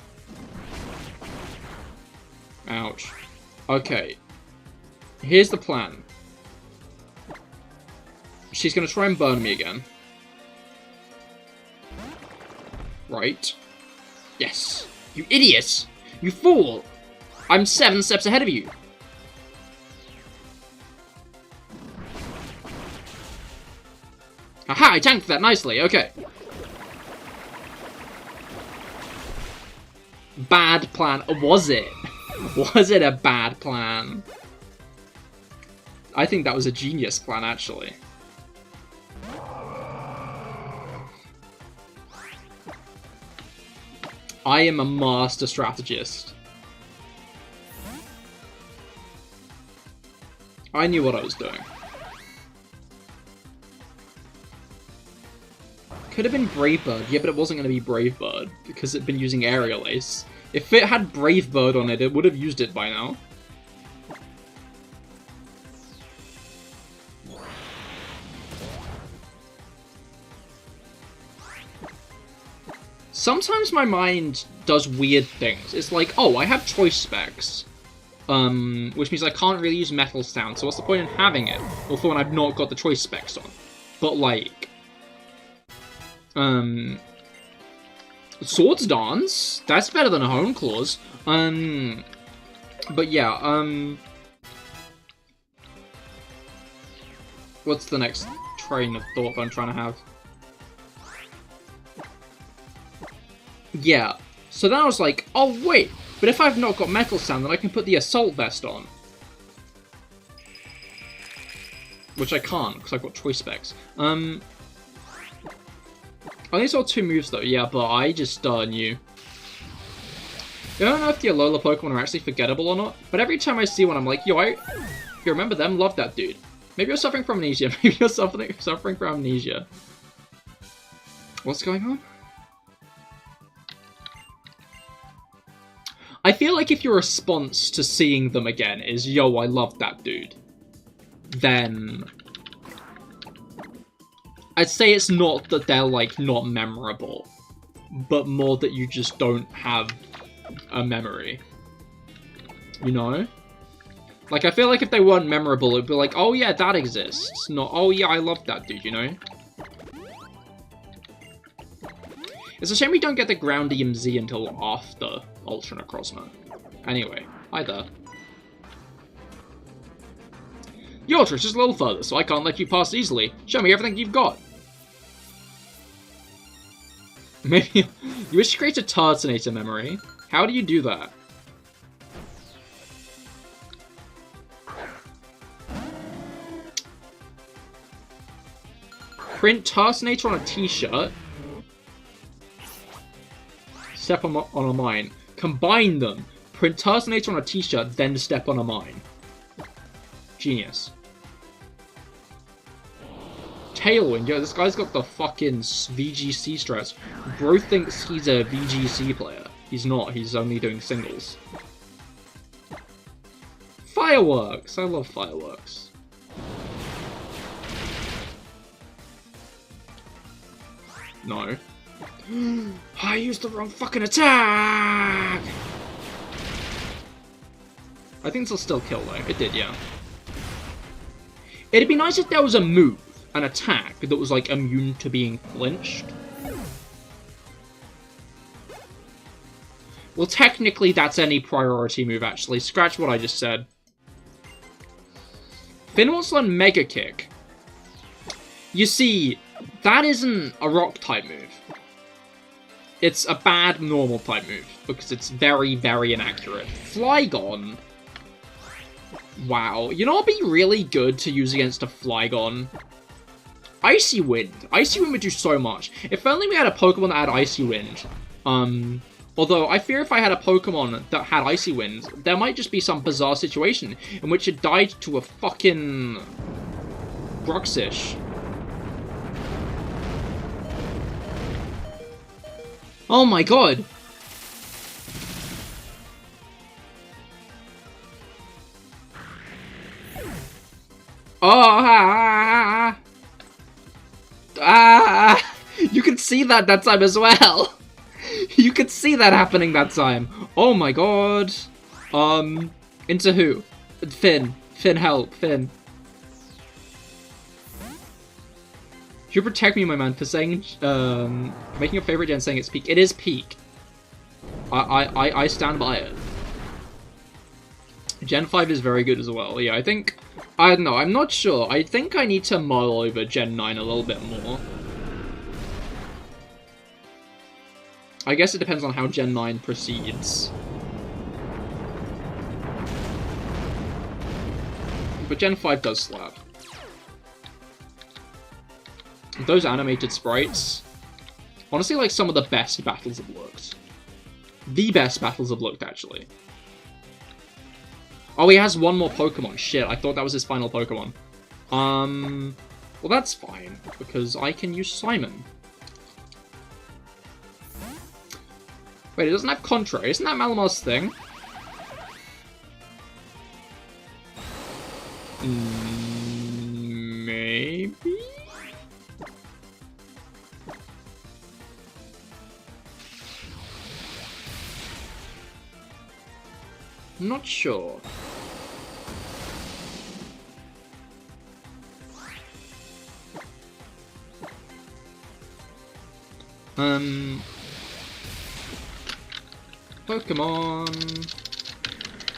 Speaker 1: Ouch. Okay. Here's the plan. She's gonna try and burn me again. Right. Yes. You idiot! You fool! I'm 7 steps ahead of you! Aha! I tanked that nicely, okay. Bad plan. Was it? Was it a bad plan? I think that was a genius plan, actually. I am a master strategist. I knew what I was doing. Could have been Brave Bird. Yeah, but it wasn't going to be Brave Bird because it'd been using Aerial Ace. If it had Brave Bird on it, it would have used it by now. Sometimes my mind does weird things. It's like, oh, I have choice specs. Which means I can't really use Metal Sound, so what's the point in having it? Or for when I've not got the choice specs on. But like... Swords Dance? That's better than a Hone Claws. But yeah, what's the next train of thought I'm trying to have? Yeah, so then I was like, oh wait, but if I've not got Metal Sound, then I can put the Assault Vest on. Which I can't, because I've got choice specs. I only saw 2 moves though, yeah, but I just knew. I don't know if the Alola Pokemon are actually forgettable or not, but every time I see one, I'm like, yo, you remember them? Love that dude. Maybe you're suffering from amnesia. Maybe you're suffering from amnesia. What's going on? I feel like if your response to seeing them again is, yo, I love that dude, then I'd say it's not that they're, like, not memorable, but more that you just don't have a memory. You know? Like, I feel like if they weren't memorable, it'd be like, oh yeah, that exists. Not, oh yeah, I love that dude, you know? It's a shame we don't get the Ground EMZ until after Ultra Necrozma. Anyway, hi there. Your trick is a little further, so I can't let you pass easily. Show me everything you've got. Maybe you wish to create a Turtonator memory. How do you do that? Print Turtonator on a t-shirt. Step on a mine. Combine them. Print Turtonator on a t-shirt, then step on a mine. Genius. Tailwind. Yo, this guy's got the fucking VGC stress. Bro thinks he's a VGC player. He's not. He's only doing singles. Fireworks. I love fireworks. No. I used the wrong fucking attack! I think this will still kill though. It did, yeah. It'd be nice if there was a move, an attack, that was like immune to being flinched. Well, technically that's any priority move actually. Scratch what I just said. Finn wants to learn Mega Kick. You see, that isn't a rock type move. It's a bad normal type move, because it's very, very inaccurate. Flygon. Wow. You know what would be really good to use against a Flygon? Icy Wind. Icy Wind would do so much. If only we had a Pokemon that had Icy Wind. Although, I fear if I had a Pokemon that had Icy Wind, there might just be some bizarre situation in which it died to a fucking Bruxish. Oh my god! Oh, you can see that time as well. You could see that happening that time. Oh my god. Into who? Finn. Finn, help. Finn. You protect me, my man, for saying, making your favorite gen saying it's peak. It is peak. I stand by it. Gen 5 is very good as well. Yeah, I think, I don't know, I'm not sure. I think I need to mull over Gen 9 a little bit more. I guess it depends on how Gen 9 proceeds. But Gen 5 does slap. Those animated sprites, honestly, like some of the best battles have looked. The best battles have looked, actually. Oh, he has one more Pokemon. Shit, I thought that was his final Pokemon. Well, that's fine, because I can use Simon. Wait, it doesn't have Contrary. Isn't that Malamar's thing? Maybe? I'm not sure. Pokemon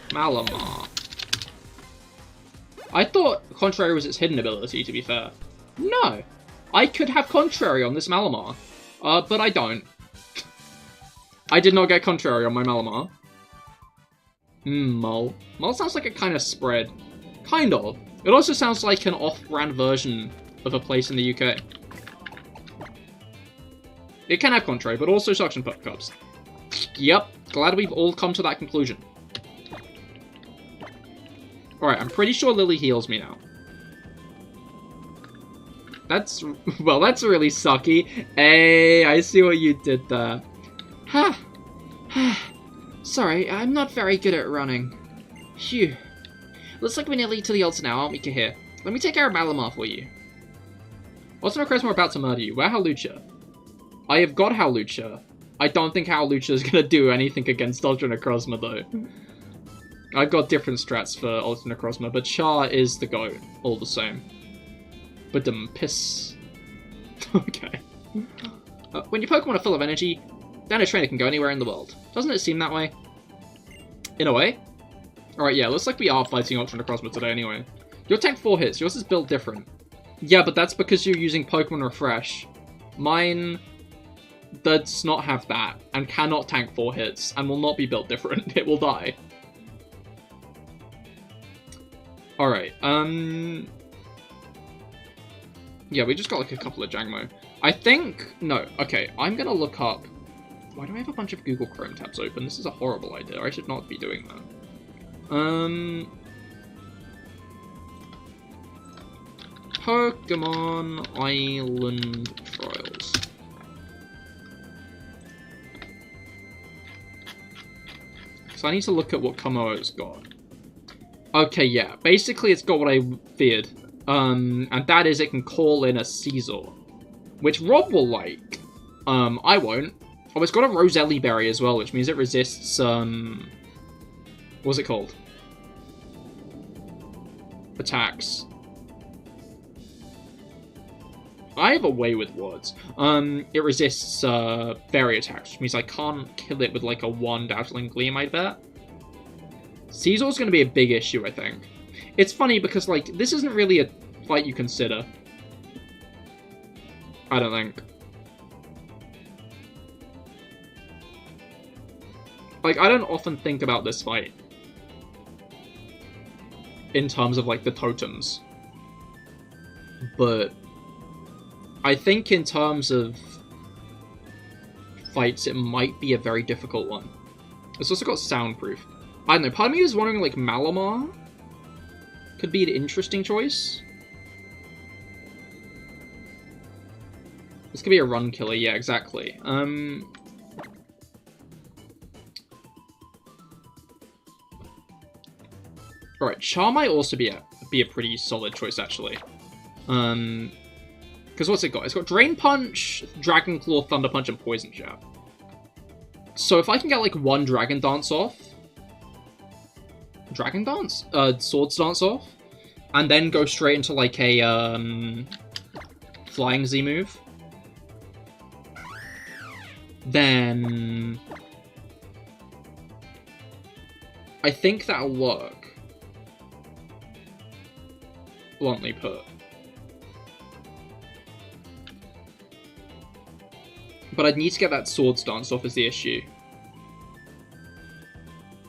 Speaker 1: Malamar. I thought Contrary was its hidden ability, to be fair. No! I could have Contrary on this Malamar. But I don't. I did not get Contrary on my Malamar. Mull. Mull sounds like a kind of spread. Kind of. It also sounds like an off-brand version of a place in the UK. It can have Contrary, but also Suction Cups. Yep, glad we've all come to that conclusion. Alright, I'm pretty sure Lily heals me now. That's, well, that's really sucky. Hey, I see what you did there. Ha! Sorry, I'm not very good at running. Phew. Looks like we're nearly to the altar now, aren't we, Cahir? Let me take care of Malamar for you. Ultra Moon Nuzlocke are about to murder you. Where Hawlucha? I have got Hawlucha. I don't think Hawlucha is gonna do anything against Ultra Necrozma, though. I've got different strats for Ultra Necrozma, but Char is the GOAT, all the same. But piss. Okay. When your Pokemon are full of energy, then a trainer can go anywhere in the world. Doesn't it seem that way? In a way. Alright, yeah, looks like we are fighting Ultra Necrozma today anyway. Your tank 4 hits, yours is built different. Yeah, but that's because you're using Pokemon Refresh. Mine does not have that, and cannot tank 4 hits, and will not be built different. It will die. Alright, Yeah, we just got like a couple of Jangmo. I think... No, okay, I'm gonna look up... Why do I have a bunch of Google Chrome tabs open? This is a horrible idea. I should not be doing that. Pokemon Island Trials. So I need to look at what Komodo's got. Okay, yeah. Basically, it's got what I feared. And that is it can call in a Caesar. Which Rob will like. I won't. Oh, it's got a Roselli Berry as well, which means it resists, what's it called? Attacks. I have a way with words. It resists, berry attacks, which means I can't kill it with, like, a 1 Dazzling Gleam, I bet. Caesar's gonna be a big issue, I think. It's funny because, like, this isn't really a fight you consider. I don't think. Like, I don't often think about this fight in terms of, like, the totems. But I think in terms of fights, it might be a very difficult one. It's also got soundproof. I don't know, part of me is wondering, like, Malamar could be an interesting choice. This could be a run killer, yeah, exactly. Alright, Char might also be a pretty solid choice, actually. Because what's it got? It's got Drain Punch, Dragon Claw, Thunder Punch, and Poison Jab. So if I can get, like, 1 Dragon Dance off... Dragon Dance? Swords Dance off? And then go straight into, like, a, Flying Z move. Then... I think that'll work. Bluntly put. But I'd need to get that Swords Dance off is the issue.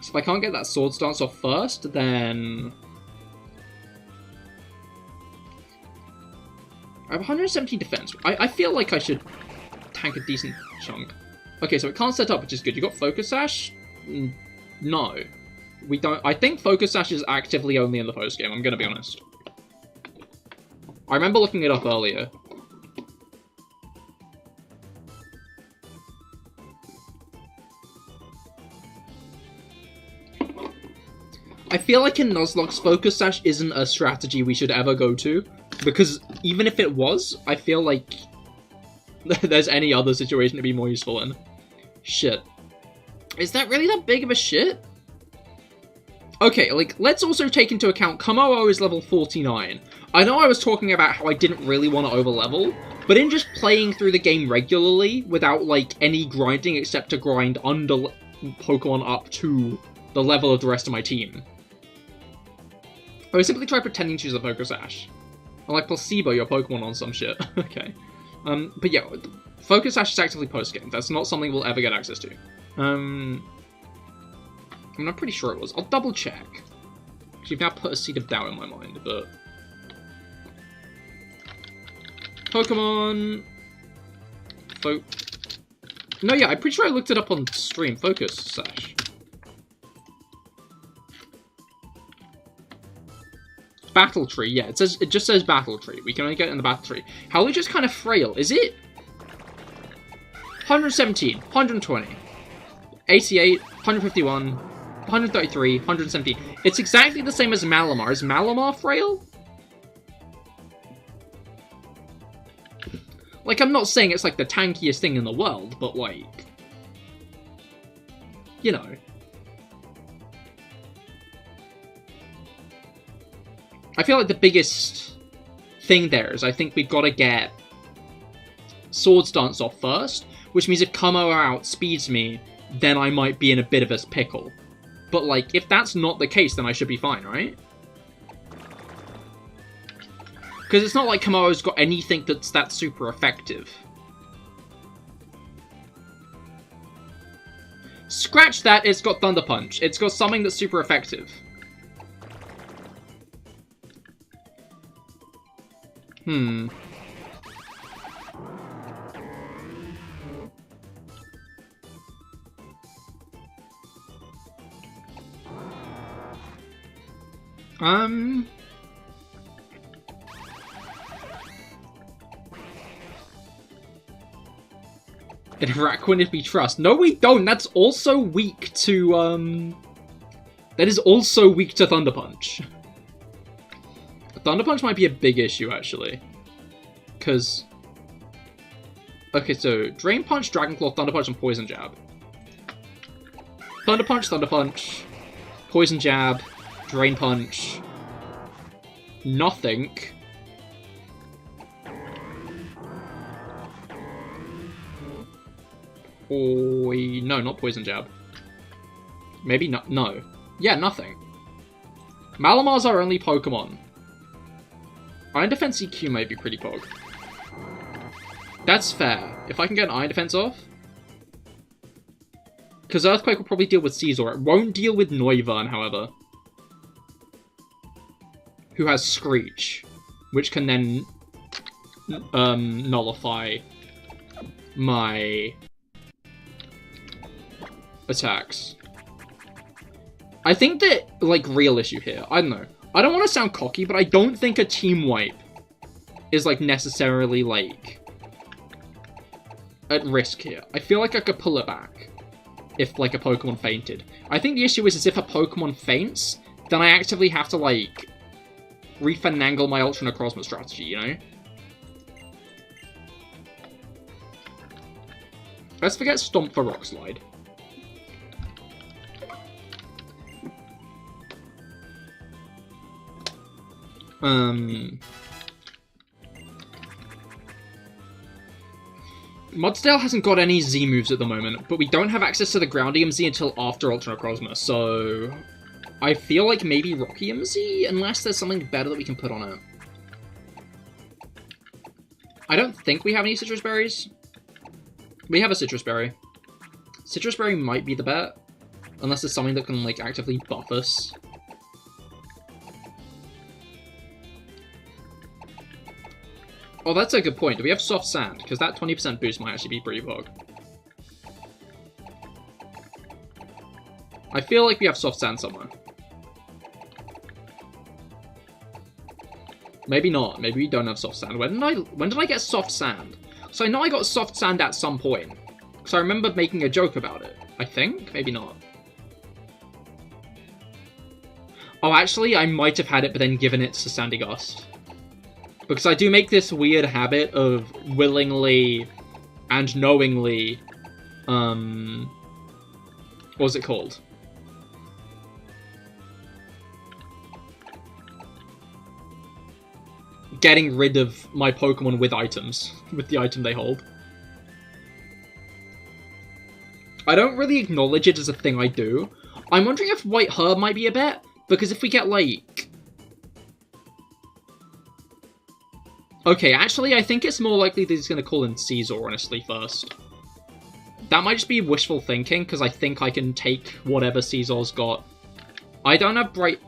Speaker 1: So if I can't get that Swords Dance off first, then... I have 117 defense. I feel like I should tank a decent chunk. Okay, so it can't set up, which is good. You got Focus Sash? No. We don't... I think Focus Sash is actively only in the post game, I'm gonna be honest. I remember looking it up earlier. I feel like in Nuzlocke's Focus Sash isn't a strategy we should ever go to, because even if it was, I feel like there's any other situation to be more useful in. Shit. Is that really that big of a shit? Okay, like, let's also take into account Komodo is level 49. I know I was talking about how I didn't really want to overlevel, but in just playing through the game regularly, without, like, any grinding except to grind under Pokemon up to the level of the rest of my team, I would simply try pretending to use a Focus Sash. And, like, placebo your Pokemon on some shit. Okay. But yeah, Focus Sash is actively post-game. That's not something we'll ever get access to. I mean, I'm pretty sure it was. I'll double check. You've now put a seed of doubt in my mind, but... Pokemon... No, yeah, I'm pretty sure I looked it up on stream. Focus Sash. Battle Tree, yeah, it just says Battle Tree. We can only get it in the Battle Tree. Howl's just kind of frail. Is it? 117, 120, 88, 151, 133, 117. It's exactly the same as Malamar. Is Malamar frail? Like, I'm not saying it's, like, the tankiest thing in the world, but, like... You know. I feel like the biggest thing there is I think we've got to get Swords Dance off first, which means if Komodo outspeeds me, then I might be in a bit of a pickle. But, like, if that's not the case, then I should be fine, right? Because it's not like Komodo's got anything that's super effective. Scratch that, it's got Thunder Punch. It's got something that's super effective. In Rakquin if we trust. No, we don't! That's also weak to, that is also weak to Thunder Punch. Thunder Punch might be a big issue, actually. Because... Okay, so Drain Punch, Dragon Claw, Thunder Punch, and Poison Jab. Thunder Punch, Poison Jab, Drain Punch, nothing. Oh, no, not Poison Jab. Maybe not, no. Yeah, nothing. Malamar's our only Pokemon. Iron Defense EQ may be pretty pog. That's fair. If I can get an Iron Defense off. Because Earthquake will probably deal with Caesar. It won't deal with Noivern, however. Who has Screech. Which can then nullify my attacks. I think that, like, real issue here. I don't know. I don't want to sound cocky, but I don't think a team wipe is, like, necessarily, like, at risk here. I feel like I could pull it back if, like, a Pokemon fainted. I think the issue is if a Pokemon faints, then I actively have to, like, refinagle my Ultra Necrozma strategy, you know? Let's forget Stomp for Rock Slide. Mudsdale hasn't got any Z moves at the moment, but we don't have access to the Ground EMZ until after Ultra Necrozma, so I feel like maybe Rock EMZ, unless there's something better that we can put on it. I don't think we have any Citrus Berries. We have a Citrus Berry. Citrus Berry might be the bet, unless there's something that can, like, actively buff us. Oh, that's a good point. Do we have Soft Sand? Because that 20% boost might actually be pretty bug. I feel like we have Soft Sand somewhere. Maybe not. Maybe we don't have Soft Sand. When did I get Soft Sand? So I know I got Soft Sand at some point. Because I remember making a joke about it. I think? Maybe not. Oh, actually, I might have had it, but then given it to Sandy Gust. Because I do make this weird habit of willingly and knowingly, what's it called? Getting rid of my Pokemon with items, with the item they hold. I don't really acknowledge it as a thing I do. I'm wondering if White Herb might be a bet, because if we get, like... Okay, actually, I think it's more likely that he's going to call in Caesar, honestly, first. That might just be wishful thinking, because I think I can take whatever Caesar's got. I don't have Bright...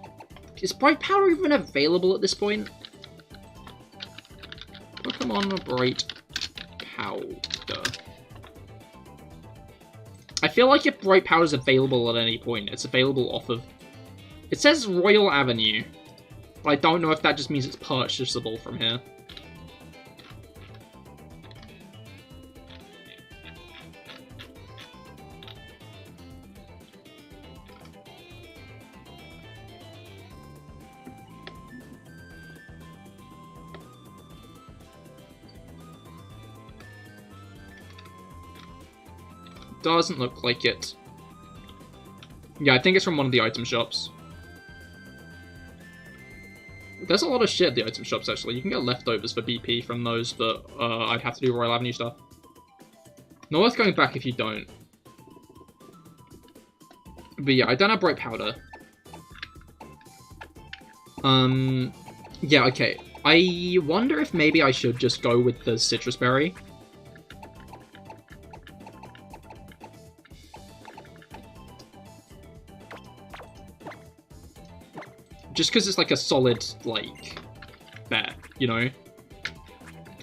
Speaker 1: Is Bright Powder even available at this point? Pokemon Bright Powder. I feel like if Bright Powder's available at any point, it's available off of... It says Royal Avenue, but I don't know if that just means it's purchasable from here. Doesn't look like it. Yeah, I think it's from one of the item shops. There's a lot of shit at the item shops, actually. You can get leftovers for BP from those, but I'd have to do Royal Avenue stuff. Not worth going back if you don't. But yeah, I don't have Bright Powder. Yeah, okay. I wonder if maybe I should just go with the Citrus Berry. Just because it's like a solid, like, bet, you know?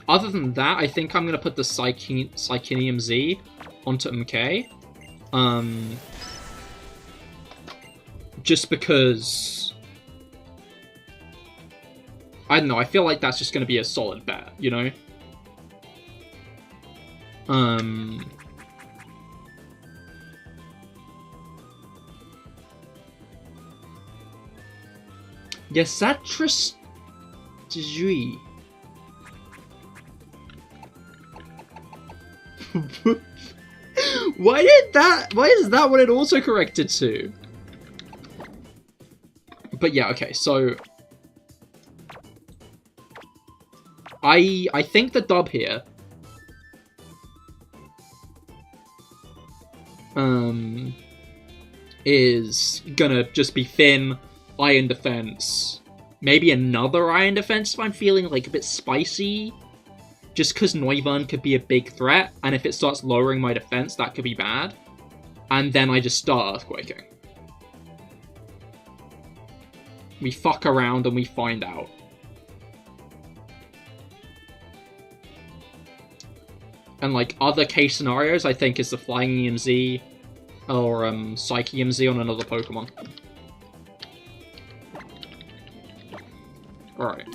Speaker 1: Other than that, I think I'm going to put the Psychinium Z onto MK. Just because I don't know, I feel like that's just going to be a solid bet, you know? Yes, Satras Jui. Why is that what it auto corrected to? But yeah, okay, so I think the dub here is gonna just be Finn, Iron Defense, maybe another Iron Defense if I'm feeling like a bit spicy. Just because Noivern could be a big threat, and if it starts lowering my defense, that could be bad. And then I just start Earthquaking. We fuck around and we find out. And like other case scenarios, I think is the Flying EMZ or Psyche EMZ on another Pokemon. Alright.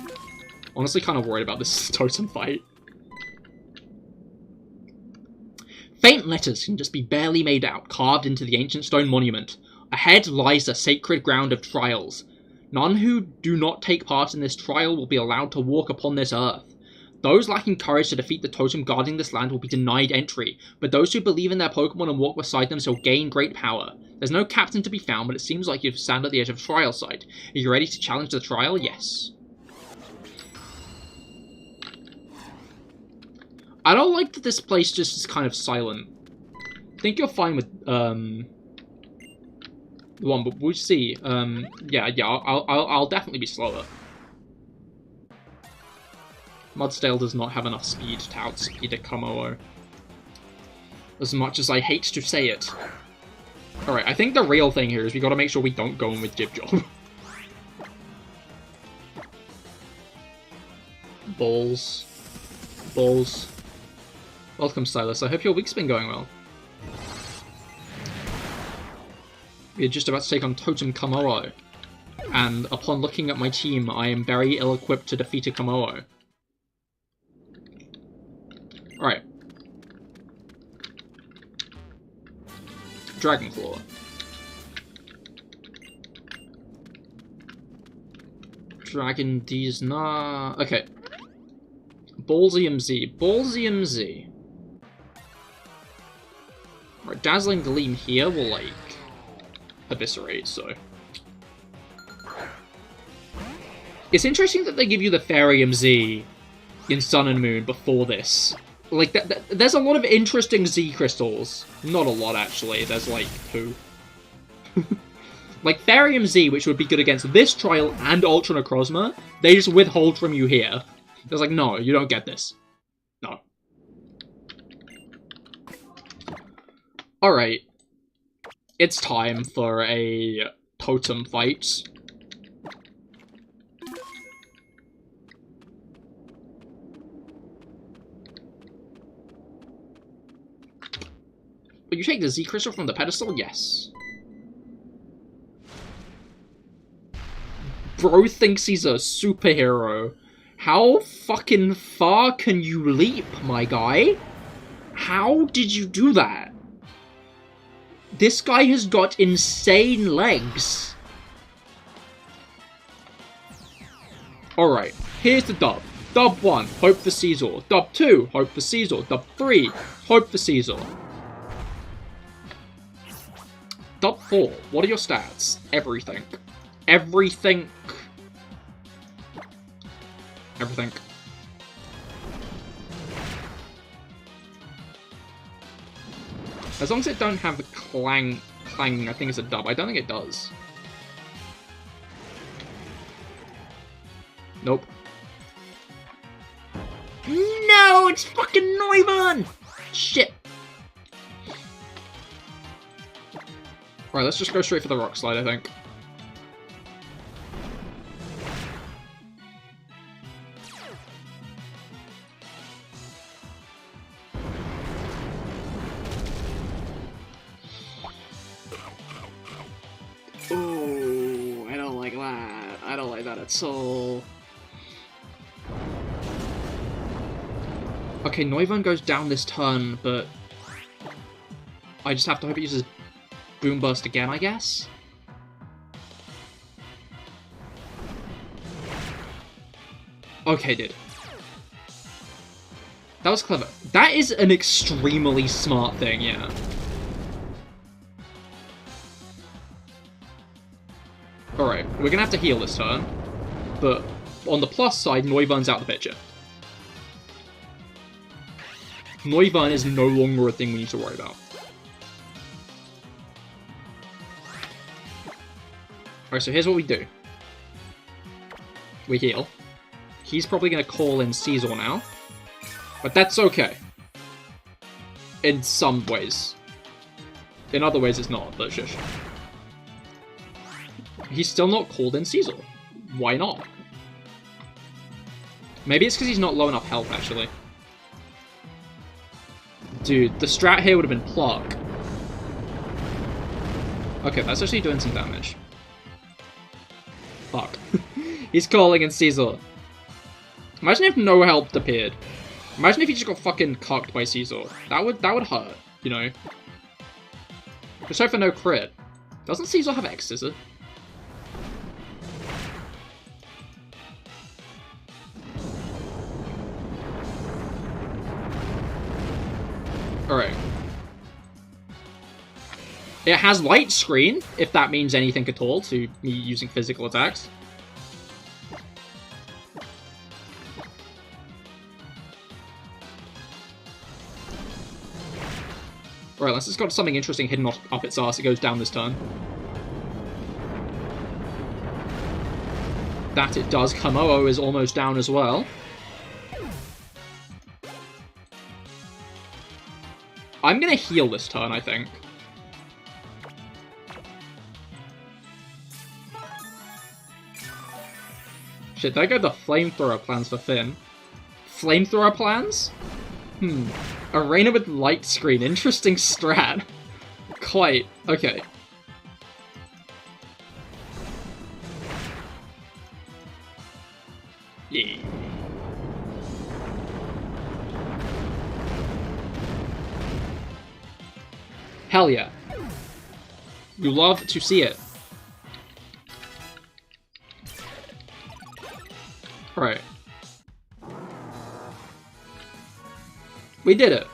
Speaker 1: Honestly kind of worried about this totem fight. Faint letters can just be barely made out, carved into the ancient stone monument. Ahead lies the sacred ground of trials. None who do not take part in this trial will be allowed to walk upon this earth. Those lacking courage to defeat the totem guarding this land will be denied entry, but those who believe in their Pokemon and walk beside them shall gain great power. There's no captain to be found, but it seems like you stand at the edge of a trial site. Are you ready to challenge the trial? Yes. I don't like that this place just is kind of silent. I think you're fine with, the one, but we'll see. Yeah, I'll definitely be slower. Mudsdale does not have enough speed to outspeed a Kommo-o. As much as I hate to say it. Alright, I think the real thing here is we gotta make sure we don't go in with Jib Job. Balls. Balls. Welcome, Silas. I hope your week's been going well. We're just about to take on Totem Kommo-o. And upon looking at my team, I am very ill-equipped to defeat a Kommo-o. Alright. Dragon Claw. Dragon D's nah. Okay. Ballsy MZ. Ballsy MZ. Right, Dazzling Gleam here will, like, eviscerate, so. It's interesting that they give you the Fairy MZ in Sun and Moon before this. Like, there's a lot of interesting Z crystals. Not a lot, actually. There's, like, 2. Like, Fairy MZ, which would be good against this trial and Ultra Necrozma, they just withhold from you here. It's like, no, you don't get this. No. Alright. It's time for a totem fight. Will you take the Z Crystal from the pedestal? Yes. Bro thinks he's a superhero. How fucking far can you leap, my guy? How did you do that? This guy has got insane legs. Alright, here's the dub. Dub 1, hope for Caesar. Dub 2, hope for Caesar. Dub 3, hope for Caesar. Dub 4, what are your stats? Everything. Everything. Everything. As long as it don't have the clang, I think it's a dub. I don't think it does. Nope. No, it's fucking Noivern! Shit. Alright, let's just go straight for the Rock Slide, I think. Ooh, I don't like that. I don't like that at all. Okay, Noivern goes down this turn, but I just have to hope it uses Boom Burst again, I guess? Okay, it did. That was clever. That is an extremely smart thing, yeah. Alright, we're gonna have to heal this turn, but on the plus side, Noivern's out the picture. Noivern is no longer a thing we need to worry about. Alright, so here's what we do. We heal. He's probably going to call in Caesar now. But that's okay. In some ways. In other ways it's not, but shush. He's still not called in Caesar. Why not? Maybe it's because he's not low enough health, actually. Dude, the strat here would have been Pluck. Okay, that's actually doing some damage. Fuck. He's calling in Caesar. Imagine if no help appeared. Imagine if he just got fucking cucked by Caesar. That would hurt, you know? Just hope for no crit. Doesn't Caesar have X Scissor? Alright. It has light screen, if that means anything at all to me using physical attacks. Alright, unless it's got something interesting hidden up its arse, it goes down this turn. That it does. Kamoa is almost down as well. I'm gonna heal this turn, I think. Shit, there go the flamethrower plans for Finn. Flamethrower plans? Arena with light screen. Interesting strat. Quite. Okay. Yeah. Hell yeah. You love to see it. Right. We did it.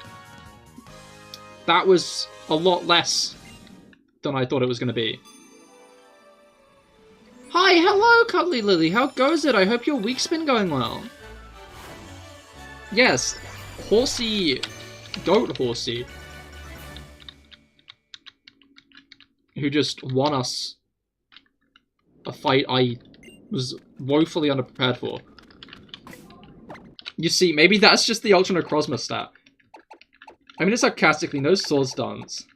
Speaker 1: That was a lot less than I thought it was going to be. Hi, hello, Cuddly Lily. How goes it? I hope your week's been going well. Yes, Horsey, Goat Horsey, who just won us a fight I was woefully underprepared for. You see, maybe that's just the Ultra Necrozma stat. I mean it sarcastically, no swords dance.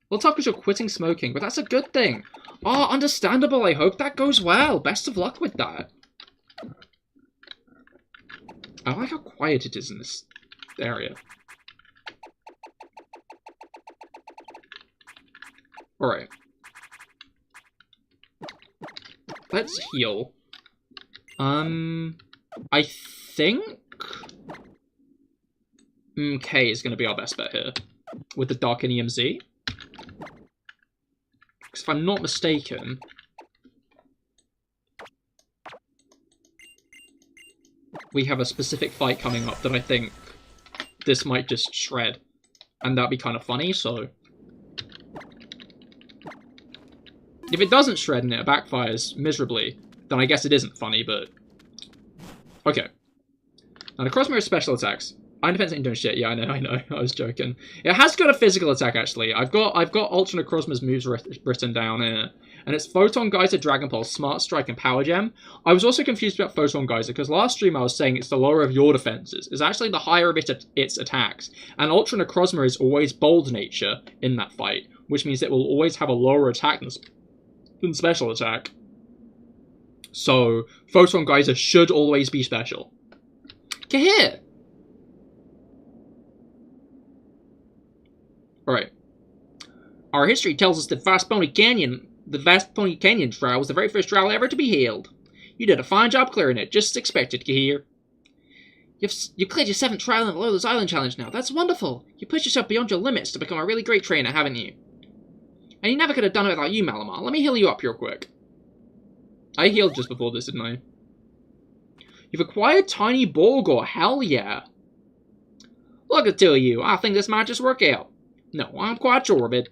Speaker 1: Well, tough because you're quitting smoking, but that's a good thing. Oh, understandable, I hope that goes well. Best of luck with that. I like how quiet it is in this area. Alright. Let's heal. I think K is going to be our best bet here with the Darkin EMZ. Because if I'm not mistaken, we have a specific fight coming up that I think this might just shred. And that'd be kind of funny, so... If it doesn't shred and it backfires miserably, then I guess it isn't funny, but... Okay. Now, the Necrozma is special attacks. Iron Defense ain't doing shit. Yeah, I know. I was joking. It has got a physical attack, actually. I've got Ultra Necrozma's moves written down here. And it's Photon Geyser, Dragon Pulse, Smart Strike, and Power Gem. I was also confused about Photon Geyser, because last stream I was saying it's the lower of your defenses. It's actually the higher of its attacks. And Ultra Necrozma is always Bold Nature in that fight, which means it will always have a lower attack than special attack. So, Photon Geyser should always be special. Cahir! Alright. Our history tells us that the Vast Pony Canyon trial was the very first trial ever to be held. You did a fine job clearing it, just as expected, Cahir. You've cleared your 7th trial in Alola's Island Challenge now. That's wonderful. You pushed yourself beyond your limits to become a really great trainer, haven't you? And you never could have done it without you, Malamar. Let me heal you up real quick. I healed just before this, didn't I? You've acquired Tiny Bulgur. Hell yeah. Look at the two of you. I think this might just work out. No, I'm quite sure of it.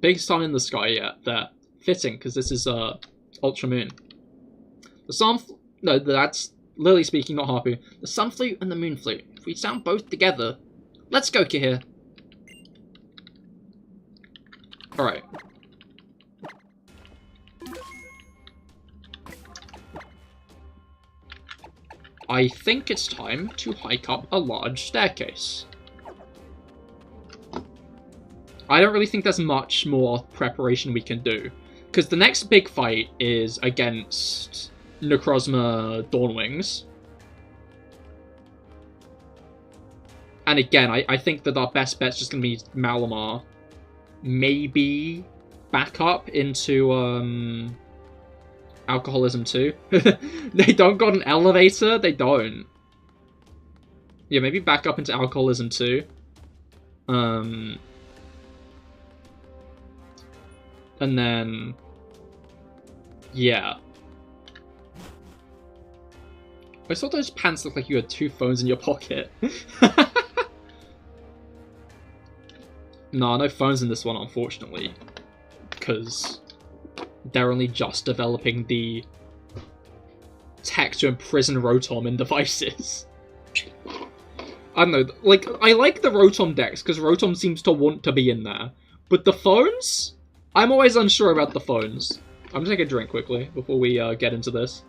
Speaker 1: Big sun in the sky, yeah, there. Fitting, because this is, Ultra Moon. The sun... No, that's Lily speaking, not Harpu. The sun flute and the moon flute. If we sound both together... Let's go, Cahir. Alright. I think it's time to hike up a large staircase. I don't really think there's much more preparation we can do. Because the next big fight is against Necrozma Dawnwings. And again, I think that our best bet's just going to be Malamar. Maybe back up into Alcoholism 2. They don't got an elevator? They don't. Yeah, maybe back up into Alcoholism 2. And then... Yeah. I saw those pants look like you had 2 phones in your pocket. No phones in this one, unfortunately. Because they're only just developing the tech to imprison Rotom in devices. I don't know, like, I like the Rotom decks, because Rotom seems to want to be in there. But the phones? I'm always unsure about the phones. I'm gonna take a drink quickly, before we get into this.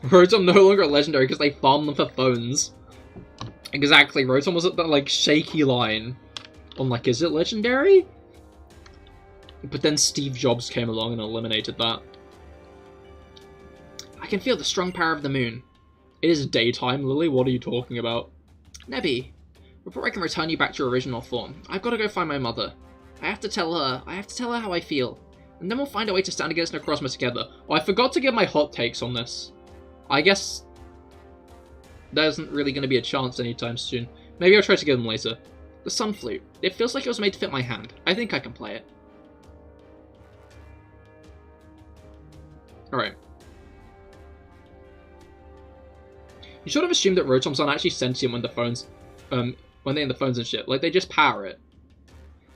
Speaker 1: Rotom no longer legendary because they farmed them for phones. Exactly, Rotom was at that, like, shaky line. On, like, is it legendary? But then Steve Jobs came along and eliminated that. I can feel the strong power of the moon. It is daytime, Lily, what are you talking about? Nebby, before I can return you back to your original form, I've got to go find my mother. I have to tell her how I feel. And then we'll find a way to stand against Necrozma together. Oh, I forgot to give my hot takes on this. I guess there isn't really going to be a chance anytime soon. Maybe I'll try to get them later. The Sun Flute. It feels like it was made to fit my hand. I think I can play it. Alright. You should have assumed that Rotoms aren't actually sentient when the phones, when they're in the phones and shit. Like, they just power it.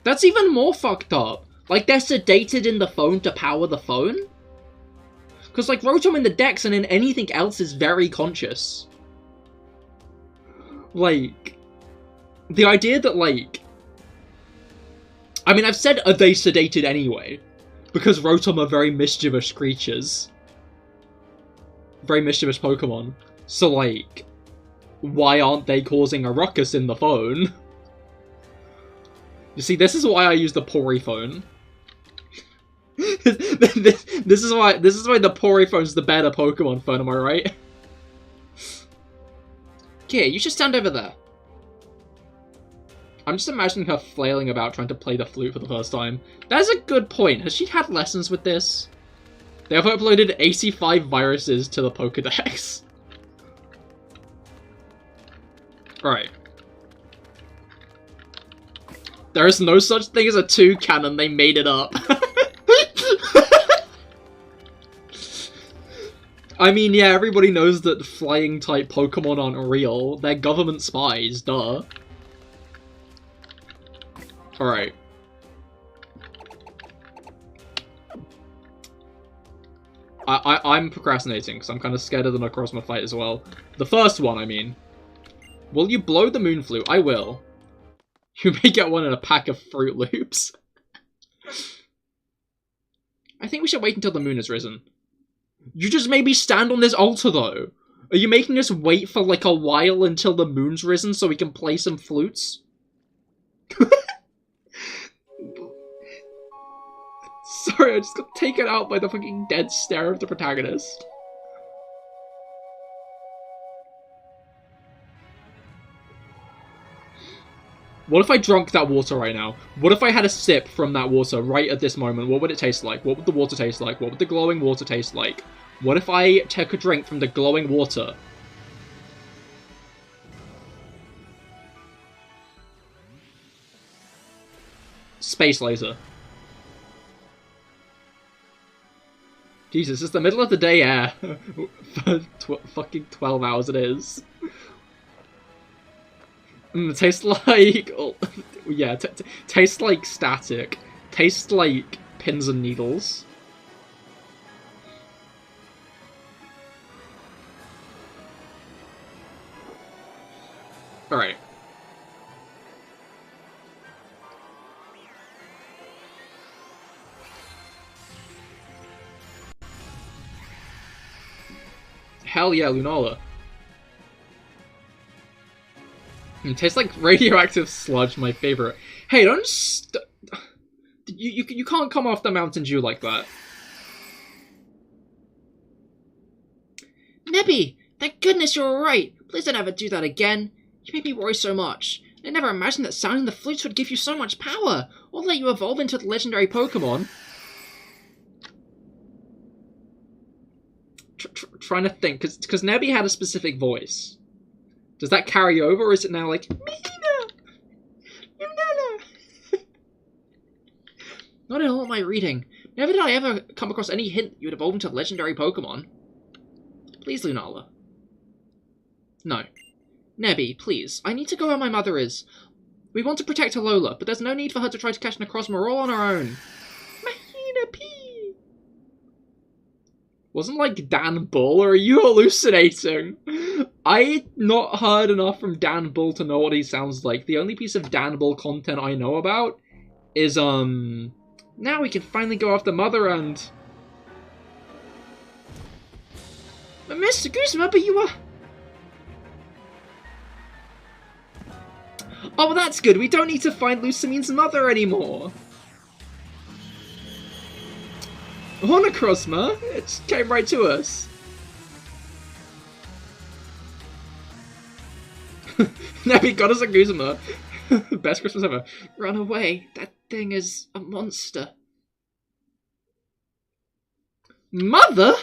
Speaker 1: That's even more fucked up. Like, they're sedated in the phone to power the phone? Because, like, Rotom in the decks and in anything else is very conscious. Like, the idea that, like... I mean, I've said, are they sedated anyway? Because Rotom are very mischievous creatures. Very mischievous Pokemon. So, like, why aren't they causing a ruckus in the phone? You see, this is why I use the Pori phone. this is why the Pori phone's the better Pokemon phone, am I right? Okay, you should stand over there. I'm just imagining her flailing about trying to play the flute for the first time. That's a good point. Has she had lessons with this? They have uploaded 85 viruses to the Pokedex. Alright. There is no such thing as a 2 cannon, they made it up. I mean, yeah, everybody knows that flying-type Pokemon aren't real. They're government spies, duh. Alright. I'm procrastinating, because I'm kind of scared of the Necrozma fight as well. The first one, I mean. Will you blow the Moon Flute? I will. You may get one in a pack of Fruit Loops. I think we should wait until the moon has risen. You just made me stand on this altar, though. Are you making us wait for, like, a while until the moon's risen so we can play some flutes? Sorry, I just got taken out by the fucking dead stare of the protagonist. What if I drank that water right now? What if I had a sip from that water right at this moment? What would it taste like? What would the water taste like? What would the glowing water taste like? What if I took a drink from the glowing water? Space laser. Jesus, it's the middle of the day, yeah. For fucking 12 hours it is. It tastes like... Oh, yeah, tastes like static. Tastes like pins and needles. Alright. Hell yeah, Lunala. It tastes like radioactive sludge, my favorite. Hey, don't you can't come off the Mountain Dew like that.
Speaker 2: Nebby, thank goodness you're alright. Please don't ever do that again. You made me worry so much. I never imagined that sounding the flutes would give you so much power, or let you evolve into the legendary Pokemon.
Speaker 1: Trying to think, because Nebby had a specific voice. Does that carry over, or is it now like, Mihina! Lunala!
Speaker 2: Not in all of my reading. Never did I ever come across any hint that you would evolve into legendary Pokemon. Please, Lunala. No. Nebby, please. I need to go where my mother is. We want to protect Alola, but there's no need for her to try to catch Necrozma. We're all on our own.
Speaker 1: Mahina P. Wasn't like Dan Bull, or are you hallucinating? I not heard enough from Dan Bull to know what he sounds like. The only piece of Dan Bull content I know about is, now we can finally go after Mother and...
Speaker 2: Mr. Guzma, but you are...
Speaker 1: Oh, well, that's good. We don't need to find Lucamine's mother anymore. Oh, Necrozma. It just came right to us. Nebby got us a Guzma. Best Christmas ever.
Speaker 2: Run away. That thing is a monster.
Speaker 1: Mother?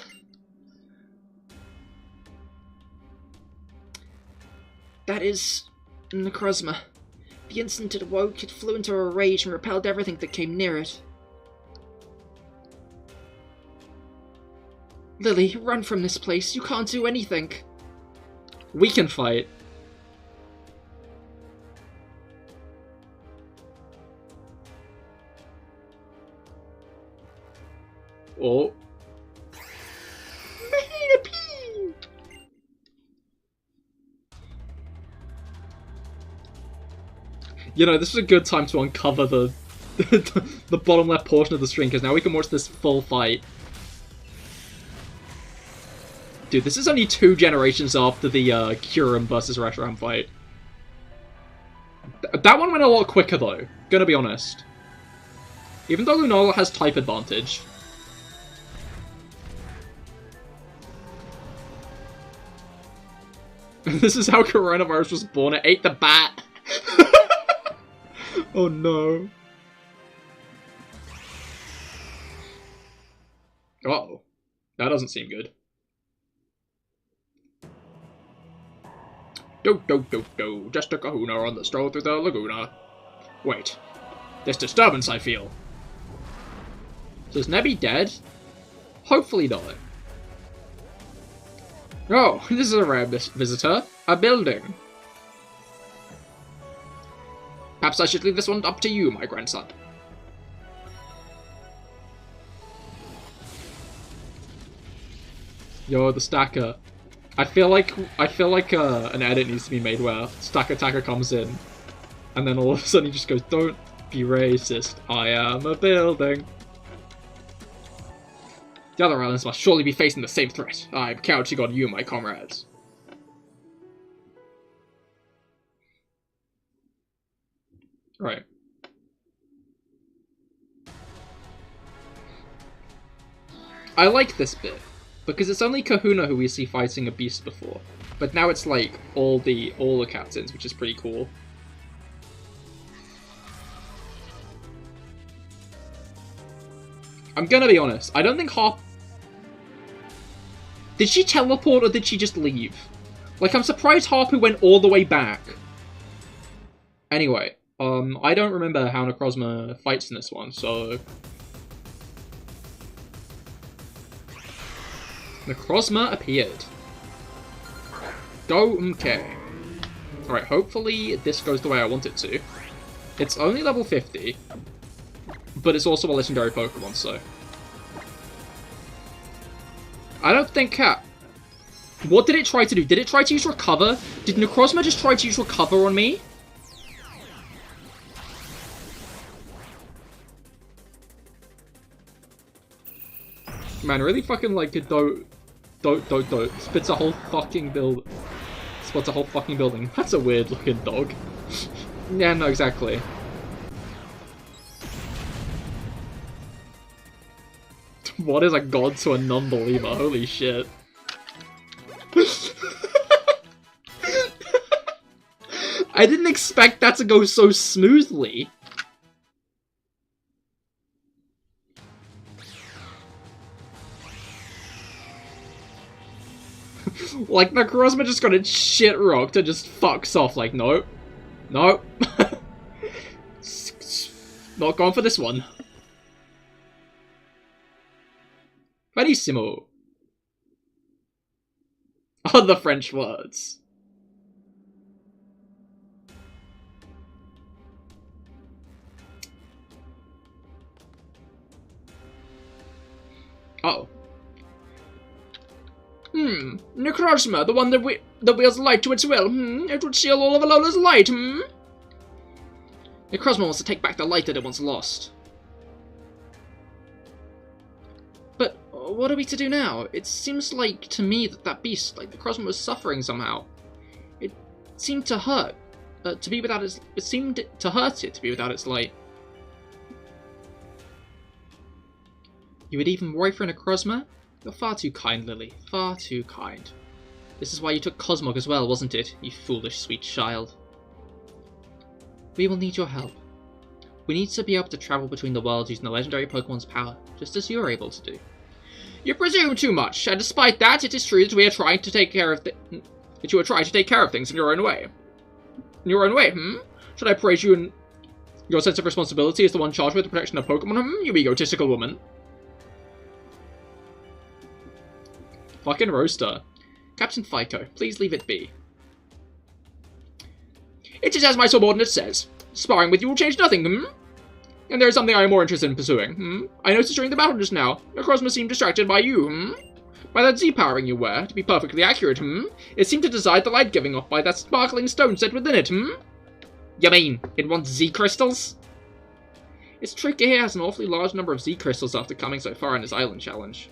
Speaker 2: That is Necrozma. The instant it awoke, it flew into a rage and repelled everything that came near it. Lily, run from this place. You can't do anything.
Speaker 1: We can fight. Oh. You know, this is a good time to uncover the the bottom left portion of the screen, because now we can watch this full fight. Dude, this is only 2 generations after the Kyurem versus Reshiram fight. That one went a lot quicker, though. Gonna be honest. Even though Lunala has type advantage. This is how coronavirus was born. It ate the bat. Oh no. Uh-oh. That doesn't seem good. Do, just a kahuna on the stroll through the Laguna. Wait. This disturbance I feel. Is Nebby dead? Hopefully not. Oh, this is a rare visitor. A building. Perhaps I should leave this one up to you, my grandson. Yo, the stacker. I feel like an edit needs to be made where Stacker Tacker comes in, and then all of a sudden he just goes, "Don't be racist. I am a building." The other islands must surely be facing the same threat. I'm counting on you, my comrades. Right. I like this bit, because it's only Kahuna who we see fighting a beast before, but now it's like all the captains, which is pretty cool. I'm gonna be honest. I don't think Harp... Did she teleport or did she just leave? Like, I'm surprised Harpu went all the way back. Anyway, I don't remember how Necrozma fights in this one, so... Necrozma appeared. Go, okay. Alright, hopefully this goes the way I want it to. It's only level 50, but it's also a legendary Pokemon, so... I don't think... What did it try to do? Did it try to use Recover? Did Necrozma just try to use Recover on me? Man, really fucking like it, don't. Spits a whole fucking build. Spots a whole fucking building. That's a weird looking dog. Yeah, no, exactly. What is a god to a non-believer? Holy shit. I didn't expect that to go so smoothly. Like, Necrozma just got its shit rocked and just fucks off, like, no. No. Not going for this one. Benissimo. Other French words. Oh. Necrozma, the one that wields light to its will. It would seal all of Alola's light. Necrozma wants to take back the light that it once lost. But what are we to do now? It seems like to me that beast, like Necrozma, was suffering somehow. It seemed to hurt to be without its. It seemed to hurt it to be without its light. You would even worry for Necrozma? You're far too kind, Lily. Far too kind. This is why you took Cosmog as well, wasn't it? You foolish, sweet child. We will need your help. We need to be able to travel between the worlds using the legendary Pokemon's power, just as you are able to do. You presume too much, and despite that, it is true that we are trying to take care of that you are trying to take care of things in your own way. In your own way, Should I praise you in your sense of responsibility as the one charged with the protection of Pokemon, You egotistical woman. Fucking roaster. Captain Fico, please leave it be. It is as my subordinate says. Sparring with you will change nothing, And there is something I am more interested in pursuing, I noticed during the battle just now, Necrozma seemed distracted by you, By that Z-powering you wear, to be perfectly accurate, It seemed to desire the light giving off by that sparkling stone set within it, You mean, it wants Z-crystals? Its trick here has an awfully large number of Z-crystals after coming so far in this island challenge.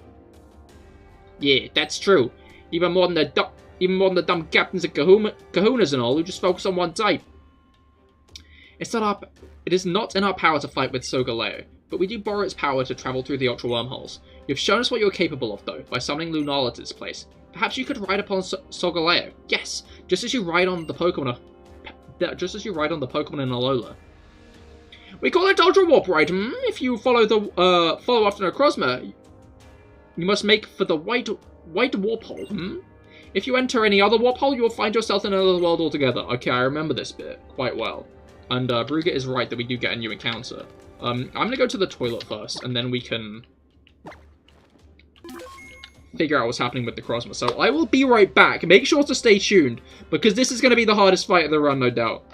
Speaker 1: Yeah, that's true. Even more than the dumb captains of kahunas and all who just focus on one type. It is not in our power to fight with Solgaleo, but we do borrow its power to travel through the Ultra Wormholes. You've shown us what you're capable of, though, by summoning Lunala to this place. Perhaps you could ride upon Solgaleo. Yes, just as you ride on the Pokemon in Alola. We call it Ultra Warp, right? If you follow after Necrozma, you must make for the white warp hole, If you enter any other warp hole, you will find yourself in another world altogether. Okay, I remember this bit quite well. And Brugger is right that we do get a new encounter. I'm gonna go to the toilet first, and then we can figure out what's happening with the Necrozma. So I will be right back. Make sure to stay tuned, because this is gonna be the hardest fight of the run, no doubt.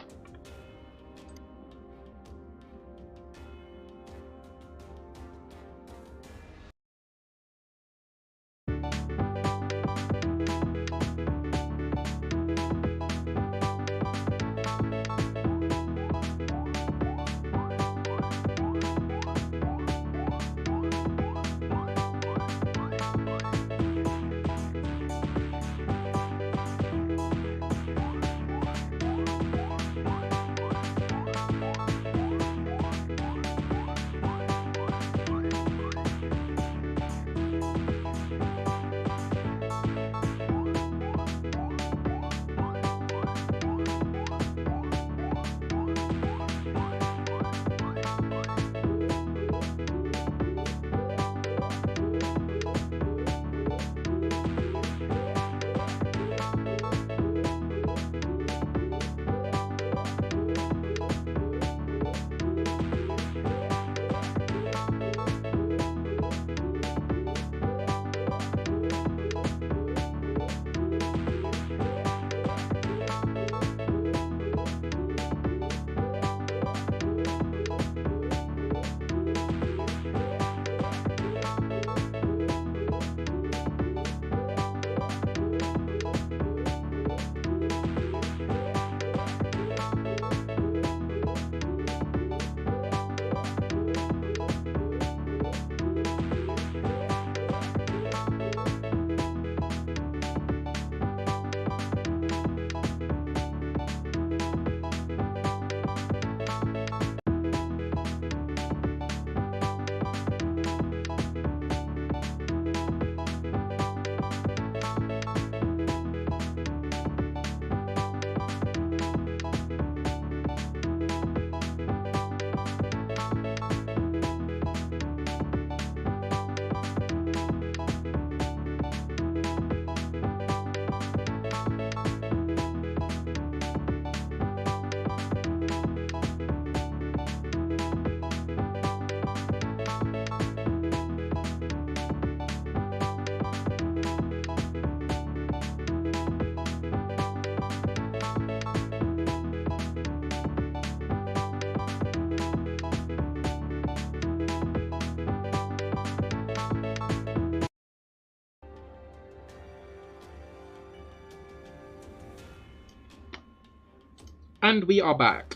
Speaker 1: And we are back.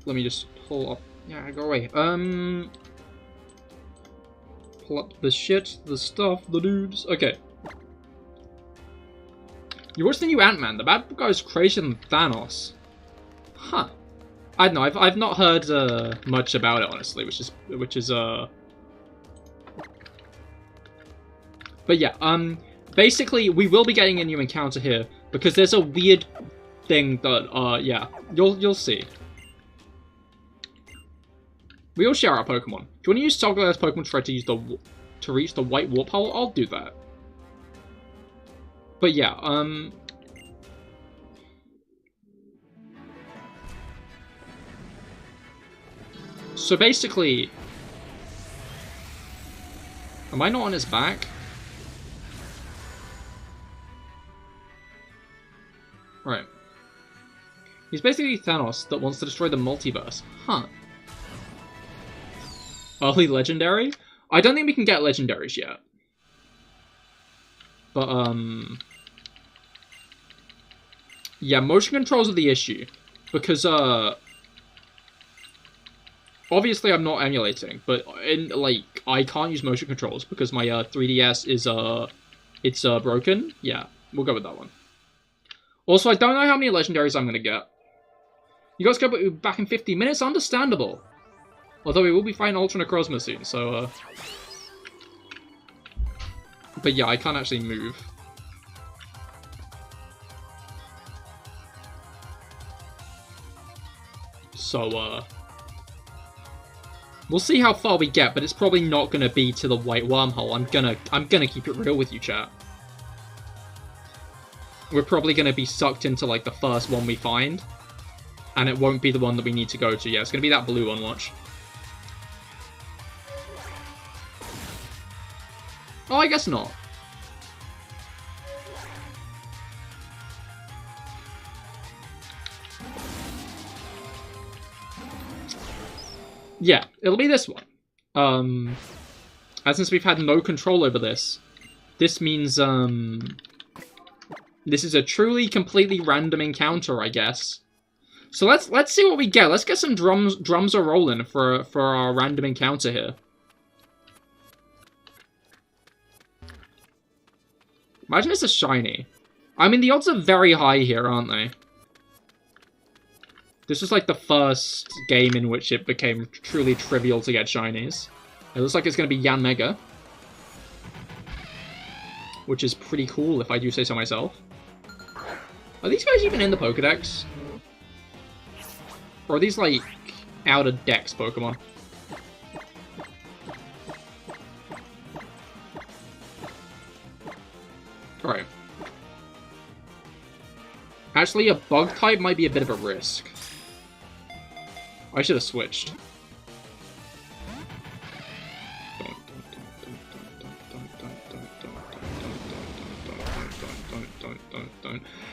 Speaker 1: Let me just pull up. Yeah, go away. Pull up the shit, the stuff, the dudes. Okay. You watched the new Ant-Man. The bad guy's crazier than Thanos. Huh. I don't know. I've not heard much about it, honestly, which is But yeah, basically we will be getting a new encounter here because there's a weird thing that yeah, you'll see. We all share our Pokemon. If you want to use Scarlet's Pokemon to try to reach the White Warp Hole, I'll do that. But yeah, so basically, am I not on his back? Right. He's basically Thanos that wants to destroy the multiverse. Huh. Early Legendary? I don't think we can get Legendaries yet. But, yeah, motion controls are the issue. Because, obviously I'm not emulating, but, I can't use motion controls because my, 3DS is, it's, broken. Yeah, we'll go with that one. Also, I don't know how many Legendaries I'm gonna get. You guys go back in 50 minutes? Understandable. Although we will be fighting Ultra Necrozma soon, so, but yeah, I can't actually move. So, we'll see how far we get, but it's probably not gonna be to the White Wormhole. I'm gonna keep it real with you, chat. We're probably gonna be sucked into, like, the first one we find. And it won't be the one that we need to go to. Yeah, it's gonna be that blue one, watch. Oh, I guess not. Yeah, it'll be this one. And since we've had no control over this, this means, this is a truly, completely random encounter, I guess. So let's see what we get. Let's get some drums are rolling for our random encounter here. Imagine it's a shiny. I mean, the odds are very high here, aren't they? This is like the first game in which it became truly trivial to get shinies. It looks like it's going to be Yanmega. Which is pretty cool, if I do say so myself. Are these guys even in the Pokedex? Or are these, like, out-of-dex Pokemon? Alright. Actually, a bug type might be a bit of a risk. I should have switched.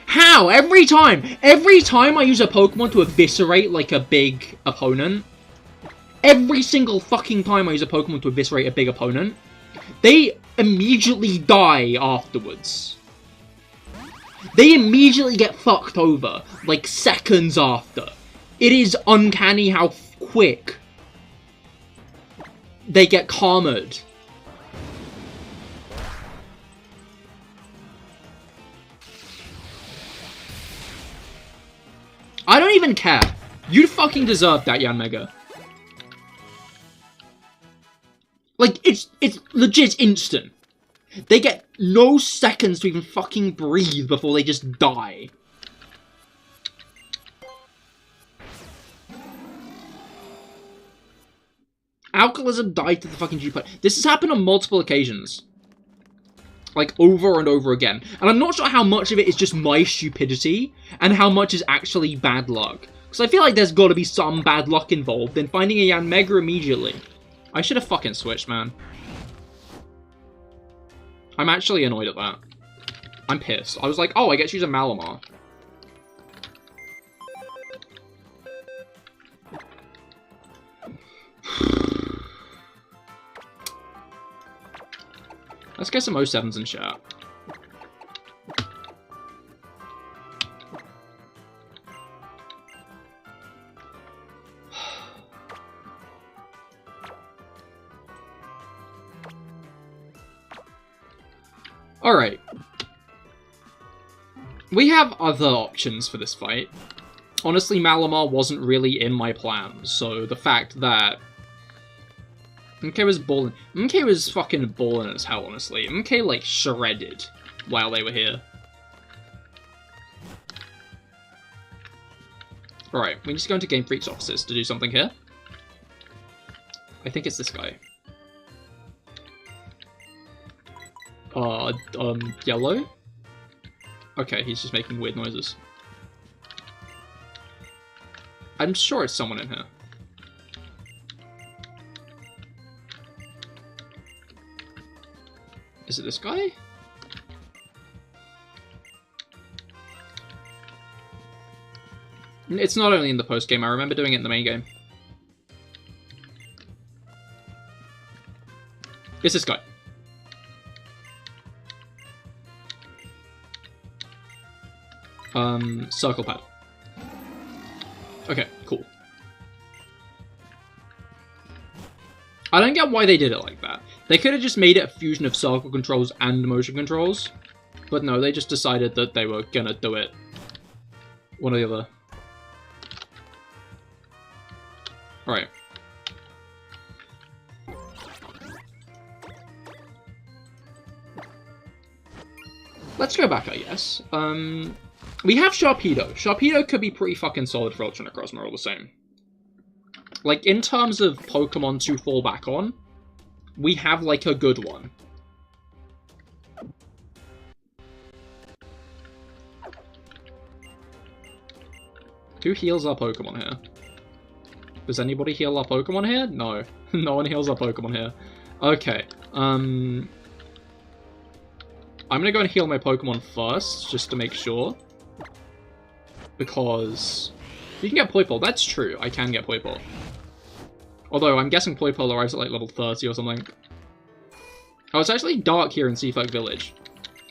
Speaker 1: How? Every time I use a Pokemon to eviscerate, like, a big opponent, every single fucking time I use a Pokemon to eviscerate a big opponent, they immediately die afterwards. They immediately get fucked over, like, seconds after. It is uncanny how quick they get karma'd. I don't even care. You fucking deserve that, Yanmega. Like, it's legit instant. They get no seconds to even fucking breathe before they just die. Alkalism died to the fucking G-Play. This has happened on multiple occasions. Like, over and over again. And I'm not sure how much of it is just my stupidity, and how much is actually bad luck. Because I feel like there's got to be some bad luck involved in finding a Yanmega immediately. I should have fucking switched, man. I'm actually annoyed at that. I'm pissed. I was like, oh, I get to use a Malamar. Let's get some 07s in chat. Alright. We have other options for this fight. Honestly, Malamar wasn't really in my plans, so the fact that MK was balling. MK was fucking balling as hell, honestly. MK, like, shredded while they were here. Alright, we need to go into Game Freak's offices to do something here. I think it's this guy. Yellow? Okay, he's just making weird noises. I'm sure it's someone in here. Is it this guy? It's not only in the post-game, I remember doing it in the main game. It's this guy. Circle pad. Okay, cool. I don't get why they did it like that. They could have just made it a fusion of circle controls and motion controls. But no, they just decided that they were gonna do it. One or the other. Alright. Let's go back, I guess. We have Sharpedo. Sharpedo could be pretty fucking solid for Ultra Necrozma all the same. Like, in terms of Pokemon to fall back on, we have, like, a good one. Who heals our Pokemon here? Does anybody heal our Pokemon here? No. No one heals our Pokemon here. Okay. I'm gonna go and heal my Pokemon first, just to make sure. Because you can get Poipole. That's true. I can get Poipole. Although, I'm guessing Poipole arrives at, like, level 30 or something. Oh, it's actually dark here in Seafolk Village.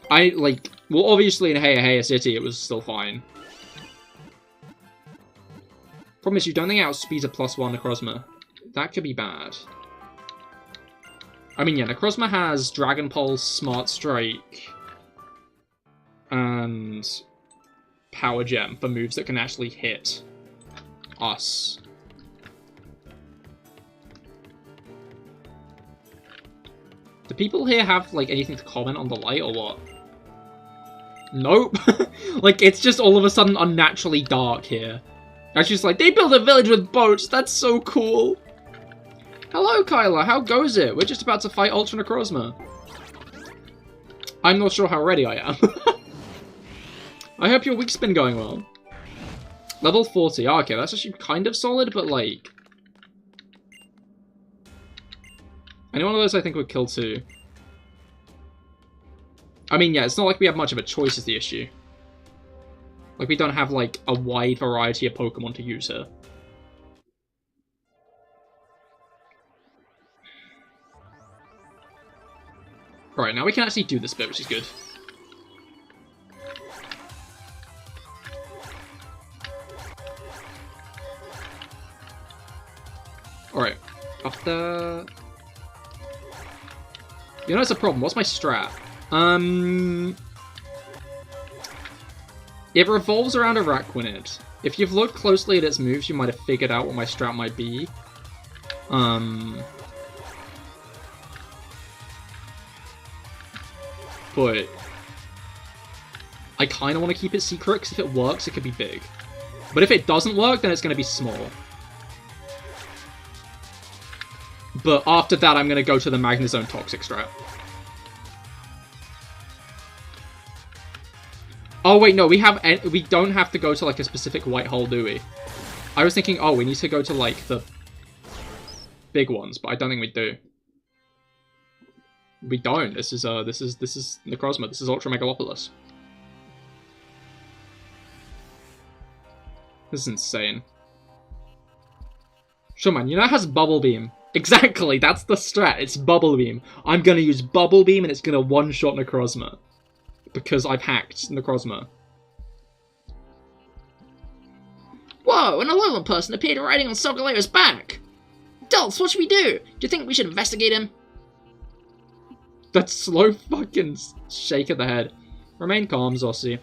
Speaker 1: Well, obviously in Heya City, it was still fine. Problem is, you don't think it outspeeds a +1 Necrozma. That could be bad. I mean, yeah, Necrozma has Dragon Pulse, Smart Strike, and Power Gem for moves that can actually hit us. Do people here have, like, anything to comment on the light, or what? Nope. Like, it's just all of a sudden unnaturally dark here. That's just like, they built a village with boats, that's so cool! Hello, Kyla, how goes it? We're just about to fight Ultra Necrozma. I'm not sure how ready I am. I hope your week's been going well. Level 40, oh, okay, that's actually kind of solid, but like... Any one of those I think would kill too. I mean, yeah, it's not like we have much of a choice is the issue. Like, we don't have, like, a wide variety of Pokemon to use here. Alright, now we can actually do this bit, which is good. Alright, up there... You know, it's a problem. What's my strat? It revolves around a Araquanid. If you've looked closely at its moves, you might have figured out what my strat might be. But I kind of want to keep it secret, because if it works, it could be big. But if it doesn't work, then it's going to be small. But after that, I'm going to go to the Magnezone Toxic strat. Oh wait, no, we don't have to go to like a specific white hole, do we? I was thinking, oh, we need to go to like the big ones, but I don't think we do. We don't. This is Necrozma. This is Ultra Megalopolis. This is insane. Sure, man, you know it has Bubble Beam. Exactly, that's the strat. It's Bubble Beam. I'm gonna use Bubble Beam and it's gonna one-shot Necrozma. Because I've hacked Necrozma.
Speaker 2: Whoa, an Alola person appeared riding on Solgaleo's back! Dulce, what should we do? Do you think we should investigate him?
Speaker 1: That slow fucking shake of the head. Remain calm, Zossi.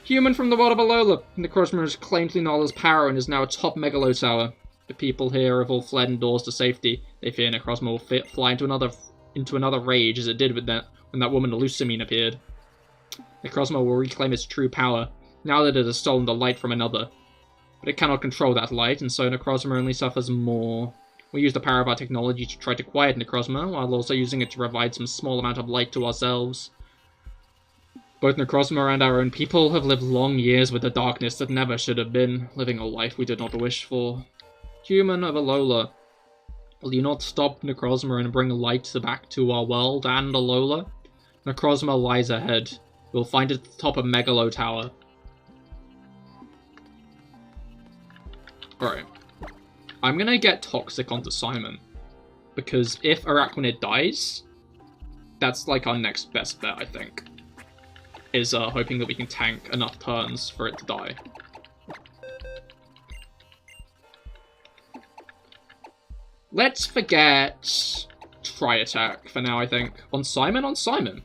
Speaker 1: Human from the world of Alola. Necrozma has claimed Lunala's power and is now atop Megalo Tower. The people here have all fled indoors to safety. They fear Necrozma will fly into another rage as it did with when that woman Lusamine appeared. Necrozma will reclaim its true power, now that it has stolen the light from another. But it cannot control that light, and so Necrozma only suffers more. We use the power of our technology to try to quiet Necrozma, while also using it to provide some small amount of light to ourselves. Both Necrozma and our own people have lived long years with the darkness that never should have been, living a life we did not wish for. Human of Alola, will you not stop Necrozma and bring light back to our world and Alola? Necrozma lies ahead. We'll find it at the top of Megalo Tower. Alright. I'm gonna get Toxic onto Simon. Because if Araquanid dies, that's like our next best bet, I think. Is hoping that we can tank enough turns for it to die. Let's forget Tri-Attack for now, I think. On Simon?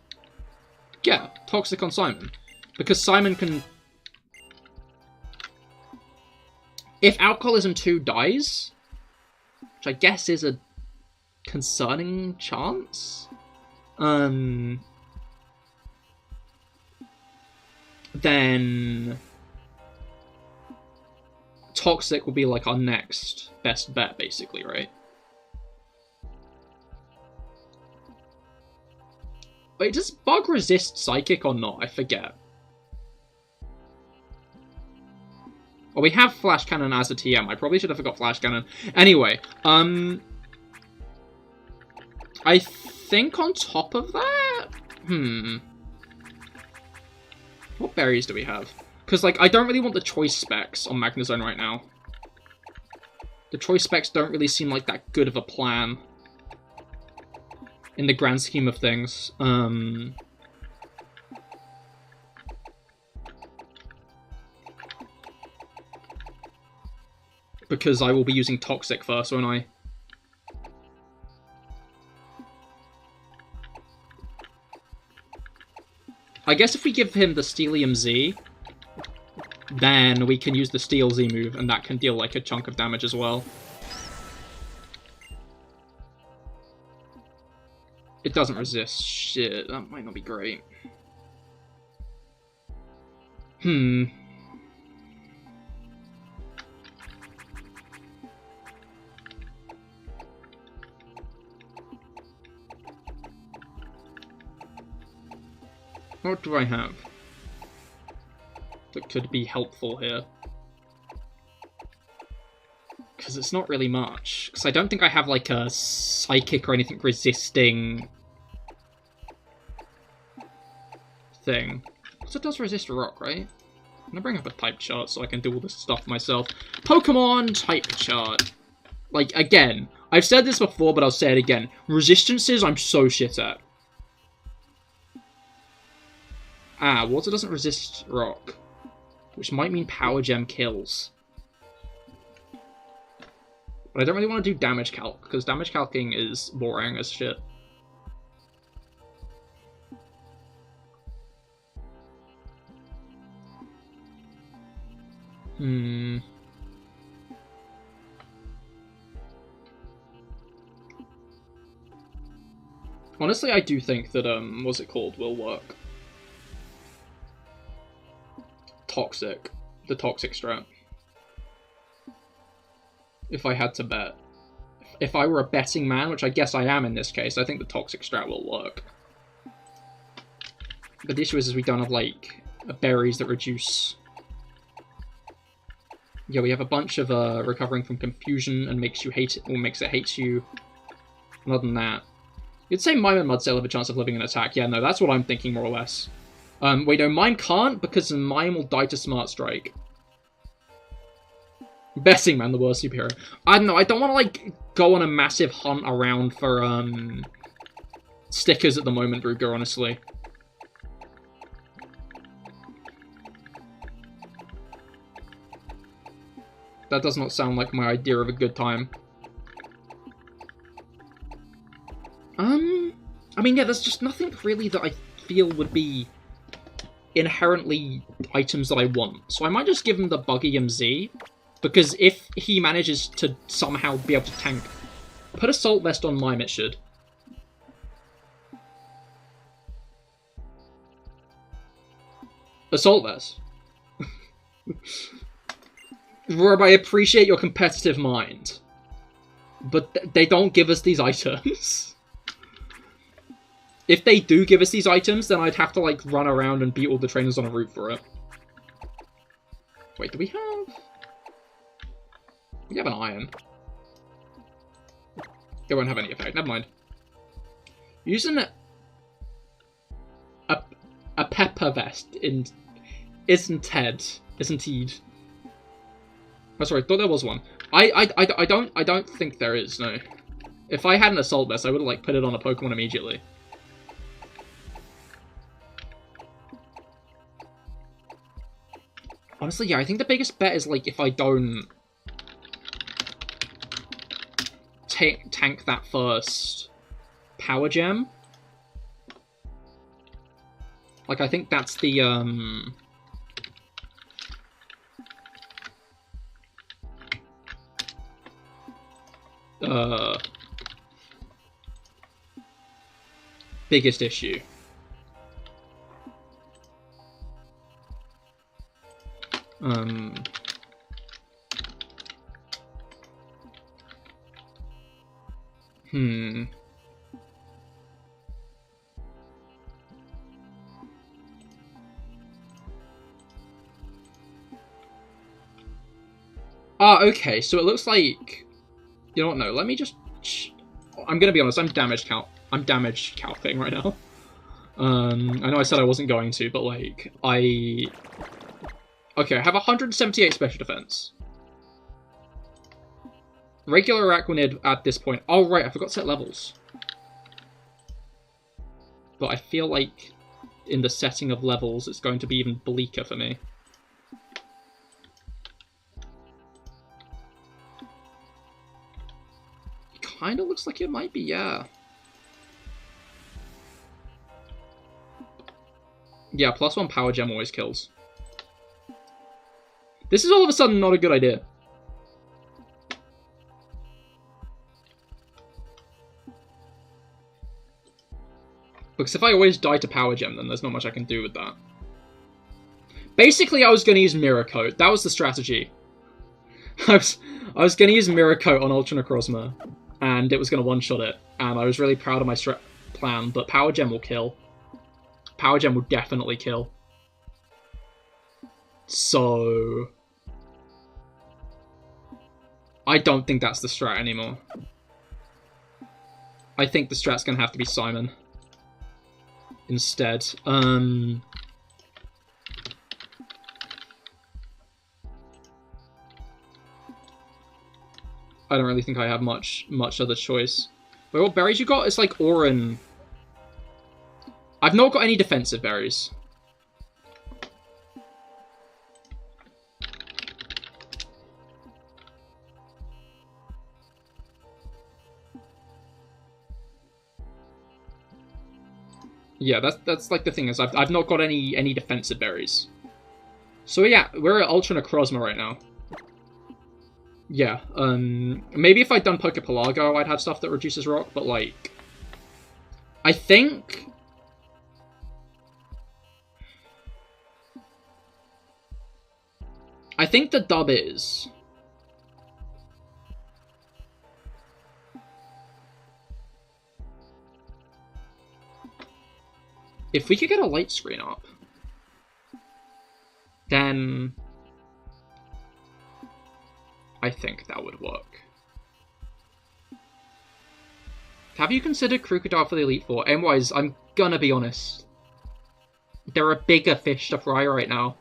Speaker 1: Yeah, Toxic on Simon. Because Simon can... If Alcoholism 2 dies, which I guess is a concerning chance, then Toxic will be like our next best bet, basically, right? Wait, does Bug resist Psychic or not? I forget. Well, we have Flash Cannon as a TM. I probably should have forgot Flash Cannon. Anyway, I think on top of that... What berries do we have? Because, like, I don't really want the choice specs on Magnezone right now. The choice specs don't really seem like that good of a plan. In the grand scheme of things. Because I will be using Toxic first, won't I? I guess if we give him the Steelium Z, then we can use the Steel Z move, and that can deal like a chunk of damage as well. It doesn't resist. Shit, that might not be great. What do I have that could be helpful here? Because it's not really much. Because I don't think I have like a Psychic or anything resisting thing. Because it does resist rock, right? I'm gonna bring up a type chart so I can do all this stuff myself. Pokemon type chart. Like, again, I've said this before, but I'll say it again. Resistances, I'm so shit at. Ah, water doesn't resist rock. Which might mean Power Gem kills. But I don't really want to do damage calc, because damage calcing is boring as shit. Honestly, I do think that, what's it called, will work. Toxic. The Toxic strat. If I had to bet. If I were a betting man, which I guess I am in this case, I think the Toxic strat will work. But the issue is we don't have, like, berries that reduce... Yeah, we have a bunch of recovering from confusion and makes you hate it, or makes it hate you. And other than that. You'd say Mime and Mudsail have a chance of living an attack. Yeah, no, that's what I'm thinking more or less. Wait, no, Mime can't, because Mime will die to Smart Strike. Betting Man, the worst superhero. I don't know, I don't want to, like, go on a massive hunt around for, stickers at the moment, Ruger, honestly. That does not sound like my idea of a good time. I mean, yeah, there's just nothing really that I feel would be inherently items that I want. So I might just give him the Buggy MZ, because if he manages to somehow be able to tank... Put Assault Vest on Mime, it should. Assault Vest. Rob, I appreciate your competitive mind, but they don't give us these items. If they do give us these items, then I'd have to, like, run around and beat all the trainers on a route for it. Wait, do we have... We have an iron. It won't have any effect, never mind. Using a pepper vest isn't Ted. Oh, sorry, I thought there was one. I don't think there is, no. If I had an assault vest, I would have, like, put it on a Pokemon immediately. Honestly, yeah, I think the biggest bet is, like, if I don't tank that first Power Gem. Like, I think that's the, biggest issue. Ah, okay, so it looks like... You know what, no, let me just... I'm gonna be honest, I'm damage calcing right now. I know I said I wasn't going to, but, like, Okay, I have 178 special defense. Regular Araquanid at this point. Oh, right, I forgot to set levels. But I feel like in the setting of levels, it's going to be even bleaker for me. It kind of looks like it might be, yeah. Yeah, +1 Power Gem always kills. This is all of a sudden not a good idea. Because if I always die to Power Gem, then there's not much I can do with that. Basically, I was going to use Mirror Coat. That was the strategy. I was going to use Mirror Coat on Ultra Necrozma, and it was going to one-shot it. And I was really proud of my plan, but Power Gem will kill. Power Gem will definitely kill. So... I don't think that's the strat anymore. I think the strat's going to have to be Simon instead. I don't really think I have much other choice. Wait, what berries you got? It's like Oran. I've not got any defensive berries. Yeah, that's like the thing is I've not got any defensive berries. So yeah, we're at Ultra Necrozma right now. Yeah, maybe if I'd done Pokepelago, I'd have stuff that reduces rock, but like, I think the dub is if we could get a light screen up, then I think that would work. Have you considered Crocodile for the Elite Four? Anyways, I'm gonna be honest. There are bigger fish to fry right now.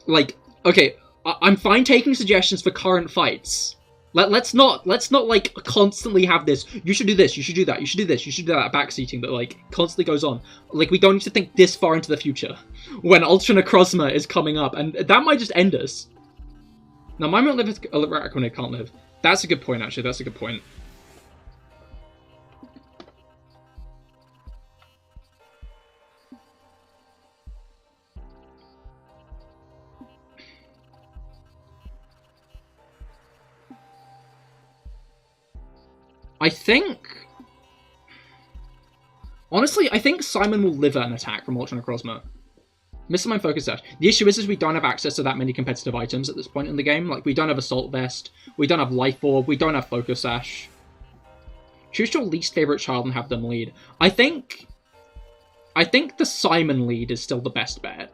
Speaker 1: Like, okay, I'm fine taking suggestions for current fights. Let's not like constantly have this. You should do this. You should do that. You should do this. You should do that. Backseating that like constantly goes on. Like we don't need to think this far into the future when Ultra Necrozma is coming up, and that might just end us. Now, mine won't live with Araquanid can't live. That's a good point, actually. That's a good point. I think... Honestly, I think Simon will live an attack from Ultra Necrozma. Mr. Mind Focus Sash. The issue is we don't have access to that many competitive items at this point in the game. Like, we don't have Assault Vest, we don't have Life Orb, we don't have Focus Sash. Choose your least favorite child and have them lead. I think the Simon lead is still the best bet.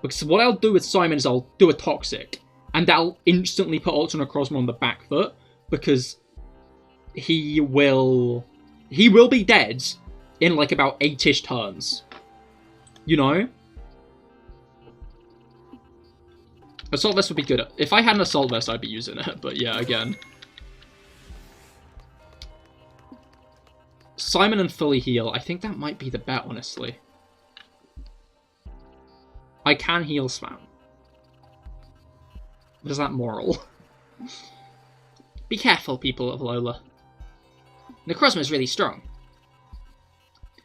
Speaker 1: Because what I'll do with Simon is I'll do a Toxic, and that'll instantly put Ultra Necrozma on the back foot, because he will be dead in like about 8-ish turns. You know? Assault Vest would be good. If I had an Assault Vest, I'd be using it, but yeah, again. Simon and fully heal. I think that might be the bet, honestly. I can heal spam. But is that moral?
Speaker 2: Be careful, people of Alola. Necrozma is really strong.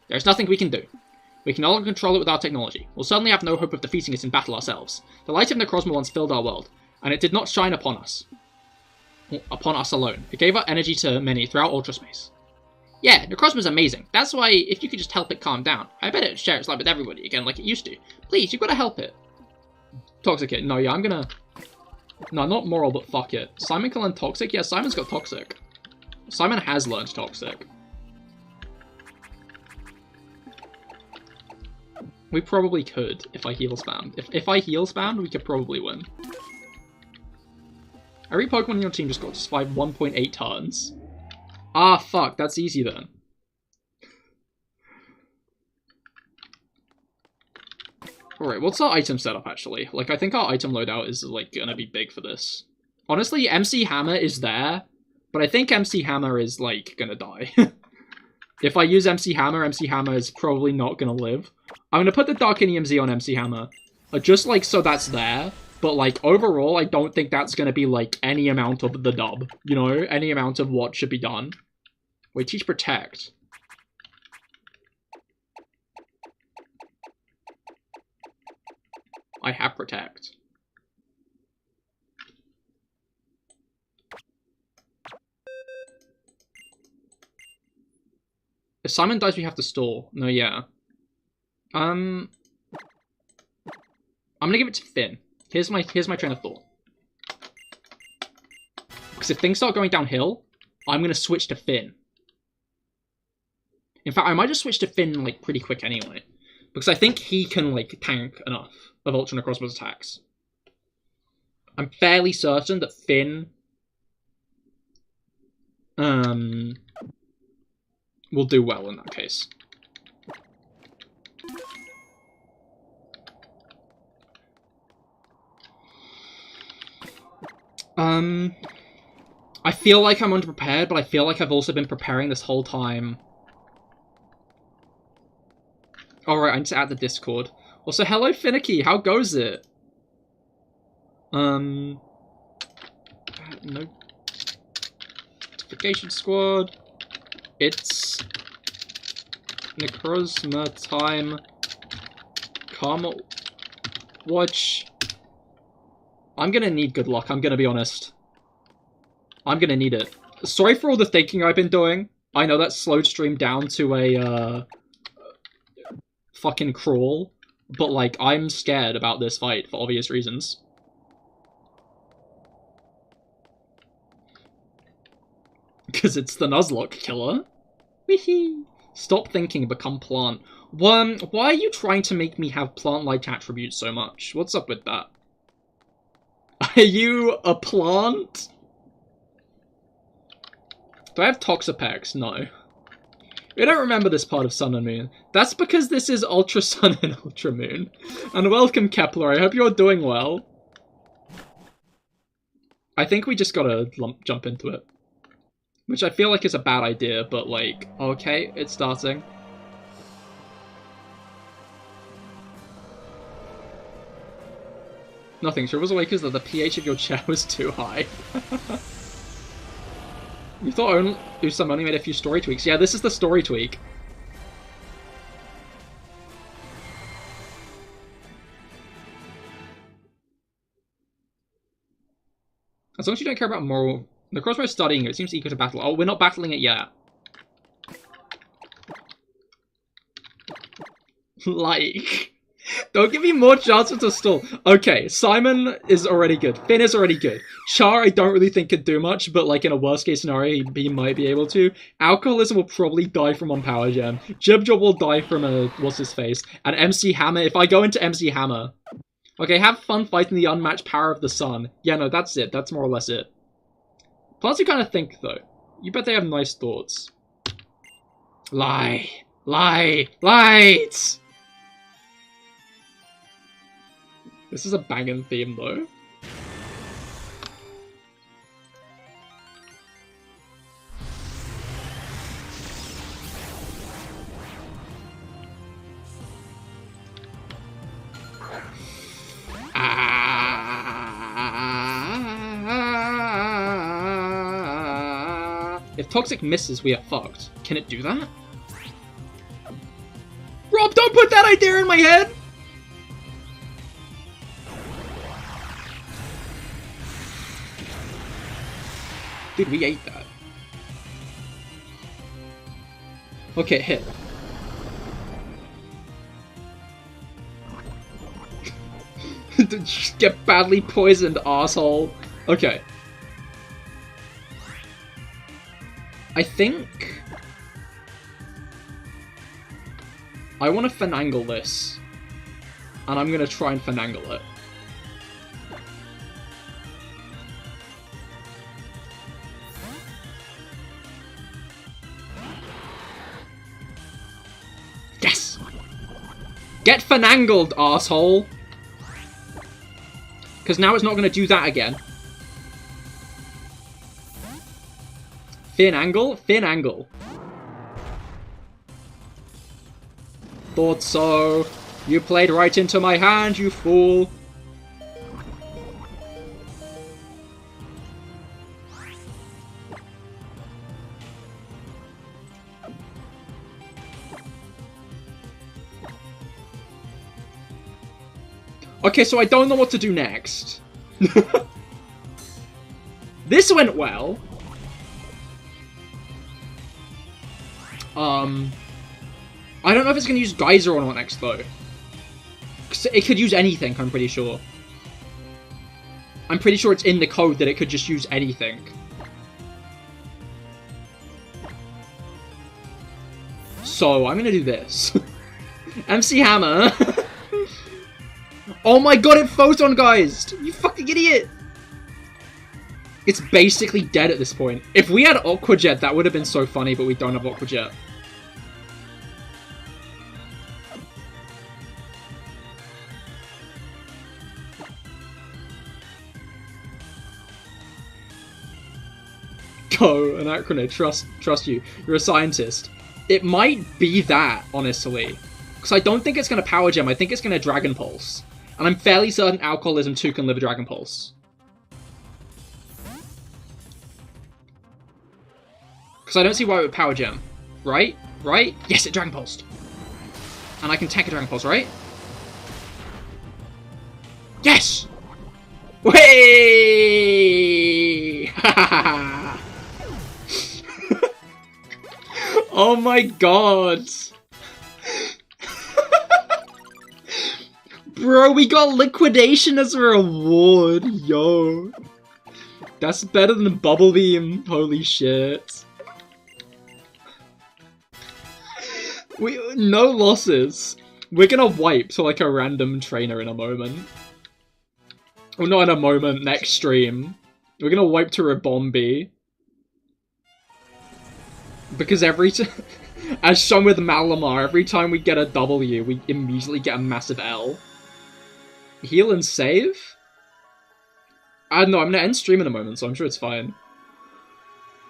Speaker 2: There's nothing we can do. We can no longer control it with our technology. We'll certainly have no hope of defeating it in battle ourselves. The light of Necrozma once filled our world, and it did not shine upon us. Upon us alone. It gave our energy to many throughout Ultraspace. Yeah, Necrozma's amazing. That's why, if you could just help it calm down, I bet it'd share its light with everybody again like it used to. Please, you've got to help it. Toxic it. No, yeah, I'm gonna... No, not moral, but fuck it. Simon can learn Toxic? Yeah, Simon's got Toxic. Simon has learned Toxic. We probably could, if I heal spam. If I heal spam, we could probably win. Every Pokemon in your team just got to survive 1.8 turns. Ah, fuck, that's easy then. Alright, what's our item setup, actually? Like, I think our item loadout is, like, gonna be big for this. Honestly, MC Hammer is there, but I think MC Hammer is, like, gonna die. If I use MC Hammer is probably not gonna live. I'm gonna put the Darkinium Z on MC Hammer, just, like, so that's there. But, like, overall, I don't think that's gonna be, like, any amount of the dub. You know? Any amount of what should be done. Wait, teach Protect. I have Protect. If Simon dies, we have to stall. No, yeah. I'm gonna give it to Finn. Here's my train of thought. Because if things start going downhill, I'm gonna switch to Finn. In fact, I might just switch to Finn, like, pretty quick anyway. Because I think he can, like, tank enough of Ultra Necrozma's attacks. I'm fairly certain that Finn will do well in that case. I feel like I'm underprepared, but I feel like I've also been preparing this whole time. Alright, I need to add the Discord. Also, hello Finicky, how goes it? Notification squad. It's Necrozma time. Come watch. I'm gonna need good luck, I'm gonna be honest. I'm gonna need it. Sorry for all the thinking I've been doing. I know that slowed stream down to a, fucking crawl. But, like, I'm scared about this fight for obvious reasons. Because it's the Nuzlocke killer. Weehee. Stop thinking, become plant. Why are you trying to make me have plant-like attributes so much? What's up with that? Are you a plant? Do I have Toxapex? No. We don't remember this part of Sun and Moon. That's because this is Ultra Sun and Ultra Moon. And welcome, Kepler. I hope you're doing well. I think we just gotta jump into it. Which I feel like is a bad idea, but like, okay, it's starting. Nothing. She was awake because the pH of your chair was too high. You thought Usam only made a few story tweaks. Yeah, this is the story tweak. As long as you don't care about moral... Necrozma is studying it. It seems eager to battle. Oh, we're not battling it yet.
Speaker 1: Like, don't give me more chances to stall. Okay, Simon is already good. Finn is already good. Char, I don't really think could do much, but like in a worst case scenario, he might be able to. Alcoholism will probably die from one power gem. Jibjob will die from a what's his face. And MC Hammer, if I go into MC Hammer. Okay, have fun fighting the unmatched power of the sun. Yeah, no, that's it. That's more or less it. Plus, you kind of think though. You bet they have nice thoughts. Lie, lie, light. This is a banging theme, though. If Toxic misses, we are fucked. Can it do that? Rob, don't put that idea in my head! Dude, we ate that. Okay, hit. Get badly poisoned, asshole. Okay. I think I want to finagle this. And I'm gonna try and finagle it. Yes! Get finangled, arsehole! Because now it's not going to do that again. Fin angle? Fin angle. Thought so. You played right into my hand, you fool. Okay, so I don't know what to do next. This went well. I don't know if it's going to use Geyser or not next, though. 'Cause it could use anything, I'm pretty sure. I'm pretty sure it's in the code that it could just use anything. So, I'm going to do this. MC Hammer. Oh my god, it photon guysed! You fucking idiot! It's basically dead at this point. If we had Aqua Jet, that would have been so funny, but we don't have Aqua Jet. Go, Anacronid, trust you. You're a scientist. It might be that, honestly. Because I don't think it's going to Power Gem, I think it's going to Dragon Pulse. And I'm fairly certain Alcoholism 2 can live a Dragon Pulse. Because I don't see why it would Power Gem. Right? Right? Yes, it Dragon Pulsed. And I can tank a Dragon Pulse, right? Yes! Way! Oh my god! Bro, we got Liquidation as a reward, yo. That's better than Bubble Beam, holy shit. No losses. We're gonna wipe to like a random trainer in a moment. Well, not in a moment, next stream. We're gonna wipe to Ribombi. Because as shown with Malamar, every time we get a W, we immediately get a massive L. Heal and save? I don't know, I'm gonna end stream in a moment, so I'm sure it's fine.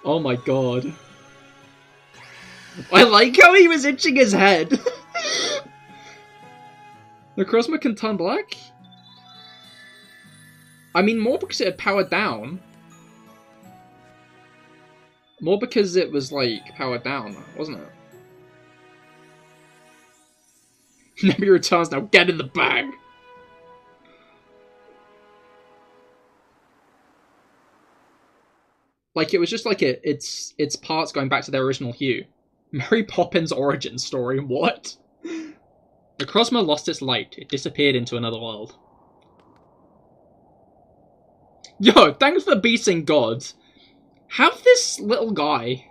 Speaker 1: Oh my god. I like how he was itching his head. Necrozma can turn black? I mean, more because it had powered down. More because it was, like, powered down, wasn't it? Nebby returns now, get in the bag! Like, it was just like its parts going back to their original hue. Mary Poppins' origin story, what? Necrozma lost its light. It disappeared into another world. Yo, thanks for beating God. Have this little guy.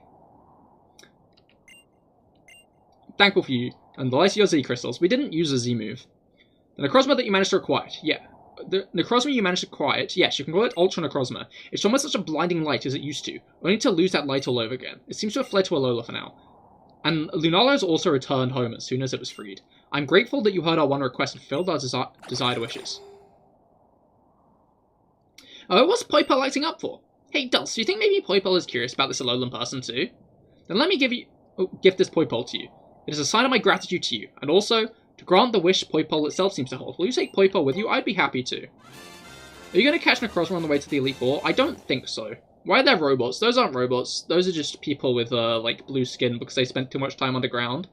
Speaker 1: Thankful for you. And the light of your Z crystals. We didn't use a Z move. The Necrozma that you managed to quiet. Yeah. The Necrozma you managed to quiet. Yes, you can call it Ultra Necrozma. It's shone with such a blinding light as it used to. Only to lose that light all over again. It seems to have fled to Alola for now. And Lunala has also returned home as soon as it was freed. I'm grateful that you heard our one request and filled our desired wishes. Oh, what's Poipole acting up for? Hey, Dulce, do you think maybe Poipole is curious about this Alolan person too? Then let me gift this Poipole to you. It is a sign of my gratitude to you, and also to grant the wish Poipole itself seems to hold. Will you take Poipole with you? I'd be happy to. Are you going to catch Necrozma on the way to the Elite Four? I don't think so. Why are there robots? Those aren't robots. Those are just people with, like, blue skin because they spent too much time underground.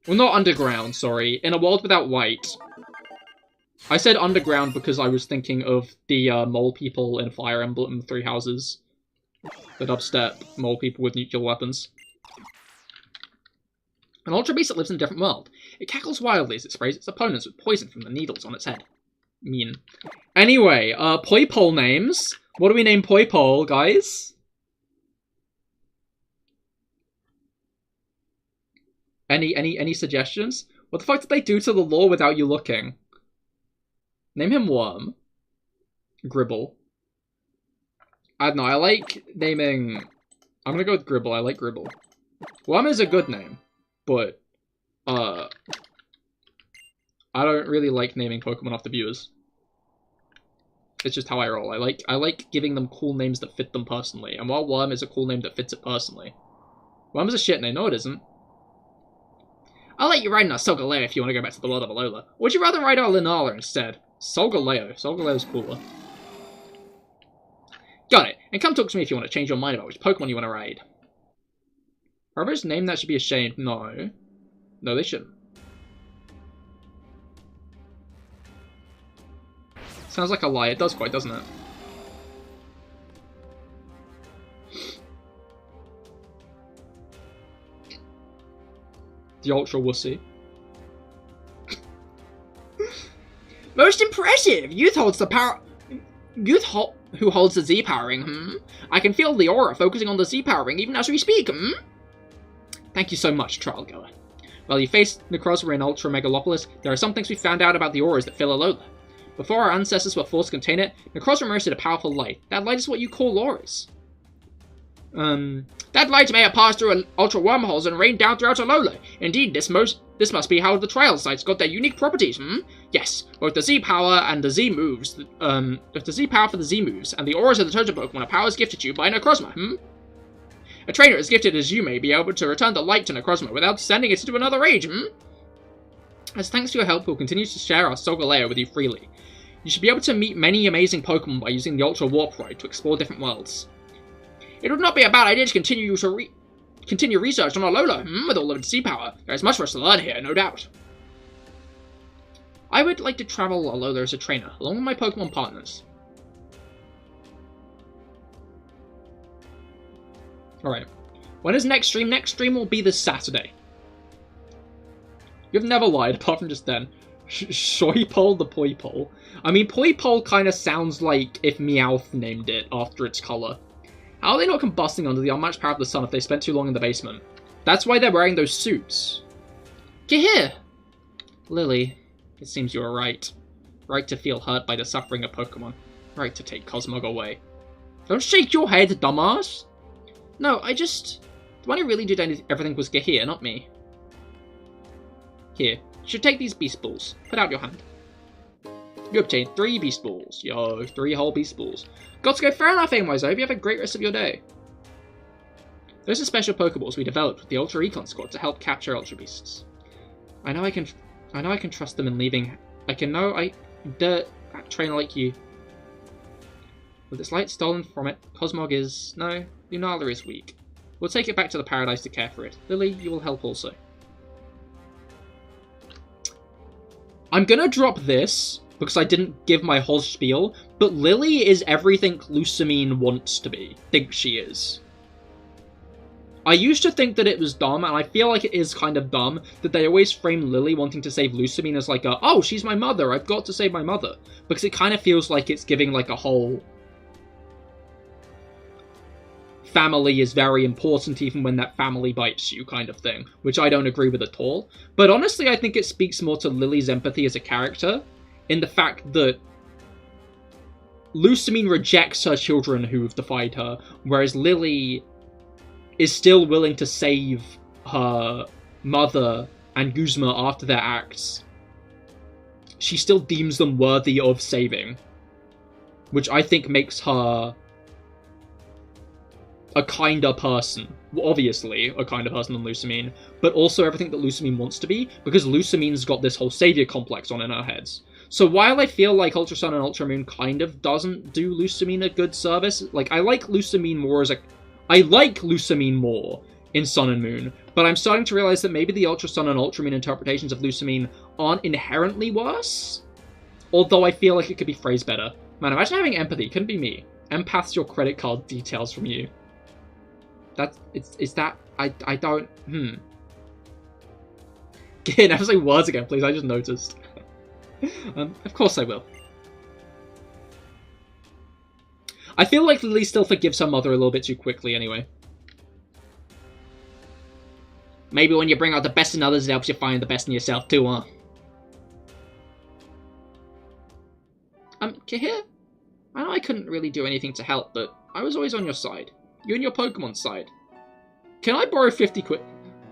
Speaker 1: Well, not underground, sorry. In a world without white. I said underground because I was thinking of the, mole people in Fire Emblem Three Houses. The dubstep mole people with nuclear weapons. An Ultra Beast that lives in a different world. It cackles wildly as it sprays its opponents with poison from the needles on its head. Mean. Anyway, Poipole names. What do we name Poipole, guys? Any suggestions? What the fuck did they do to the lore without you looking? Name him Worm. Gribble. I don't know, I like naming... I'm gonna go with Gribble, I like Gribble. Worm is a good name, but... I don't really like naming Pokemon after viewers. It's just how I roll. I like giving them cool names that fit them personally, and while Worm is a cool name that fits it personally. Worm is a shit name, no it isn't. I'll let you ride in our Solgaleo if you want to go back to the world of Alola. Or would you rather ride our Lunala instead? Solgaleo. Solgaleo's cooler. Got it. And come talk to me if you want to change your mind about which Pokemon you want to ride. Whoever's name that should be ashamed. No. No, they shouldn't. Sounds like a lie. It does quite, doesn't it? The Ultra Wussy.
Speaker 2: Most impressive! Youth holds the power... Who holds the Z-powering, I can feel the aura focusing on the Z-powering even as we speak,
Speaker 1: Thank you so much, Trial Goer. While you faced Necrozma in Ultra Megalopolis, there are some things we found out about the auras that fill Alola. Before our ancestors were forced to contain it, Necrozma emerged a powerful light. That light is what you call auras.
Speaker 2: That light may have passed through Ultra wormholes and rained down throughout Alola. Indeed, this must be how the trial sites got their unique properties, Yes, both the Z-power and the Z-moves, both the Z-power for the Z-moves and the auras of the totem Pokemon are powers gifted to you by Necrozma, A trainer as gifted as you may be able to return the light to Necrozma without sending it into another age,
Speaker 1: As thanks to your help, we'll continue to share our Solgaleo with you freely. You should be able to meet many amazing Pokemon by using the Ultra Warp Ride to explore different worlds.
Speaker 2: It would not be a bad idea to continue research on Alola, with all of its Z-power. There is much for us to learn here, no doubt.
Speaker 1: I would like to travel Alola as a trainer, along with my Pokemon partners. Alright. When is next stream? Next stream will be this Saturday. You've never lied, apart from just then. Shoipole the Poipole. I mean, Poipole kind of sounds like if Meowth named it after its colour. How are they not combusting under the unmatched power of the sun if they spent too long in the basement? That's why they're wearing those suits.
Speaker 2: Cahir!
Speaker 1: Lily, it seems you are right. Right to feel hurt by the suffering of Pokemon. Right to take Cosmog away.
Speaker 2: Don't shake your head, dumbass!
Speaker 1: No, the one who really did everything was Cahir, not me. Here, you should take these Beast Balls. Put out your hand. You obtained 3 Beast Balls. Yo, 3 whole Beast Balls. Got to go fair enough, Aimwise. I hope you have a great rest of your day. Those are special Pokeballs we developed with the Ultra Recon Squad to help capture Ultra Beasts. I know I can trust them in leaving. A trainer like you. With its light stolen from it, Cosmog is... No, Lunala is weak. We'll take it back to the Paradise to care for it. Lily, you will help also. I'm gonna drop this, because I didn't give my whole spiel, but Lily is everything Lusamine wants to be. Thinks she is. I used to think that it was dumb, and I feel like it is kind of dumb, that they always frame Lily wanting to save Lusamine as like a, oh, she's my mother, I've got to save my mother. Because it kind of feels like it's giving like a whole... family is very important even when that family bites you kind of thing, which I don't agree with at all. But honestly, I think it speaks more to Lily's empathy as a character, in the fact that Lusamine rejects her children who've defied her, whereas Lily is still willing to save her mother and Guzma after their acts. She still deems them worthy of saving, which I think makes her a kinder person. Well, obviously, a kinder person than Lusamine, but also everything that Lusamine wants to be, because Lusamine's got this whole savior complex on in her heads. So while I feel like Ultra Sun and Ultra Moon kind of doesn't do Lusamine a good service, like, I like Lusamine more as a... I like Lusamine more in Sun and Moon, but I'm starting to realize that maybe the Ultra Sun and Ultra Moon interpretations of Lusamine aren't inherently worse, although I feel like it could be phrased better. Man, imagine having empathy. Couldn't be me. Empaths your credit card details from you. I don't, never say words again, please, I just noticed. Of course I will. I feel like Lily still forgives her mother a little bit too quickly, anyway. Maybe when you bring out the best in others, it helps you find the best in yourself too, huh? Cahir? I know I couldn't really do anything to help, but I was always on your side. You and your Pokemon side. Can I borrow 50 quid?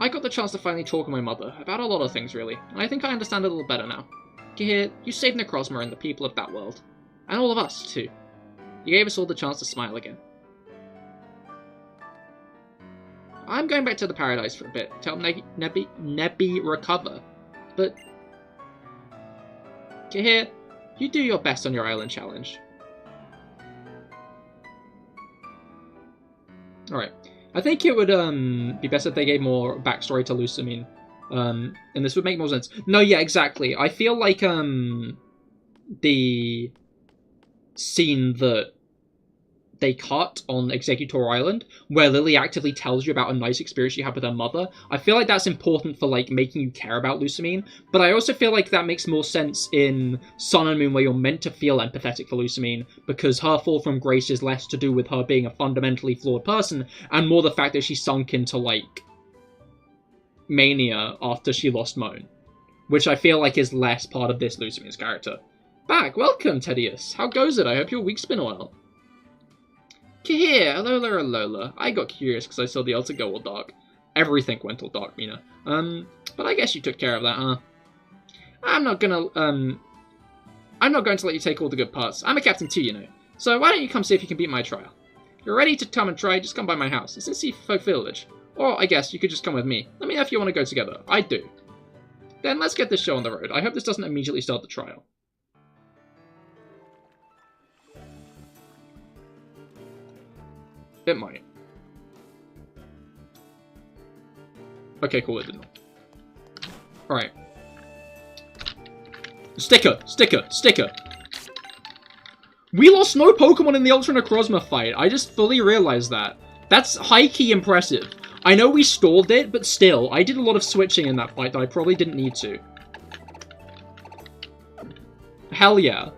Speaker 1: I got the chance to finally talk with my mother, about a lot of things, really. I think I understand a little better now. Cahir, you saved Necrozma and the people of that world. And all of us, too. You gave us all the chance to smile again. I'm going back to the Paradise for a bit, to help Nebby recover. But... Cahir, you do your best on your island challenge. Alright. I think it would be best if they gave more backstory to Lusamine. And this would make more sense. No, yeah, exactly. I feel like the scene that they cut on Executor Island, where Lily actively tells you about a nice experience she had with her mother, I feel like that's important for, like, making you care about Lusamine, but I also feel like that makes more sense in Sun and Moon, where you're meant to feel empathetic for Lusamine, because her fall from grace is less to do with her being a fundamentally flawed person, and more the fact that she sunk into, like, mania after she lost Moan, which I feel like is less part of this Lusamine's character. Back, welcome, Tedious. How goes it? I hope your week's been well. Cahir, Alola. I got curious because I saw the Ultra go all dark. Everything went all dark, Mina. But I guess you took care of that, huh? I'm not going to let you take all the good parts. I'm a captain too, you know. So why don't you come see if you can beat my trial? If you're ready to come and try, just come by my house. It's in Seafolk Village. Or, I guess, you could just come with me. Let me know if you want to go together. I do. Then let's get this show on the road. I hope this doesn't immediately start the trial. It might. Okay, cool, it didn't. Alright. Sticker! We lost no Pokemon in the Ultra Necrozma fight. I just fully realized that. That's high-key impressive. I know we stalled it, but still, I did a lot of switching in that fight that I probably didn't need to. Hell yeah.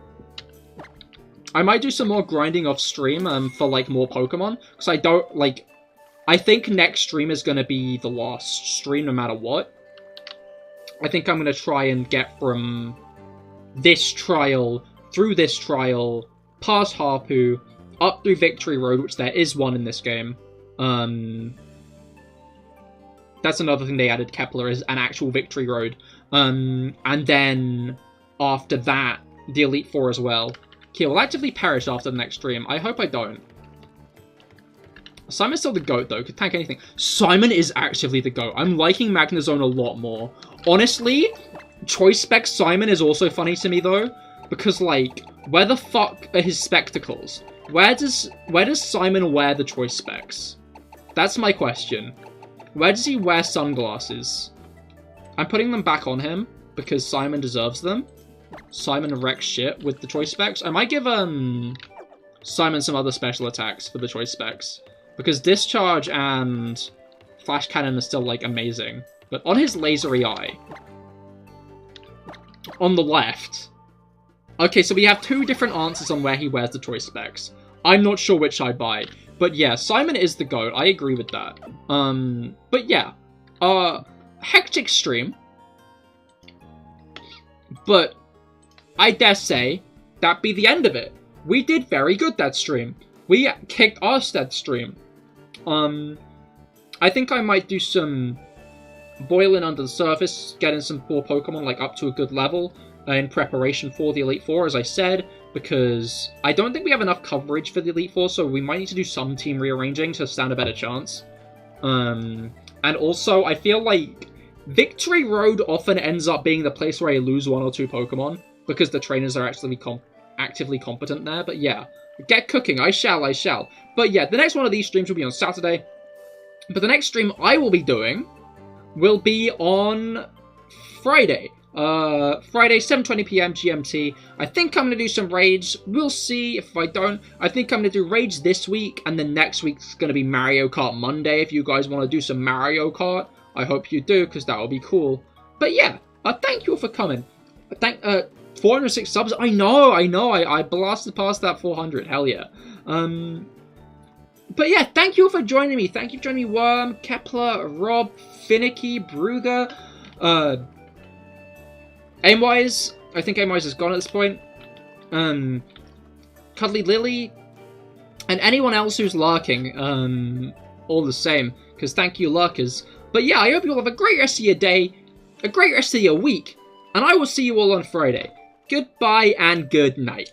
Speaker 1: I might do some more grinding off stream for, like, more Pokemon, because I don't, like, I think next stream is going to be the last stream no matter what. I think I'm going to try and get from this trial, through this trial, past Harpu, up through Victory Road, which there is one in this game. That's another thing they added, Kepler, is an actual Victory Road. And then, after that, the Elite Four as well. Okay, we'll actively perish after the next stream. I hope I don't. Simon's still the GOAT, though. Could tank anything. Simon is actively the GOAT. I'm liking Magnezone a lot more. Honestly, Choice Spec Simon is also funny to me, though. Because, like, where the fuck are his spectacles? Where does Simon wear the Choice Specs? That's my question. Where does he wear sunglasses? I'm putting them back on him, because Simon deserves them. Simon wrecks shit with the Choice Specs. I might give Simon some other special attacks for the Choice Specs. Because Discharge and Flash Cannon is still, like, amazing. But on his lasery eye, on the left... Okay, so we have two different answers on where he wears the choice specs. I'm not sure which I buy. But yeah, Simon is the GOAT. I agree with that. But yeah. Hectic stream. But I dare say that be the end of it. We did very good that stream. We kicked ass that stream. I think I might do some boiling under the surface, getting some poor Pokemon like up to a good level in preparation for the Elite Four, as I said, because I don't think we have enough coverage for the Elite Four, so we might need to do some team rearranging to stand a better chance. And also, I feel like Victory Road often ends up being the place where I lose one or two Pokemon, because the trainers are actually actively competent there. But yeah, get cooking, I shall. But yeah, the next one of these streams will be on Saturday. But the next stream I will be doing will be on Friday. Friday, 7:20 PM GMT. I think I'm going to do some raids. We'll see if I don't. I think I'm going to do raids this week, and then next week's going to be Mario Kart Monday. If you guys want to do some Mario Kart, I hope you do, because that will be cool. But yeah, thank you all for coming. 406 subs. I know. I blasted past that 400. Hell yeah. But yeah, thank you all for joining me. Thank you for joining me, Worm, Kepler, Rob, Finicky, Brugger, Aimwise. I think Aimwise is gone at this point. Cuddly Lily, and anyone else who's lurking, all the same, because thank you, lurkers. But yeah, I hope you all have a great rest of your day, a great rest of your week, and I will see you all on Friday. Goodbye and good night.